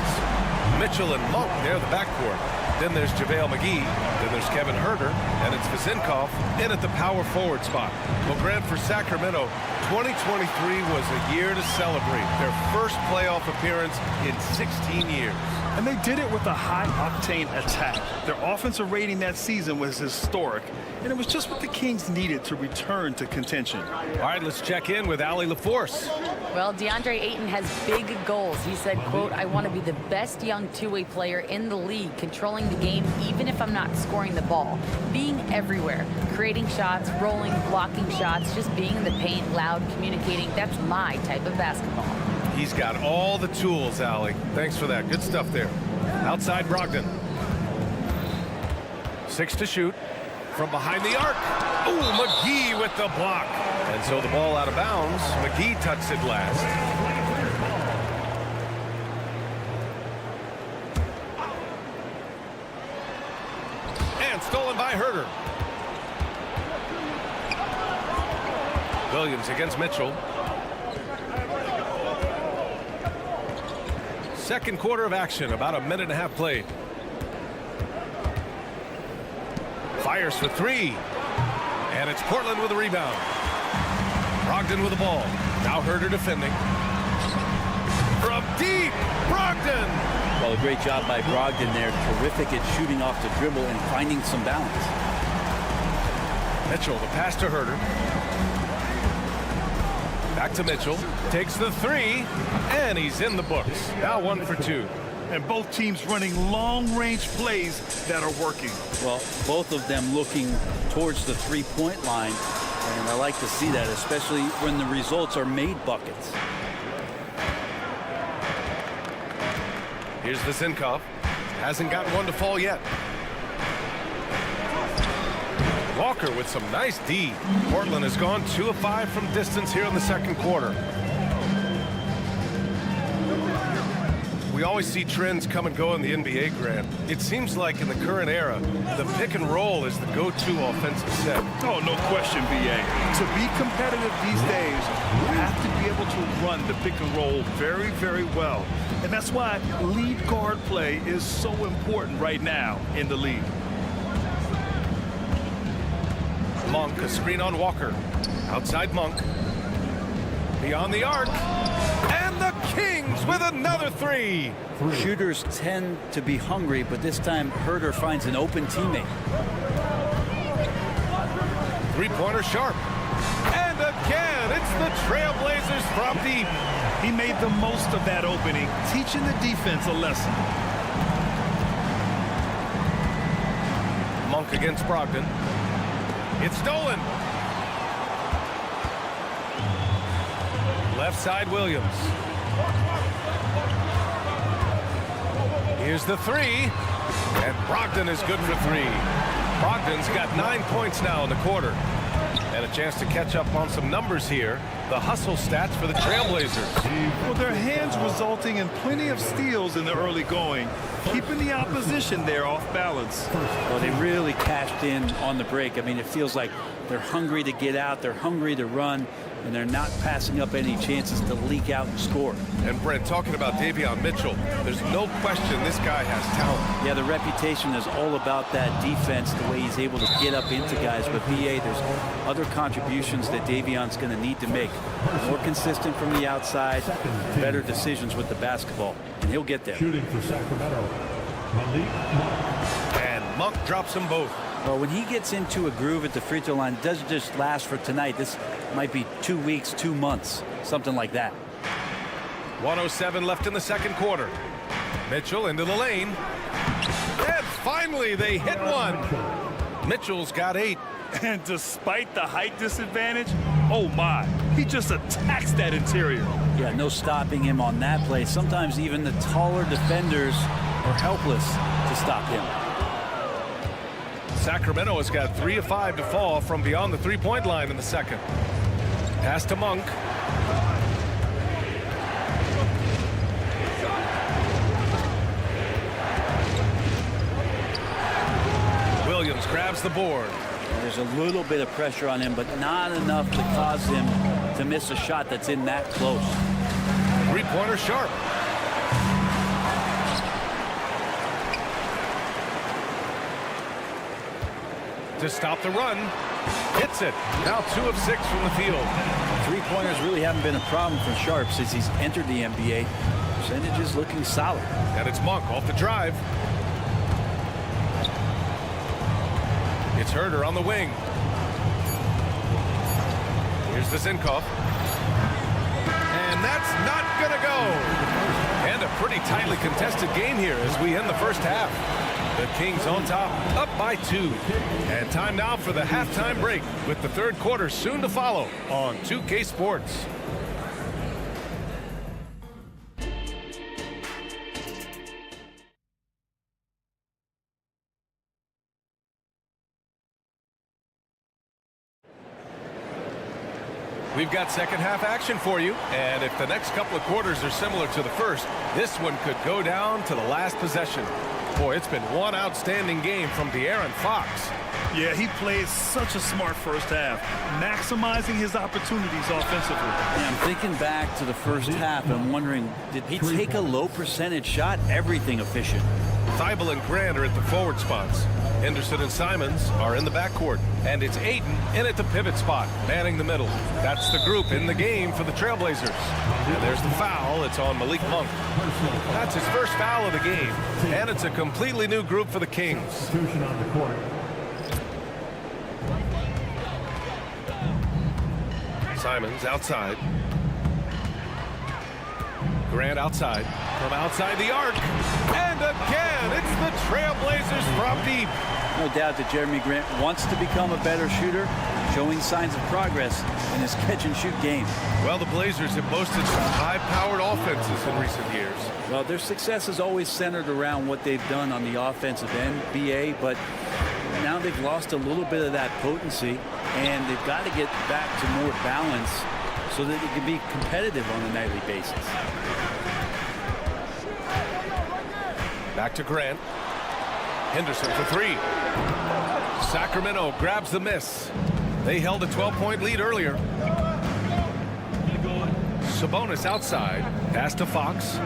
S1: Mitchell and Monk, they're the backcourt. Then there's JaVale McGee. Then there's Kevin Huerter. And it's Vizinkov in at the power forward spot. Well, Grant, for Sacramento, 2023 was a year to celebrate. Their first playoff appearance in 16 years.
S2: And they did it with a high-octane attack. Their offensive rating that season was historic, and it was just what the Kings needed to return to contention.
S1: All right, let's check in with Allie LaForce.
S5: Well, DeAndre Ayton has big goals. He said, quote, "I want to be the best young two-way player in the league, controlling the game even if I'm not scoring the ball. Being everywhere, creating shots, rolling, blocking shots, just being in the paint, loud, communicating. That's my type of basketball."
S1: He's got all the tools, Allie. Thanks for that. Good stuff there. Outside Brogdon. 6 to shoot. From behind the arc. Ooh, McGee with the block. And so the ball out of bounds. McGee touched it last. And stolen by Huerter. Williams against Mitchell. Second quarter of action, about a minute and a half played. Fires for three. And it's Portland with a rebound. Brogdon with the ball. Now Huerter defending. From deep, Brogdon.
S9: Well, a great job by Brogdon there. Terrific at shooting off the dribble and finding some balance.
S1: Mitchell, the pass to Huerter. Back to Mitchell. Takes the three. And he's in the books. Now 1 for 2.
S2: And both teams running long-range plays that are working.
S9: Well, both of them looking towards the three-point line. And I like to see that, especially when the results are made buckets.
S1: Here's Vizinkov. Hasn't gotten one to fall yet. Walker with some nice D. Portland has gone 2 of 5 from distance here in the second quarter. We always see trends come and go in the NBA, Grant. It seems like in the current era, the pick and roll is the go-to offensive set.
S2: Oh, no question, BA. To be competitive these days, you have to be able to run the pick and roll very, very well. And that's why lead guard play is so important right now in the league.
S1: Monk, a screen on Walker. Outside Monk. Beyond the arc. And the Kings with another three.
S9: Shooters tend to be hungry, but this time Huerter finds an open teammate.
S1: Three-pointer sharp. And again, it's the Trail Blazers from deep.
S2: He made the most of that opening, teaching the defense a lesson.
S1: Monk against Brogdon. It's stolen. Left side, Williams. Here's the three. And Brogdon is good for three. Brogdon's got 9 points now in the quarter. And a chance to catch up on some numbers here. The hustle stats for the Trail Blazers.
S2: Well, their hands resulting in plenty of steals in the early going, keeping the opposition there off balance.
S9: Well, they really cashed in on the break. I mean, it feels like they're hungry to get out, they're hungry to run, and they're not passing up any chances to leak out and score.
S1: And Brent, talking about Davion Mitchell, there's no question this guy has talent.
S9: Yeah, the reputation is all about that defense, the way he's able to get up into guys. But BA, there's other contributions that Davion's going to need to make. More consistent from the outside, better decisions with the basketball, and he'll get there.
S6: Shooting for Sacramento,
S1: And Monk drops them both.
S9: Well, when he gets into a groove at the free throw line, it doesn't just last for tonight. This might be 2 weeks, 2 months, something like that.
S1: 1:07 left in the second quarter. Mitchell into the lane. And finally they hit one. Mitchell's got 8.
S2: And despite the height disadvantage, oh my, he just attacks that interior.
S9: Yeah, no stopping him on that play. Sometimes even the taller defenders are helpless to stop him.
S1: Sacramento has got 3 of 5 to fall from beyond the three-point line in the second. Pass to Monk. Williams grabs the board.
S9: There's a little bit of pressure on him, but not enough to cause him to miss a shot that's in that close.
S1: Three-pointer sharp. To stop the run. Hits it. Now 2 of 6 from the field.
S9: Three-pointers really haven't been a problem for Sharp since he's entered the NBA. Percentage is looking solid.
S1: And it's Monk off the drive. It's Herder on the wing. Here's the Zinkoff. And that's not going to go. And a pretty tightly contested game here as we end the first half. The Kings on top, up by 2. And time now for the halftime break with the third quarter soon to follow on 2K Sports. We've got second half action for you, and if the next couple of quarters are similar to the first, this one could go down to the last possession. Boy, it's been one outstanding game from De'Aaron Fox.
S2: Yeah, he played such a smart first half, maximizing his opportunities offensively.
S9: Yeah, I'm thinking back to the first half and I'm wondering, did he take a low percentage shot? Everything efficient.
S1: Thybulle and Grant are at the forward spots. Henderson and Simons are in the backcourt. And it's Ayton in at the pivot spot, manning the middle. That's the group in the game for the Trail Blazers. And there's the foul. It's on Malik Monk. That's his first foul of the game. And it's a completely new group for the Kings. Simons outside. Grant outside. From outside the arc. And again, it's the Trail Blazers from deep.
S9: No doubt that Jeremy Grant wants to become a better shooter, showing signs of progress in his catch-and-shoot game.
S1: Well, the Blazers have boasted some high-powered offenses in recent years.
S9: Well, their success is always centered around what they've done on the offensive end, BA, but now they've lost a little bit of that potency, and they've got to get back to more balance so that they can be competitive on a nightly basis.
S1: Back to Grant. Henderson for 3. Sacramento grabs the miss. They held a 12-point lead earlier. Sabonis outside. Pass to Fox.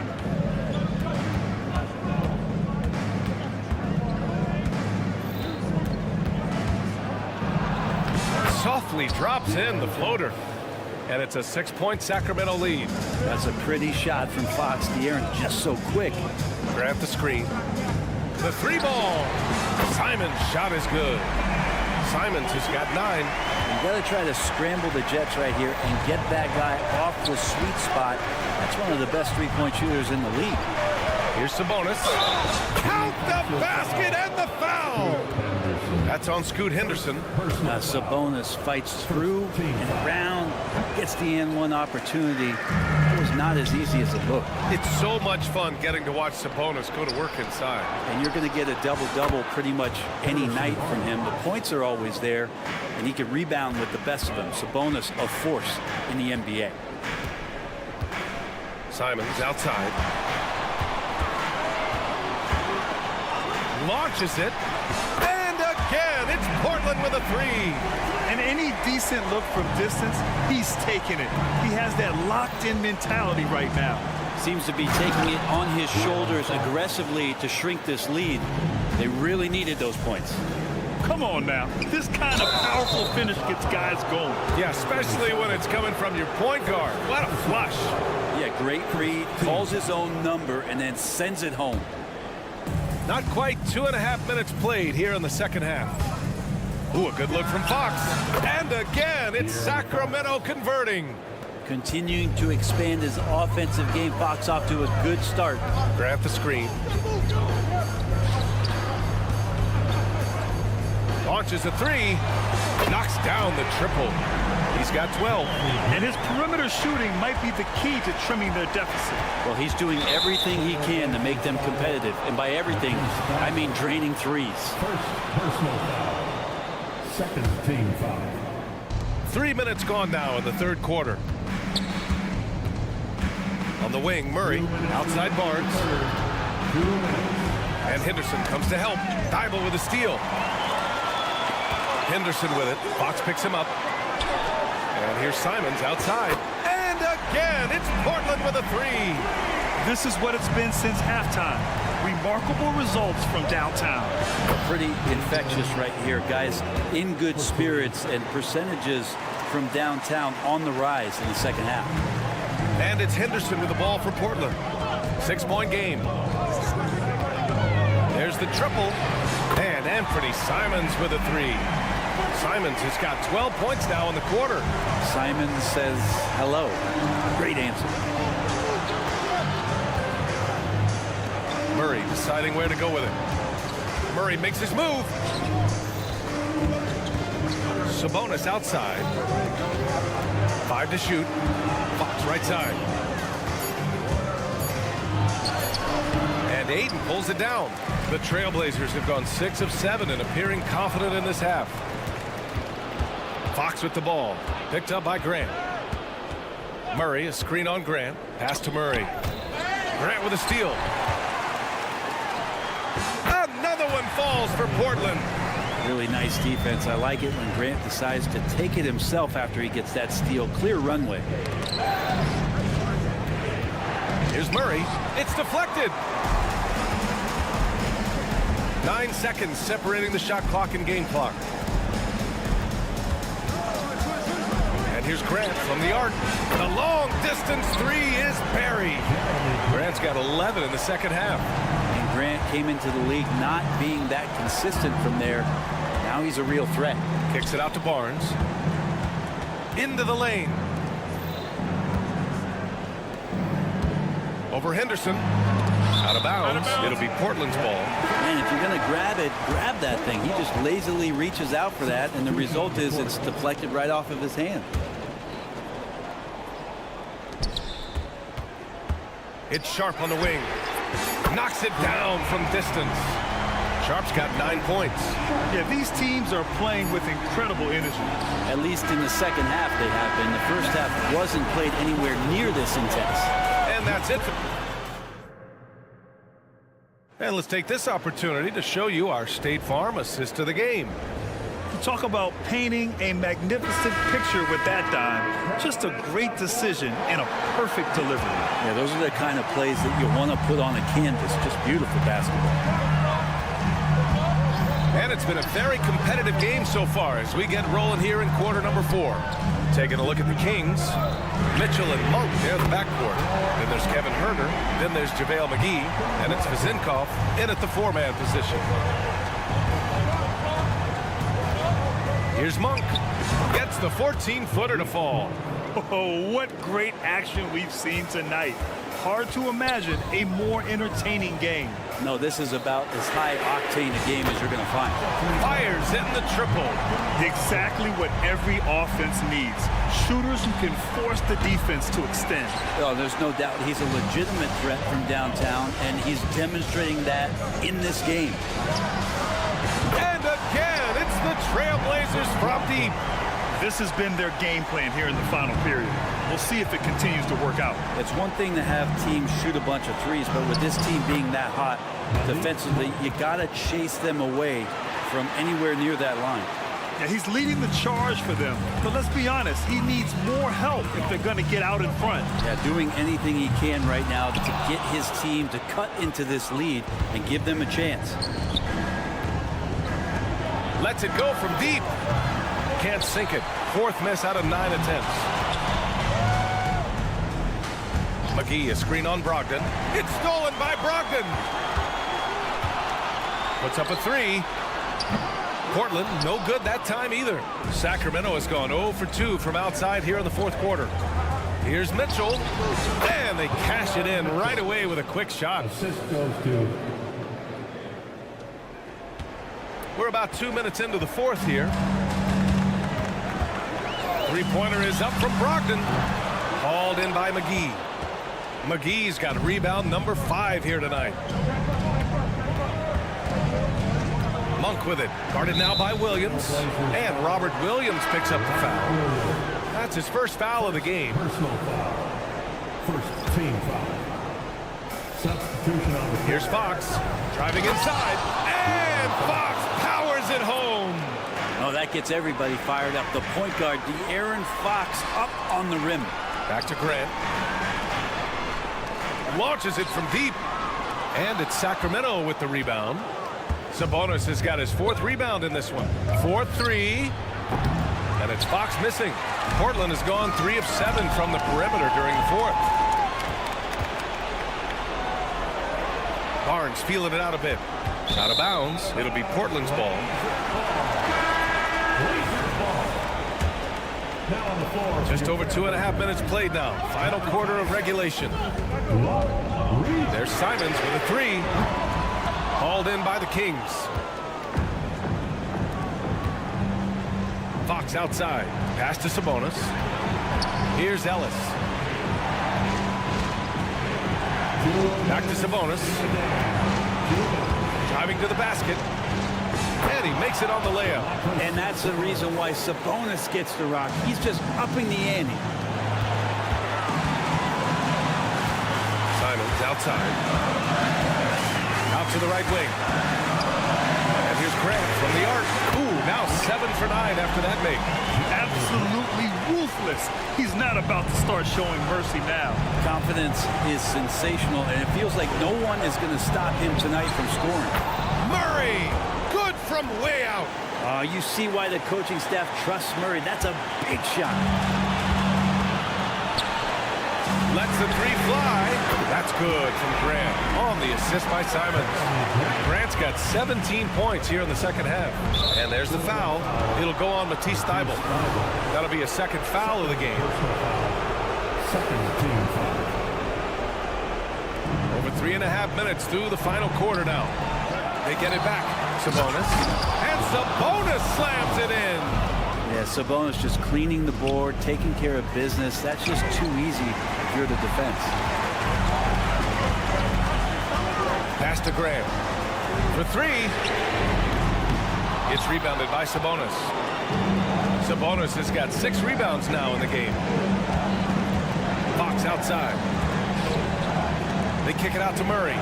S1: Softly drops in the floater. And it's a 6-point Sacramento lead.
S9: That's a pretty shot from Fox. De'Aaron just so quick.
S1: Grant the screen. The 3-ball. Simons' shot is good. Simons has got 9.
S9: You got to try to scramble the Jets right here and get that guy off the sweet spot. That's one of the best three-point shooters in the league.
S1: Here's Sabonis. Count the basket and the foul. That's on Scoot Henderson.
S9: Sabonis fights through and around, gets the N1 opportunity. It was not as easy as it looked.
S1: It's so much fun getting to watch Sabonis go to work inside.
S9: And you're going to get a double-double pretty much any night from him. The points are always there, and he can rebound with the best of them. Sabonis, a force in the NBA.
S1: Simons outside. Launches it. And again, it's Portland with a three.
S2: And any decent look from distance, he's taking it. He has that locked-in mentality right now.
S9: Seems to be taking it on his shoulders aggressively to shrink this lead. They really needed those points.
S2: Come on now. This kind of powerful finish gets guys going.
S1: Yeah, especially when it's coming from your point guard. What a flush.
S9: Yeah, great read, calls his own number, and then sends it home.
S1: Not quite 2.5 minutes played here in the second half. Ooh, a good look from Fox. And again, it's Sacramento converting.
S9: Continuing to expand his offensive game. Fox off to a good start.
S1: Grant the screen. Launches a three. Knocks down the triple. He's got 12.
S2: And his perimeter shooting might be the key to trimming their deficit.
S9: Well, he's doing everything he can to make them competitive. And by everything, I mean draining threes.
S6: First personal foul. Second team foul.
S1: 3 minutes gone now in the third quarter. On the wing, Murray. Outside Barnes. And Henderson comes to help. Thibault with a steal. Henderson with it. Fox picks him up. And here's Simons outside. And again, it's Portland with a three.
S2: This is what it's been since halftime. Remarkable results from downtown.
S9: Pretty infectious right here, guys. In good spirits, and percentages from downtown on the rise in the second half.
S1: And it's Henderson with the ball for Portland. 6-point game. There's the triple. And Anthony Simons with a three. Simons has got 12 points now in the quarter.
S9: Simons says hello. Great answer.
S1: Murray deciding where to go with it. Murray makes his move. Sabonis outside. 5 to shoot. Fox right side. And Ayton pulls it down. The Trail Blazers have gone 6 of 7 and appearing confident in this half. Fox with the ball. Picked up by Grant. Murray, a screen on Grant. Pass to Murray. Grant with a steal. Another one falls for Portland.
S9: Really nice defense. I like it when Grant decides to take it himself after he gets that steal. Clear runway.
S1: Here's Murray. It's deflected. 9 seconds separating the shot clock and game clock. And here's Grant from the arc. The long distance three is buried. Grant's got 11 in the second half.
S9: And Grant came into the league not being that consistent from there. Now he's a real threat.
S1: Kicks it out to Barnes. Into the lane. Over Henderson. Out of bounds. It'll be Portland's ball.
S9: And if you're going to grab it, grab that thing. He just lazily reaches out for that, and the result is it's deflected right off of his hand.
S1: It's Sharp on the wing. Knocks it down from distance. Sharp's got 9 points.
S2: Yeah, these teams are playing with incredible energy.
S9: At least in the second half they have been. The first half wasn't played anywhere near this intense.
S1: And that's it. And let's take this opportunity to show you our State Farm assist of the game.
S2: Talk about painting a magnificent picture with that dime. Just a great decision and a perfect delivery.
S9: Yeah, those are the kind of plays that you want to put on a canvas. Just beautiful basketball.
S1: And it's been a very competitive game so far as we get rolling here in quarter number 4. Taking a look at the Kings. Mitchell and Monk near the backcourt. Then there's Kevin Herter. Then there's JaVale McGee. And it's Vazinkoff in at the 4-man position. Here's Monk. Gets the 14-footer to fall.
S2: Oh, what great action we've seen tonight. Hard to imagine a more entertaining game.
S9: No, this is about as high octane a game as you're going to find.
S1: Fires in the triple.
S2: Exactly what every offense needs. Shooters who can force the defense to extend.
S9: Oh, there's no doubt he's a legitimate threat from downtown, and he's demonstrating that in this game.
S1: And again, it's the Trail Blazers from deep.
S2: This has been their game plan here in the final period. We'll see if it continues to work out.
S9: It's one thing to have teams shoot a bunch of threes, but with this team being that hot defensively, you got to chase them away from anywhere near that line.
S2: Yeah, he's leading the charge for them, but let's be honest, he needs more help if they're going to get out in front.
S9: Yeah, doing anything he can right now to get his team to cut into this lead and give them a chance.
S1: Lets it go from deep. Can't sink it. Fourth miss out of 9 attempts. McGee, a screen on Brogdon. It's stolen by Brogdon. Puts up a 3. Portland, no good that time either. Sacramento has gone 0 for 2 from outside here in the fourth quarter. Here's Mitchell. And they cash it in right away with a quick shot.
S6: Assist goes to
S1: We're about 2 minutes into the fourth here. Three-pointer is up from Brogdon. Hauled in by McGee. McGee's got rebound number 5 here tonight. Monk with it. Guarded now by Williams. And Robert Williams picks up the foul. That's his first foul of the game.
S6: personal foul. First team foul. Substitution on the
S1: Here's Fox. Driving inside. And Fox powers it home.
S9: Oh, that gets everybody fired up. The point guard, De'Aaron Fox, up on the rim.
S1: Back to Grant. Launches it from deep. And it's Sacramento with the rebound. Sabonis has got his 4th rebound in this one. 4-3. And it's Fox missing. Portland has gone 3 of 7 from the perimeter during the fourth. Barnes feeling it out a bit. Out of bounds. It'll be Portland's ball. Just over 2.5 minutes played now. Final quarter of regulation. There's Simons with a 3. Hauled in by the Kings. Fox outside. Pass to Sabonis. Here's Ellis. Back to Sabonis. Driving to the basket. And he makes it on the layup.
S9: And that's the reason why Sabonis gets the rock. He's just upping the ante.
S1: Simons outside. Out to the right wing. And here's Grant from the arc. Ooh, now 7 for 9 after that make.
S2: Absolutely ruthless. He's not about to start showing mercy now.
S9: Confidence is sensational, and it feels like no one is going to stop him tonight from scoring.
S1: Murray, good from way out.
S9: You see why the coaching staff trusts Murray. That's a big shot.
S1: Lets the 3 fly. That's good from Grant on the assist by Simons. Grant's got 17 points here in the second half. And there's the foul. It'll go on Matisse Thybulle. That'll be a second foul of the game.
S6: second team foul.
S1: Over 3.5 minutes through the final quarter now. They get it back. Sabonis. And Sabonis slams it in.
S9: Yeah, Sabonis just cleaning the board, taking care of business. That's just too easy if you're the defense.
S1: Pass to Graham. For 3. It's rebounded by Sabonis. Sabonis has got 6 rebounds now in the game. Fox outside. They kick it out to Murray.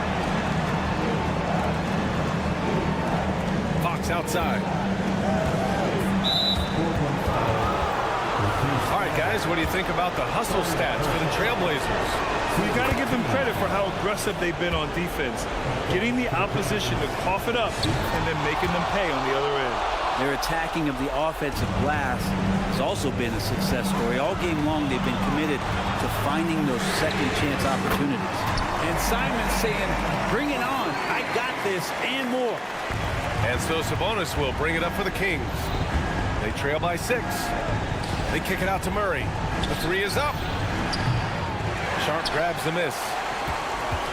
S1: Fox outside. All right, guys, what do you think about the hustle stats for the Trail Blazers?
S2: So you got to give them credit for how aggressive they've been on defense, getting the opposition to cough it up and then making them pay on the other end.
S9: Their attacking of the offensive glass has also been a success story. All game long, they've been committed to finding those second chance opportunities. And Simon's saying, bring it on. I got this and more.
S1: And so Sabonis will bring it up for the Kings. They trail by 6. They kick it out to Murray. The 3 is up. Sharp grabs the miss.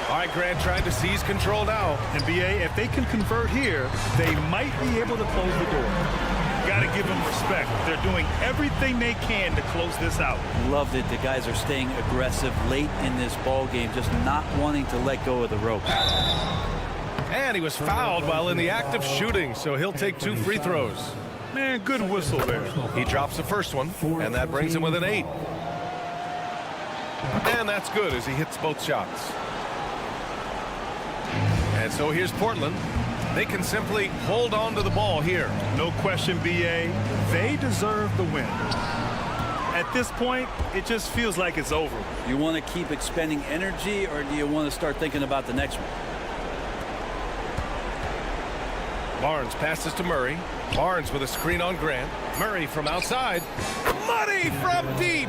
S1: All right, Grant trying to seize control now.
S2: And BA, if they can convert here, they might be able to close the door. Got to give them respect. They're doing everything they can to close this out.
S9: Loved it. The guys are staying aggressive late in this ball game, just not wanting to let go of the rope.
S1: And he was fouled while in the act of shooting, so he'll take 2 free throws.
S2: Man, good whistle there.
S1: He drops the first one, and that brings him with an 8. And that's good as he hits both shots. And so here's Portland. They can simply hold on to the ball here.
S2: No question, BA. They deserve the win. At this point, it just feels like it's over.
S9: You want to keep expending energy, or do you want to start thinking about the next one?
S1: Barnes passes to Murray. Barnes with a screen on Grant. Murray from outside. Money from deep.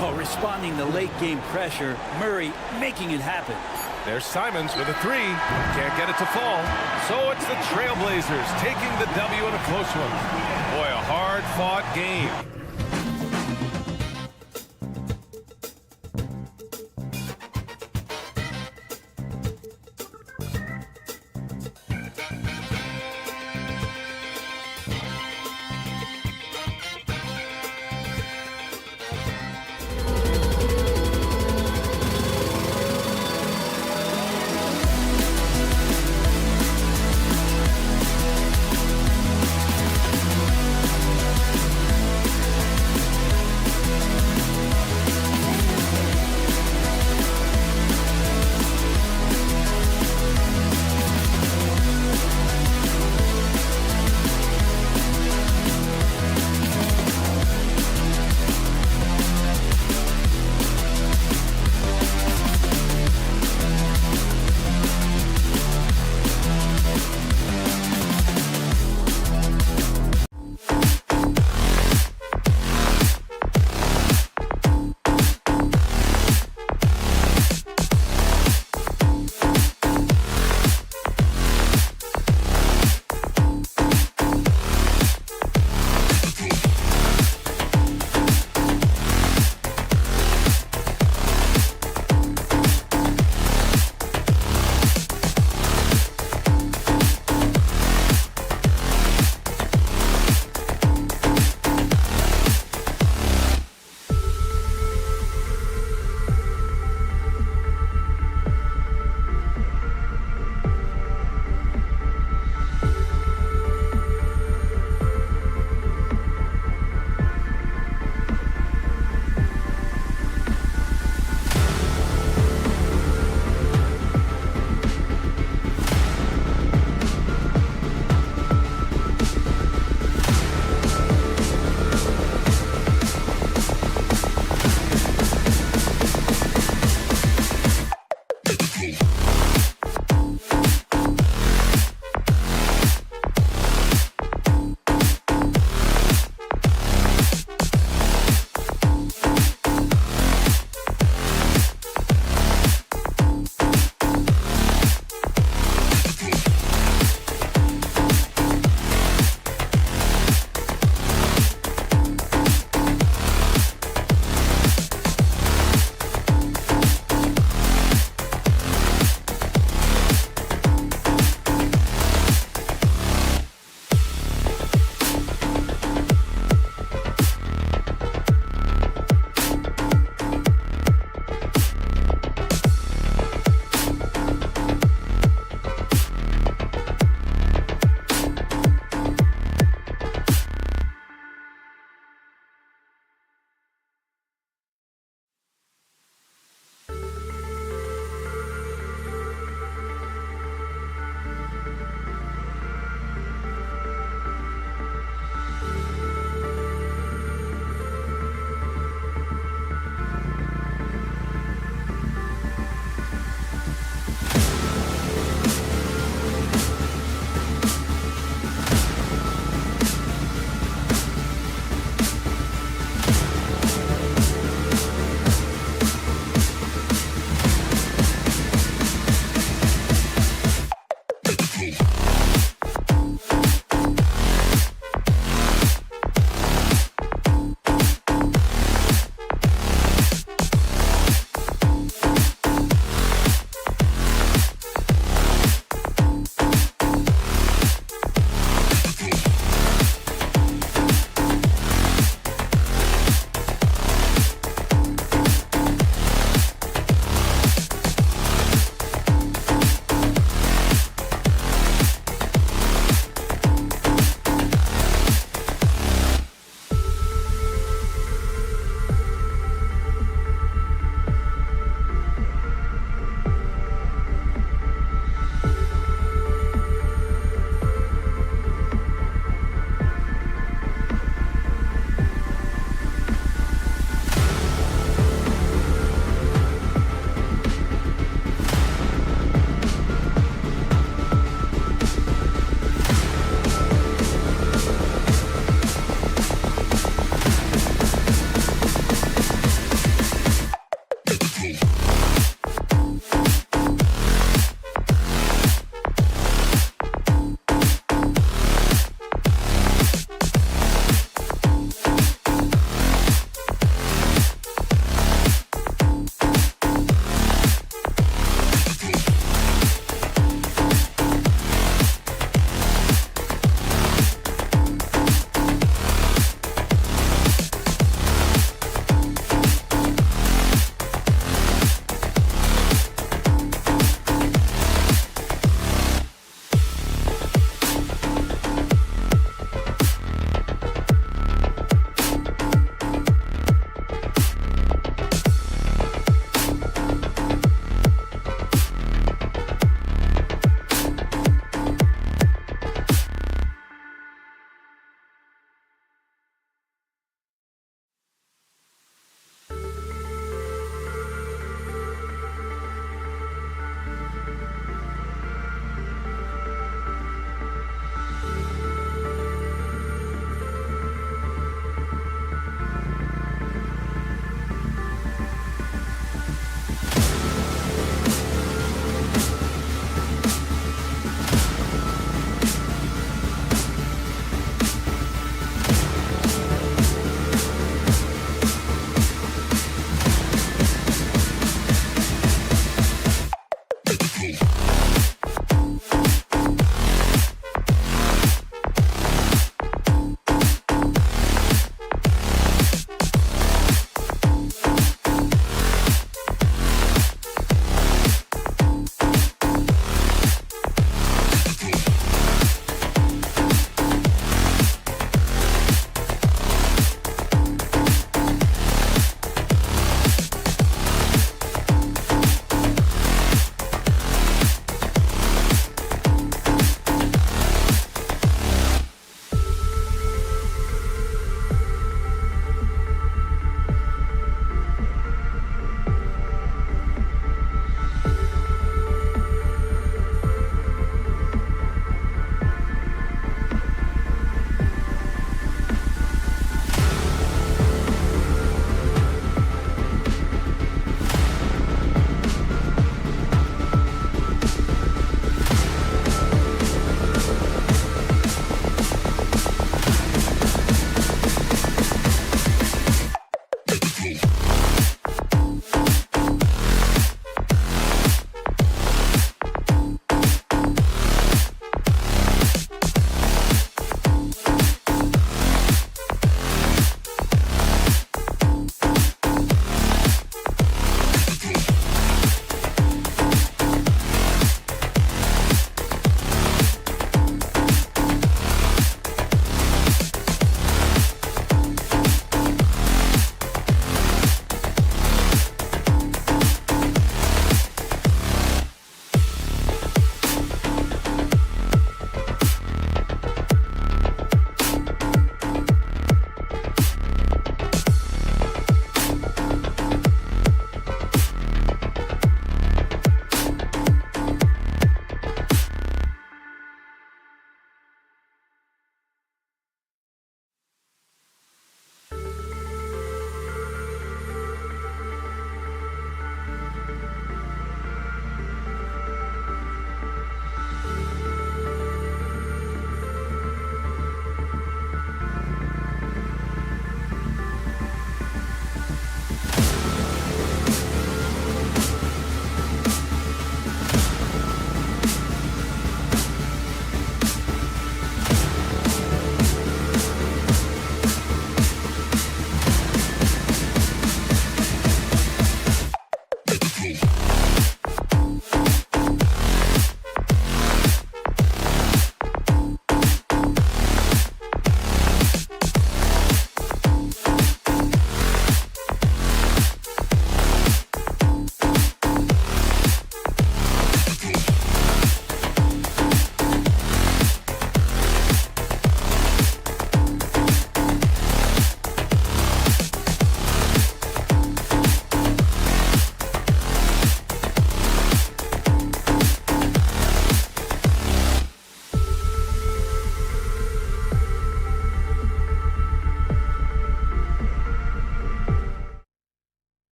S9: Oh, responding to late game pressure. Murray making it happen.
S1: There's Simons with a 3. Can't get it to fall. So it's the Trail Blazers taking the W in a close one. Boy, a hard-fought game.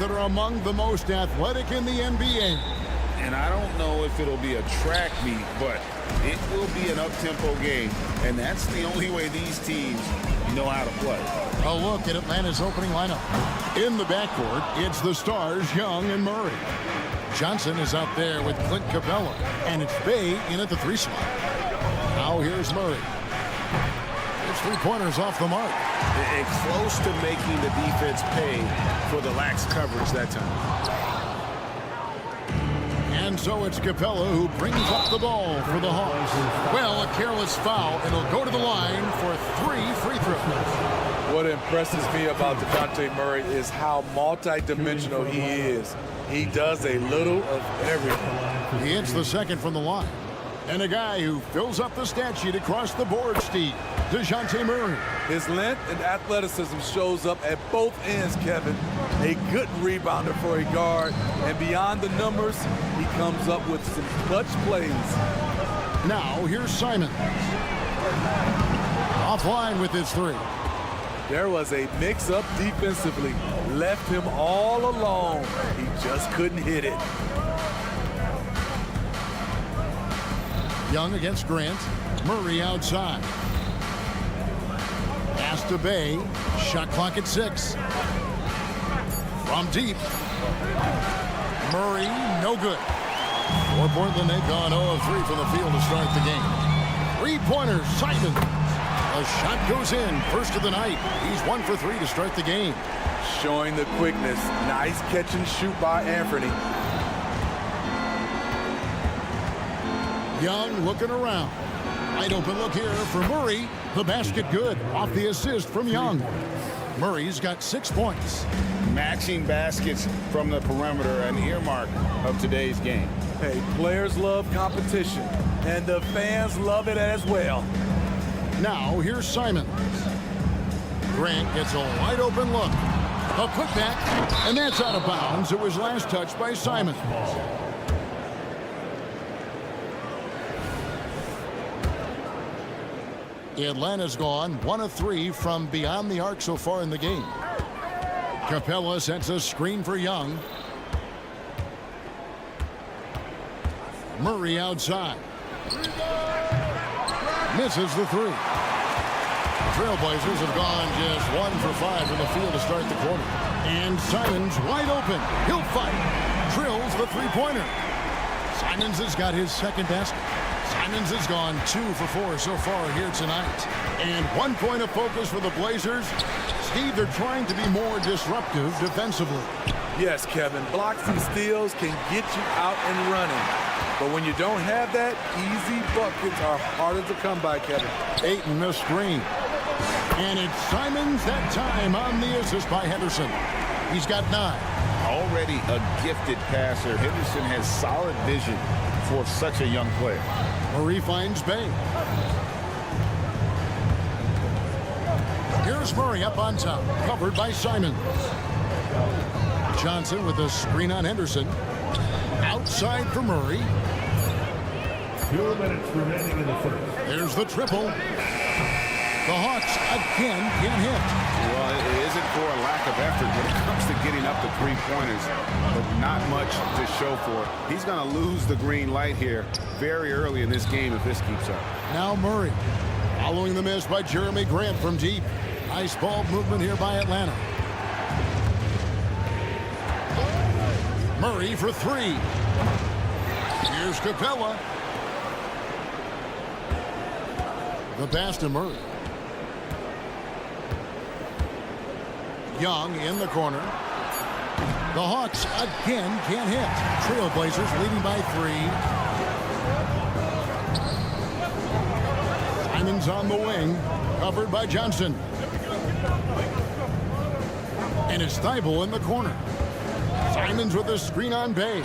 S7: that are among the most athletic in the NBA.
S8: And I don't know if it'll be a track meet, but it will be an up-tempo game. And that's the only way these teams know how to play.
S7: A look at Atlanta's opening lineup. In the backcourt, it's the stars, Young and Murray. Johnson is out there with Clint Capella, and it's Bay in at the 3 slot. Now here's Murray. It's 3-pointers off the mark.
S8: And close to making the defense pay for the lax coverage that time.
S7: And so it's Capella who brings up the ball for the Hawks. Well, a careless foul, and he'll go to the line for 3 free throws.
S11: What impresses me about DeJounte Murray is how multi-dimensional he is. He does a little of everything.
S7: He hits the second from the line. And a guy who fills up the stat sheet across the board, Steve, DeJounte Murray.
S11: His length and athleticism shows up at both ends, Kevin. A good rebounder for a guard. And beyond the numbers, he comes up with some clutch plays.
S7: Now, here's Simon. Offline with his 3.
S11: There was a mix-up defensively. Left him all alone. He just couldn't hit it.
S7: Young against Grant. Murray outside. Pass to Bay. Shot clock at 6. From deep. Murray, no good. For Portland, they've gone 0 of 3 from the field to start the game. 3-pointers, Simon. A shot goes in, first of the night. He's 1 for 3 to start the game.
S11: Showing the quickness. Nice catch and shoot by Anthony.
S7: Young looking around. Wide open look here for Murray. The basket good off the assist from Young. Murray's got 6 points.
S8: Matching baskets from the perimeter, an earmark of today's game.
S11: Hey, players love competition, and the fans love it as well.
S7: Now here's Simons. Grant gets a wide open look. A putback, and that's out of bounds. It was last touched by Simons. Atlanta's gone 1 of 3 from beyond the arc so far in the game. Capella sets a screen for Young. Murray outside. Misses the 3. Trail Blazers have gone just 1 for 5 from the field to start the quarter. And Simons wide open. He'll fight. Drills the 3-pointer. Simons has got his second basket. Simons has gone 2 for 4 so far here tonight. And 1 point of focus for the Blazers. Steve, they're trying to be more disruptive defensively.
S11: Yes, Kevin. Blocks and steals can get you out and running. But when you don't have that, easy buckets are harder to come by, Kevin.
S7: Ayton the screen. And it's Simons that time on the assist by Henderson. He's got 9.
S8: Already a gifted passer. Henderson has solid vision for such a young player.
S7: Murray finds Bay. Here's Murray up on top, covered by Simons. Johnson with a screen on Henderson. Outside for Murray.
S6: 2 minutes remaining in the first.
S7: There's the triple. The Hawks again can't hit.
S8: Well, it isn't for a lack of effort when it comes to getting up the 3-pointers, but not much to show for it. He's going to lose the green light here very early in this game if this keeps up.
S7: Now Murray, following the miss by Jeremy Grant from deep. Nice ball movement here by Atlanta. Murray for 3. Here's Capella. The pass to Murray. Young in the corner. The Hawks again can't hit. Trail Blazers leading by 3. Simons on the wing, covered by Johnson. And it's Thibault in the corner. Simons with a screen on Bay.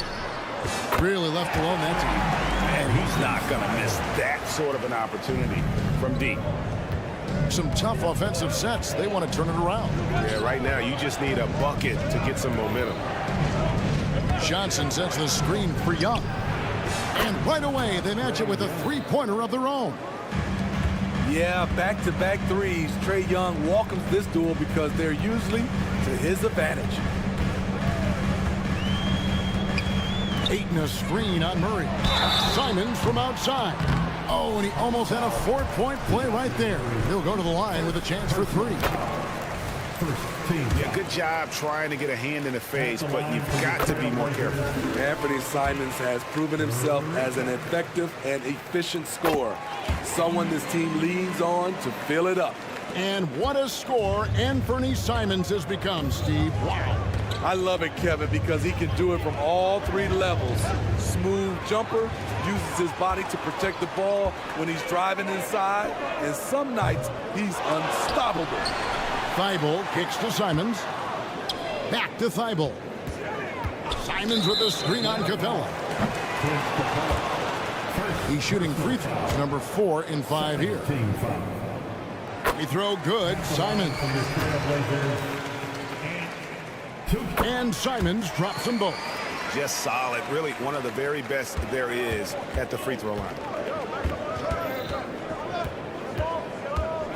S7: Really left alone that time.
S8: And he's not going to miss that sort of an opportunity from deep.
S7: Some tough offensive sets. They want to turn it around.
S1: Yeah, right now you just need a bucket to get some momentum.
S7: Johnson sets the screen for Young. And right away they match it with a 3-pointer of their own.
S11: Yeah, back-to-back threes. Trae Young welcomes this duel because they're usually to his advantage.
S7: Baiting a screen on Murray. Simons from outside. Oh, and he almost had a 4-point play right there. He'll go to the line with a chance for 3.
S8: Yeah, good job trying to get a hand in the face, but you've got to be more careful.
S11: Anthony Simons has proven himself as an effective and efficient scorer. Someone this team leans on to fill it up.
S7: And what a score Anthony Simons has become, Steve. Wow.
S11: I love it, Kevin, because he can do it from all 3 levels. Smooth jumper, uses his body to protect the ball when he's driving inside, and some nights he's unstoppable.
S7: Thibault kicks to Simons. Back to Thibault. Simons with the screen on Capella. He's shooting free throws, number 4 in 5 here. Free throw good, Simons. And Simons drops them both.
S8: Just solid, really one of the very best there is at the free throw line.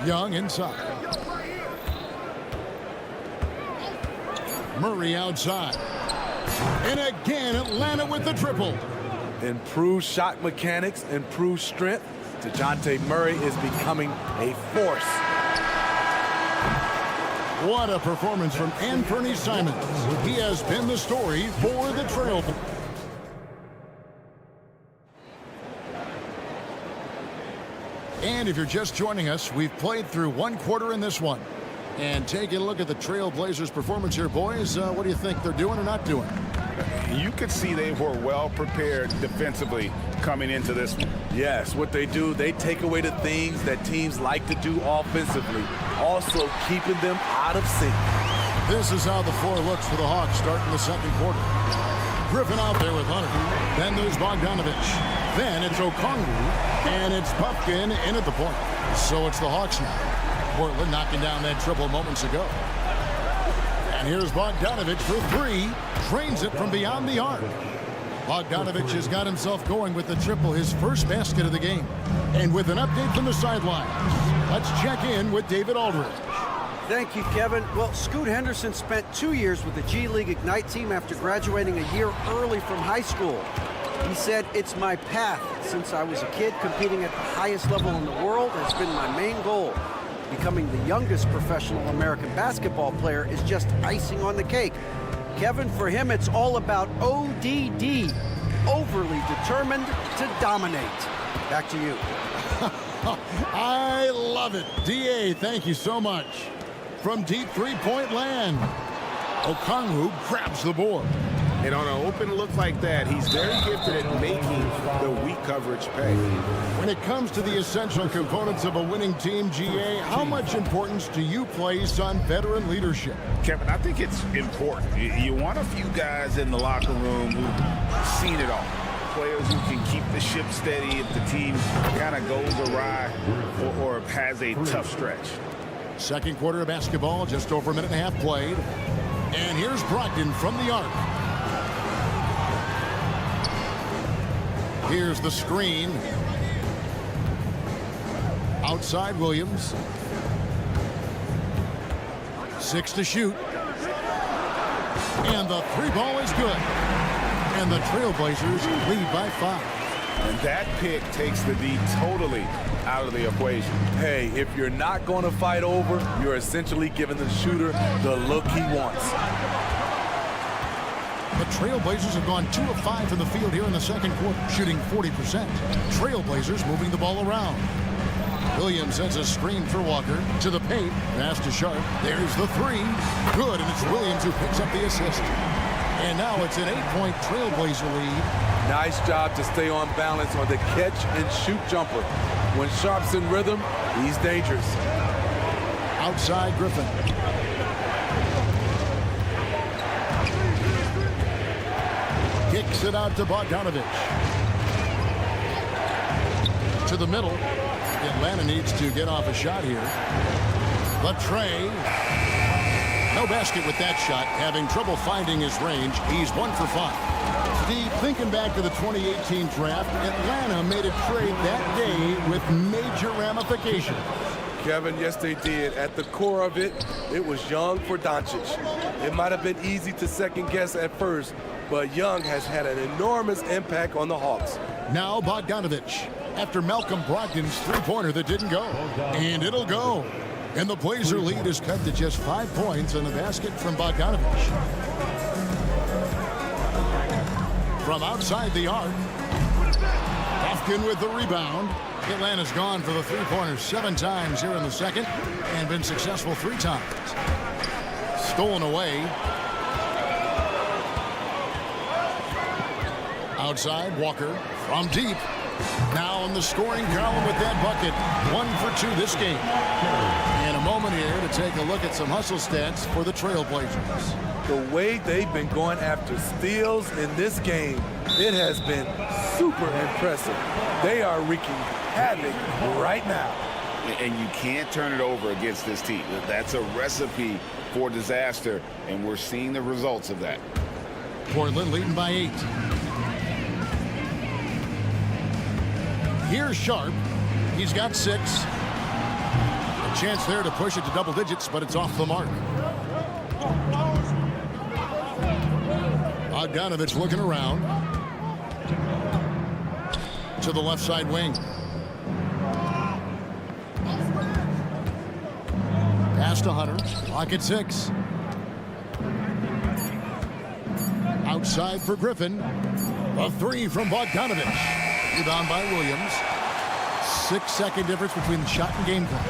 S7: Young inside. Murray outside. And again, Atlanta with the triple.
S11: Improved shot mechanics, improved strength. DeJounte Murray is becoming a force.
S7: What a performance from Anthony Simons. He has been the story for the Trail. And if you're just joining us, we've played through 1 quarter in this one. And taking a look at the Trail Blazers' performance here, boys, what do you think they're doing or not doing?
S8: You could see they were well prepared defensively coming into this one.
S11: Yes, what they do, they take away the things that teams like to do offensively, also keeping them out of sync.
S7: This is how the floor looks for the Hawks starting the 2nd quarter. Griffin out there with Hunter. Then there's Bogdanovich. Then it's Okongwu. And it's Pumpkin in at the point. So it's the Hawks now. Portland knocking down that triple moments ago. And here's Bogdanovich for 3. Drains it from beyond the arc. Bogdanovich has got himself going with the triple, his first basket of the game. And with an update from the sidelines, let's check in with David Aldridge.
S10: Thank you, Kevin. Well, Scoot Henderson spent 2 years with the G League Ignite team after graduating a year early from high school. He said, "It's my path. Since I was a kid, competing at the highest level in the world has been my main goal. Becoming the youngest professional American basketball player is just icing on the cake." Kevin, for him, it's all about ODD, overly determined to dominate. Back to you.
S7: I love it. DA, thank you so much. From deep 3-point land, Okongwu grabs the board.
S8: And on an open look like that, he's very gifted at making the weak coverage pay.
S7: When it comes to the essential components of a winning team, GA, how much importance do you place on veteran leadership?
S8: Kevin, I think it's important. You want a few guys in the locker room who've seen it all. Players who can keep the ship steady if the team kind of goes awry or has a tough stretch.
S7: 2nd quarter of basketball, just over a minute and a half played. And here's Brogdon from the arc. Here's the screen. Outside Williams. 6 to shoot. And the 3 ball is good. And the Trail Blazers lead by 5.
S8: And that pick takes the D totally out of the equation.
S11: Hey, if you're not going to fight over, you're essentially giving the shooter the look he wants.
S7: The Trail Blazers have gone 2 of 5 from the field here in the 2nd quarter, shooting 40%. Trail Blazers moving the ball around. Williams sends a screen for Walker to the paint. Pass to Sharp. There's the 3. Good, and it's Williams who picks up the assist. And now it's an 8-point Trailblazer lead.
S11: Nice job to stay on balance on the catch and shoot jumper. When Sharp's in rhythm, he's dangerous.
S7: Outside Griffin. Kicks it out to Bogdanovich. To the middle. Atlanta needs to get off a shot here. Latrey. No basket with that shot. Having trouble finding his range. He's 1 for 5. Steve, thinking back to the 2018 draft, Atlanta made a trade that day with major ramifications.
S11: Kevin, yes they did. At the core of it, it was young for Doncic. It might have been easy to second guess at first, but Young has had an enormous impact on the Hawks.
S7: Now Bogdanovich after Malcolm Brogdon's three-pointer that didn't go. And it'll go. And the Blazer lead is cut to just 5 points on the basket from Bogdanovich. From outside the arc, Hofkin with the rebound. Atlanta's gone for the three-pointers 7 times here in the second and been successful 3 times. Stolen away. Outside, Walker from deep. Now in the scoring column with that bucket. 1 for 2 this game. And a moment here to take a look at some hustle stats for the Trail Blazers.
S11: The way they've been going after steals in this game, it has been super impressive. They are wreaking havoc right now.
S8: And you can't turn it over against this team. That's a recipe for disaster, and we're seeing the results of that.
S7: Portland leading by 8. Here's Sharp. He's got 6. A chance there to push it to double digits, but it's off the mark. Bogdanovich looking around. To the left side wing. Pass to Hunter. Clock at 6. Outside for Griffin. A 3 from Bogdanovich. Rebound by Williams. 6-second difference between the shot and game clock.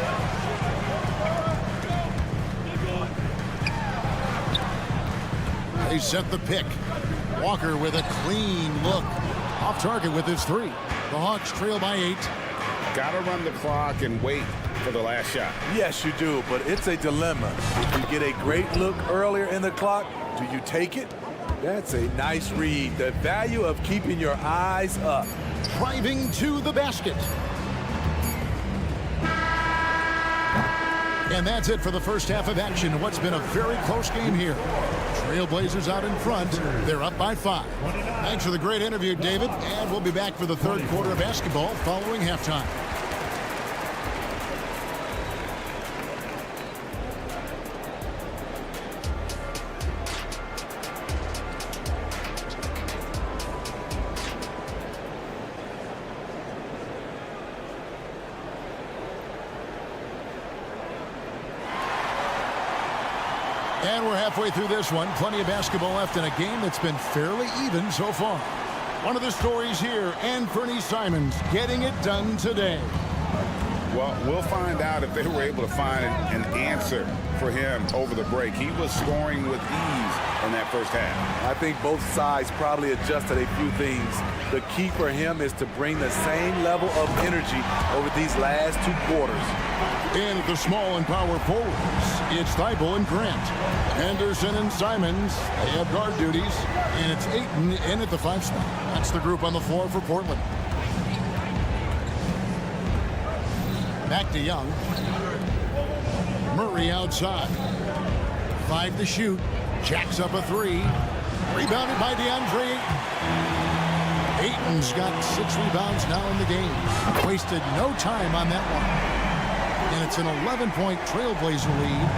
S7: They set the pick. Walker with a clean look. Off target with his 3. The Hawks trail by 8.
S8: Got to run the clock and wait for the last shot.
S11: Yes, you do, but it's a dilemma. If you get a great look earlier in the clock, do you take it? That's a nice read. The value of keeping your eyes up.
S7: Driving to the basket. And that's it for the first half of action. What's been a very close game here. Trail Blazers out in front. They're up by 5. Thanks for the great interview, David. And we'll be back for the third quarter of basketball following halftime. And we're halfway through this one. Plenty of basketball left in a game that's been fairly even so far. One of the stories here, Anthony Simons getting it done today.
S8: Well, we'll find out if they were able to find an answer for him over the break. He was scoring with ease in that first half.
S11: I think both sides probably adjusted a few things. The key for him is to bring the same level of energy over these last 2 quarters.
S7: And at the small and power forwards, it's Thibault and Grant. Henderson and Simons, they have guard duties. And it's Ayton in at the 5 spot. That's the group on the floor for Portland. Back to Young. Murray outside. 5 to shoot. Jacks up a 3. Rebounded by DeAndre Ayton. Ayton's got 6 rebounds now in the game. Wasted no time on that one. And it's an 11-point Trailblazer lead.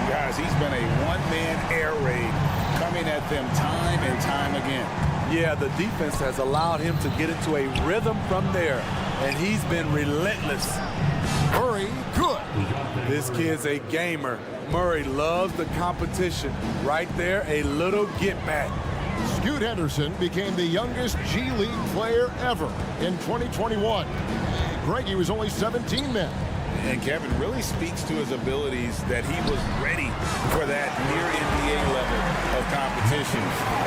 S8: Guys, he's been a one-man air raid coming at them time and time again.
S11: Yeah, the defense has allowed him to get into a rhythm from there, and he's been relentless.
S7: Murray, good.
S11: This kid's a gamer. Murray loves the competition. Right there, a little get back.
S7: Scoot Henderson became the youngest G League player ever in 2021. Greggy was only 17 then.
S8: And Kevin really speaks to his abilities that he was ready for that near NBA level of competition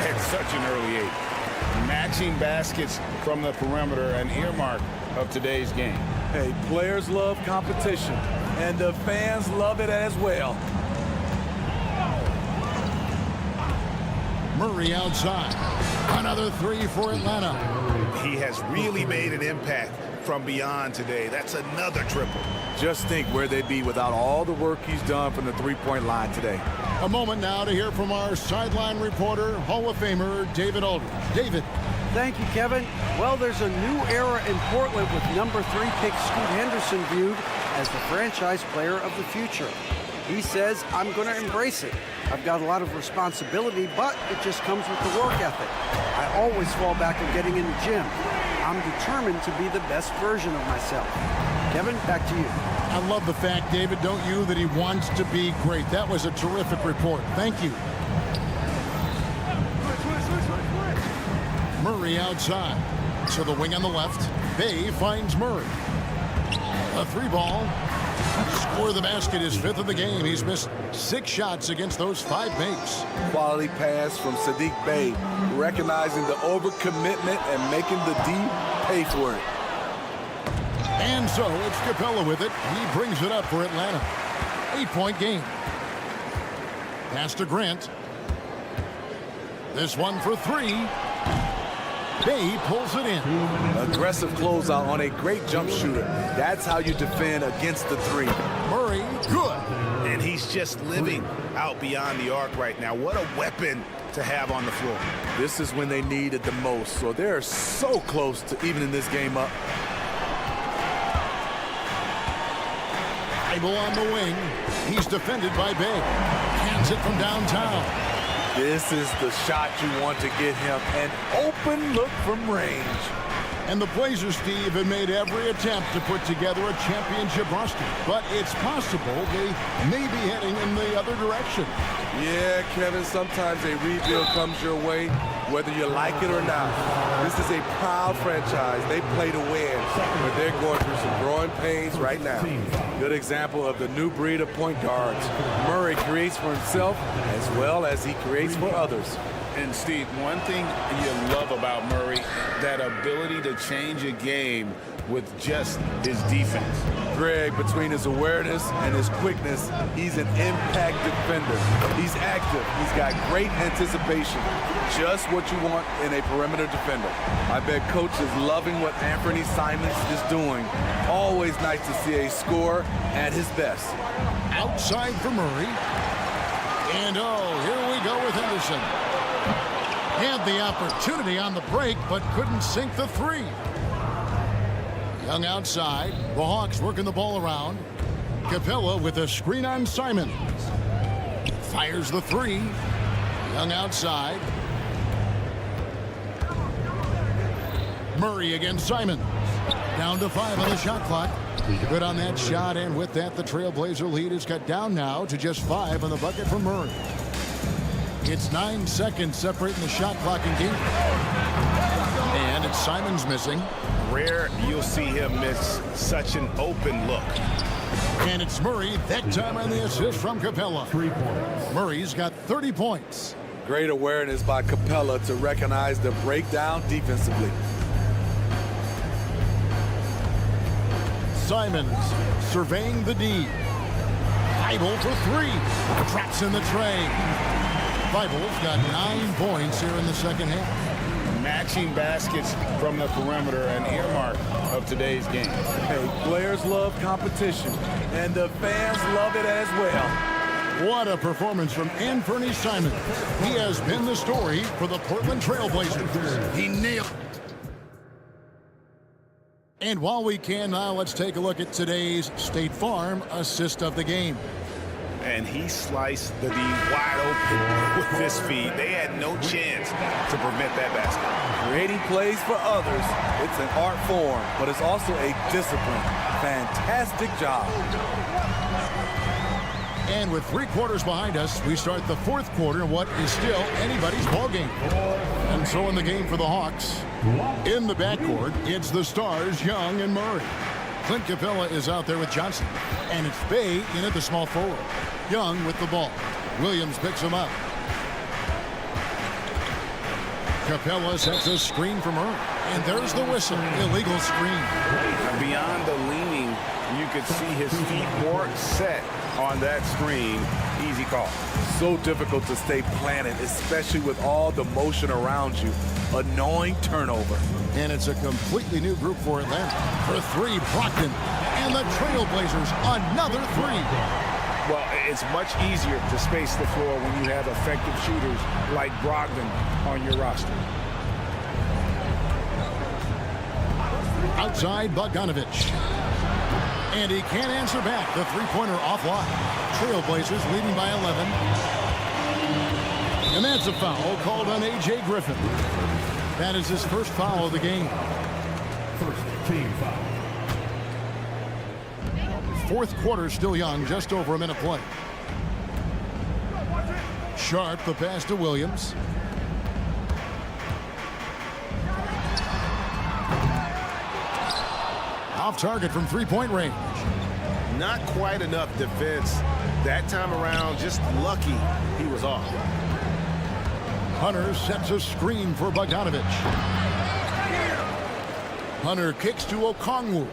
S8: at such an early age. Matching baskets from the perimeter, an earmark of today's game.
S11: Hey, players love competition, and the fans love it as well.
S7: Murray outside. Another 3 for Atlanta.
S8: He has really made an impact from beyond today. That's another triple.
S11: Just think where they'd be without all the work he's done from the three-point line today.
S7: A moment now to hear from our sideline reporter, Hall of Famer David Aldridge. David.
S10: Thank you, Kevin. Well, there's a new era in Portland with number 3 pick Scoot Henderson viewed as the franchise player of the future. He says, I'm going to embrace it. I've got a lot of responsibility, but it just comes with the work ethic. I always fall back on getting in the gym. I'm determined to be the best version of myself. Kevin, back to you.
S7: I love the fact, David, don't you, that he wants to be great. That was a terrific report. Thank you. Murray outside. To the wing on the left. Bay finds Murray. A 3-ball. Score the basket, his 5th of the game. He's missed 6 shots against those 5 mates.
S11: Quality pass from Sadiq Bey, recognizing the overcommitment and making the D pay for it.
S7: And so it's Capella with it. He brings it up for Atlanta. 8-point game. Pass to Grant. This one for 3. Bay pulls it in.
S11: Aggressive closeout on a great jump shooter. That's how you defend against the 3.
S7: Murray, good.
S8: And he's just living out beyond the arc right now. What a weapon to have on the floor.
S11: This is when they need it the most, so they're so close to evening this game up.
S7: Bible on the wing. He's defended by Bay. Hands it from downtown.
S11: This is the shot you want to get him. An open look from range.
S7: And the Blazers, Steve, have made every attempt to put together a championship roster. But it's possible they may be heading in the other direction.
S11: Yeah, Kevin, sometimes a rebuild comes your way, whether you like it or not. This is a proud franchise. They play to win, but they're going through some growing pains right now. Good example of the new breed of point guards. Murray creates for himself as well as he creates for others.
S8: And Steve, one thing you love about Murray, that ability to change a game with just his defense.
S11: Greg, between his awareness and his quickness, he's an impact defender. He's active. He's got great anticipation. Just what you want in a perimeter defender. I bet Coach is loving what Anthony Simons is doing. Always nice to see a scorer at his best.
S7: Outside for Murray. And here we go with Henderson. Had the opportunity on the break, but couldn't sink the 3. Young outside. The Hawks working the ball around. Capella with a screen on Simon. Fires the 3. Young outside. Murray against Simon. Down to 5 on the shot clock. Good on that shot, and with that, the Trail Blazer lead is cut down now to just 5 on the bucket for Murray. It's 9 seconds separating the shot clock and game. And it's Simons missing.
S8: Rare you'll see him miss such an open look.
S7: And it's Murray, that time on the assist from Capella.
S6: 3 points.
S7: Murray's got 30 points.
S11: Great awareness by Capella to recognize the breakdown defensively.
S7: Simons surveying the D. Bible for 3. Traps in the tray. Bible's got 9 points here in the second half.
S8: Matching baskets from the perimeter, an earmark of today's game.
S11: Hey, players love competition, and the fans love it as well.
S7: What a performance from Anthony Simons. He has been the story for the Portland Trail Blazers. He nailed. And while we can now, let's take a look at today's State Farm assist of the game.
S8: And he sliced the D wide open with his feet. They had no chance to prevent that basket.
S11: Creating plays for others, it's an art form, but it's also a discipline. Fantastic job.
S7: And with 3 quarters behind us, we start the 4th quarter in what is still anybody's ball game. And so in the game for the Hawks, in the backcourt, it's the stars, Young and Murray. Clint Capella is out there with Johnson. And it's Bay in at the small forward. Young with the ball. Williams picks him up. Capella sets a screen for Murray. And there's the whistle. Illegal screen.
S8: Beyond the leaning, you could see his feet more set on that screen. Easy call.
S11: So difficult to stay planted, especially with all the motion around you. Annoying turnover.
S7: And it's a completely new group for Atlanta. For 3, Brockton. And the Trail Blazers, another 3.
S1: Well, it's much easier to space the floor when you have effective shooters like Brogdon on your roster.
S7: Outside, Bogdanovich. And he can't answer back. The three-pointer offline. Trail Blazers leading by 11. And that's a foul called on A.J. Griffin. That is his first foul of the game.
S6: First team foul.
S7: Fourth quarter still young, just over a minute play. Sharp, the pass to Williams. Off target from three-point range.
S1: Not quite enough defense. That time around, just lucky he was off.
S7: Hunter sets a screen for Bogdanovich. Hunter kicks to Okongwu.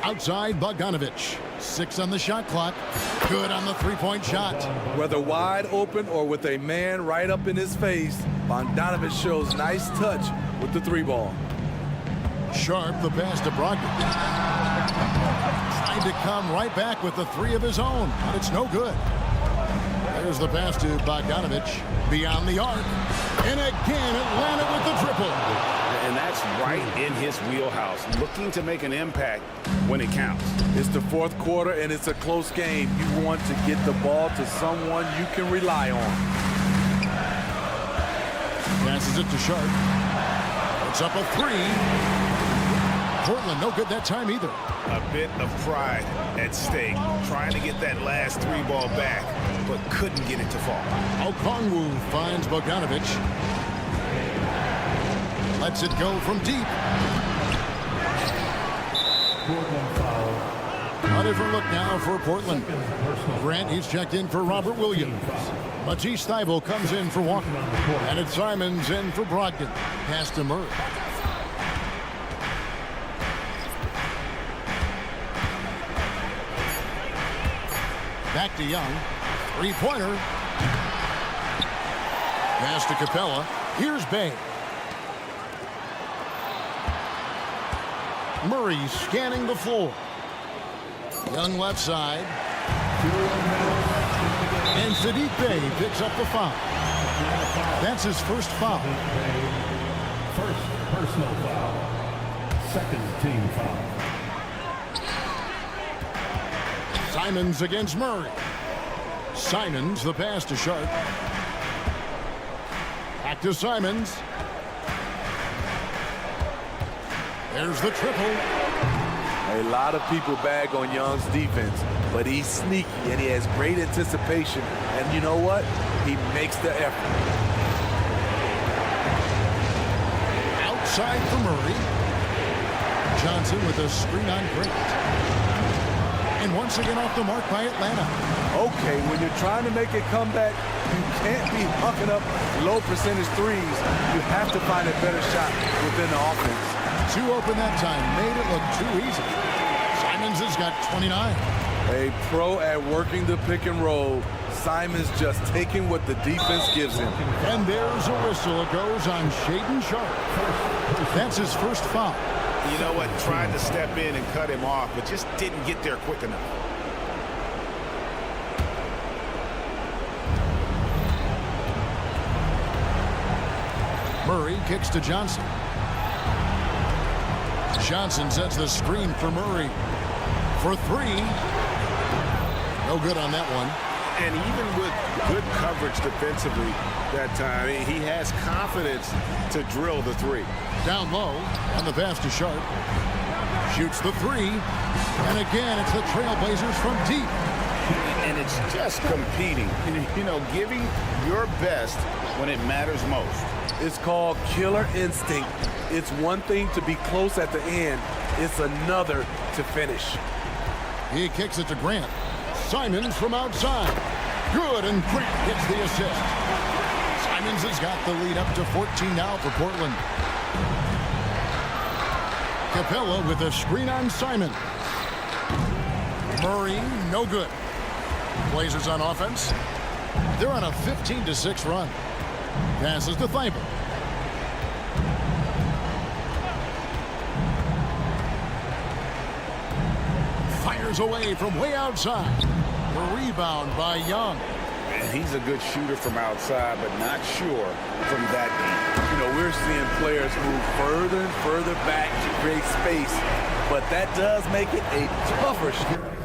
S7: Outside Bogdanovich. 6 on the shot clock. Good on the three-point shot.
S11: Whether wide open or with a man right up in his face, Bogdanovich shows nice touch with the three ball.
S7: Sharp, the pass to Brogdon. Trying to come right back with the three of his own, but it's no good. There's the pass to Bogdanovich. Beyond the arc. And again, Atlanta with the triple.
S8: And that's right in his wheelhouse, looking to make an impact when it counts.
S11: It's the fourth quarter, and it's a close game. You want to get the ball to someone you can rely on.
S7: Passes it to Sharp. Puts up a three. Portland no good that time either.
S1: A bit of pride at stake, trying to get that last three ball back, but couldn't get it to fall.
S7: Okongwu finds Bogdanovich. Lets it go from deep. A different look now for Portland. Grant, he's checked in for Robert Williams. Matisse Thybulle comes in for Walker. And it's Simons in for Brogdon. Pass to Murray. Back to Young. Three-pointer. Pass to Capella. Here's Bay. Murray scanning the floor. Young left side. And Sadiq Bey picks up the foul. That's his first foul.
S6: First personal foul. Second team foul.
S7: Simons against Murray. Simons, the pass to Sharp. Back to Simons. There's the triple.
S11: A lot of people bag on Young's defense, but he's sneaky and he has great anticipation. And you know what? He makes the effort.
S7: Outside for Murray. Johnson with a screen on Grant. And once again off the mark by Atlanta.
S11: Okay, when you're trying to make a comeback, you can't be hucking up low percentage threes. You have to find a better shot within the offense.
S7: Too open that time. Made it look too easy. Simons has got 29.
S11: A pro at working the pick and roll. Simons just taking what the defense gives him.
S7: And there's a whistle. It goes on Shaedon Sharp. That's his first foul.
S8: You know what? Tried to step in and cut him off, but just didn't get there quick enough.
S7: Murray kicks to Johnson. Johnson sets the screen for Murray. For three. No good on that one.
S8: And even with good coverage defensively that time, he has confidence to drill the three.
S7: Down low, and the pass to Sharp. Shoots the three. And again, it's the Trail Blazers from deep.
S8: And it's just competing, you know, giving your best when it matters most.
S11: It's called killer instinct. It's one thing to be close at the end. It's another to finish.
S7: He kicks it to Grant. Simons from outside. Good, and Grant gets the assist. Simons has got the lead up to 14 now for Portland. Capella with a screen on Simon. Murray, no good. Blazers on offense. They're on a 15-6 run. Passes to Thybulle. Fires away from way outside. The rebound by Young.
S8: And he's a good shooter from outside, but not sure from that deep.
S11: You know, we're seeing players move further and further back to create space, but that does make it a tougher shot.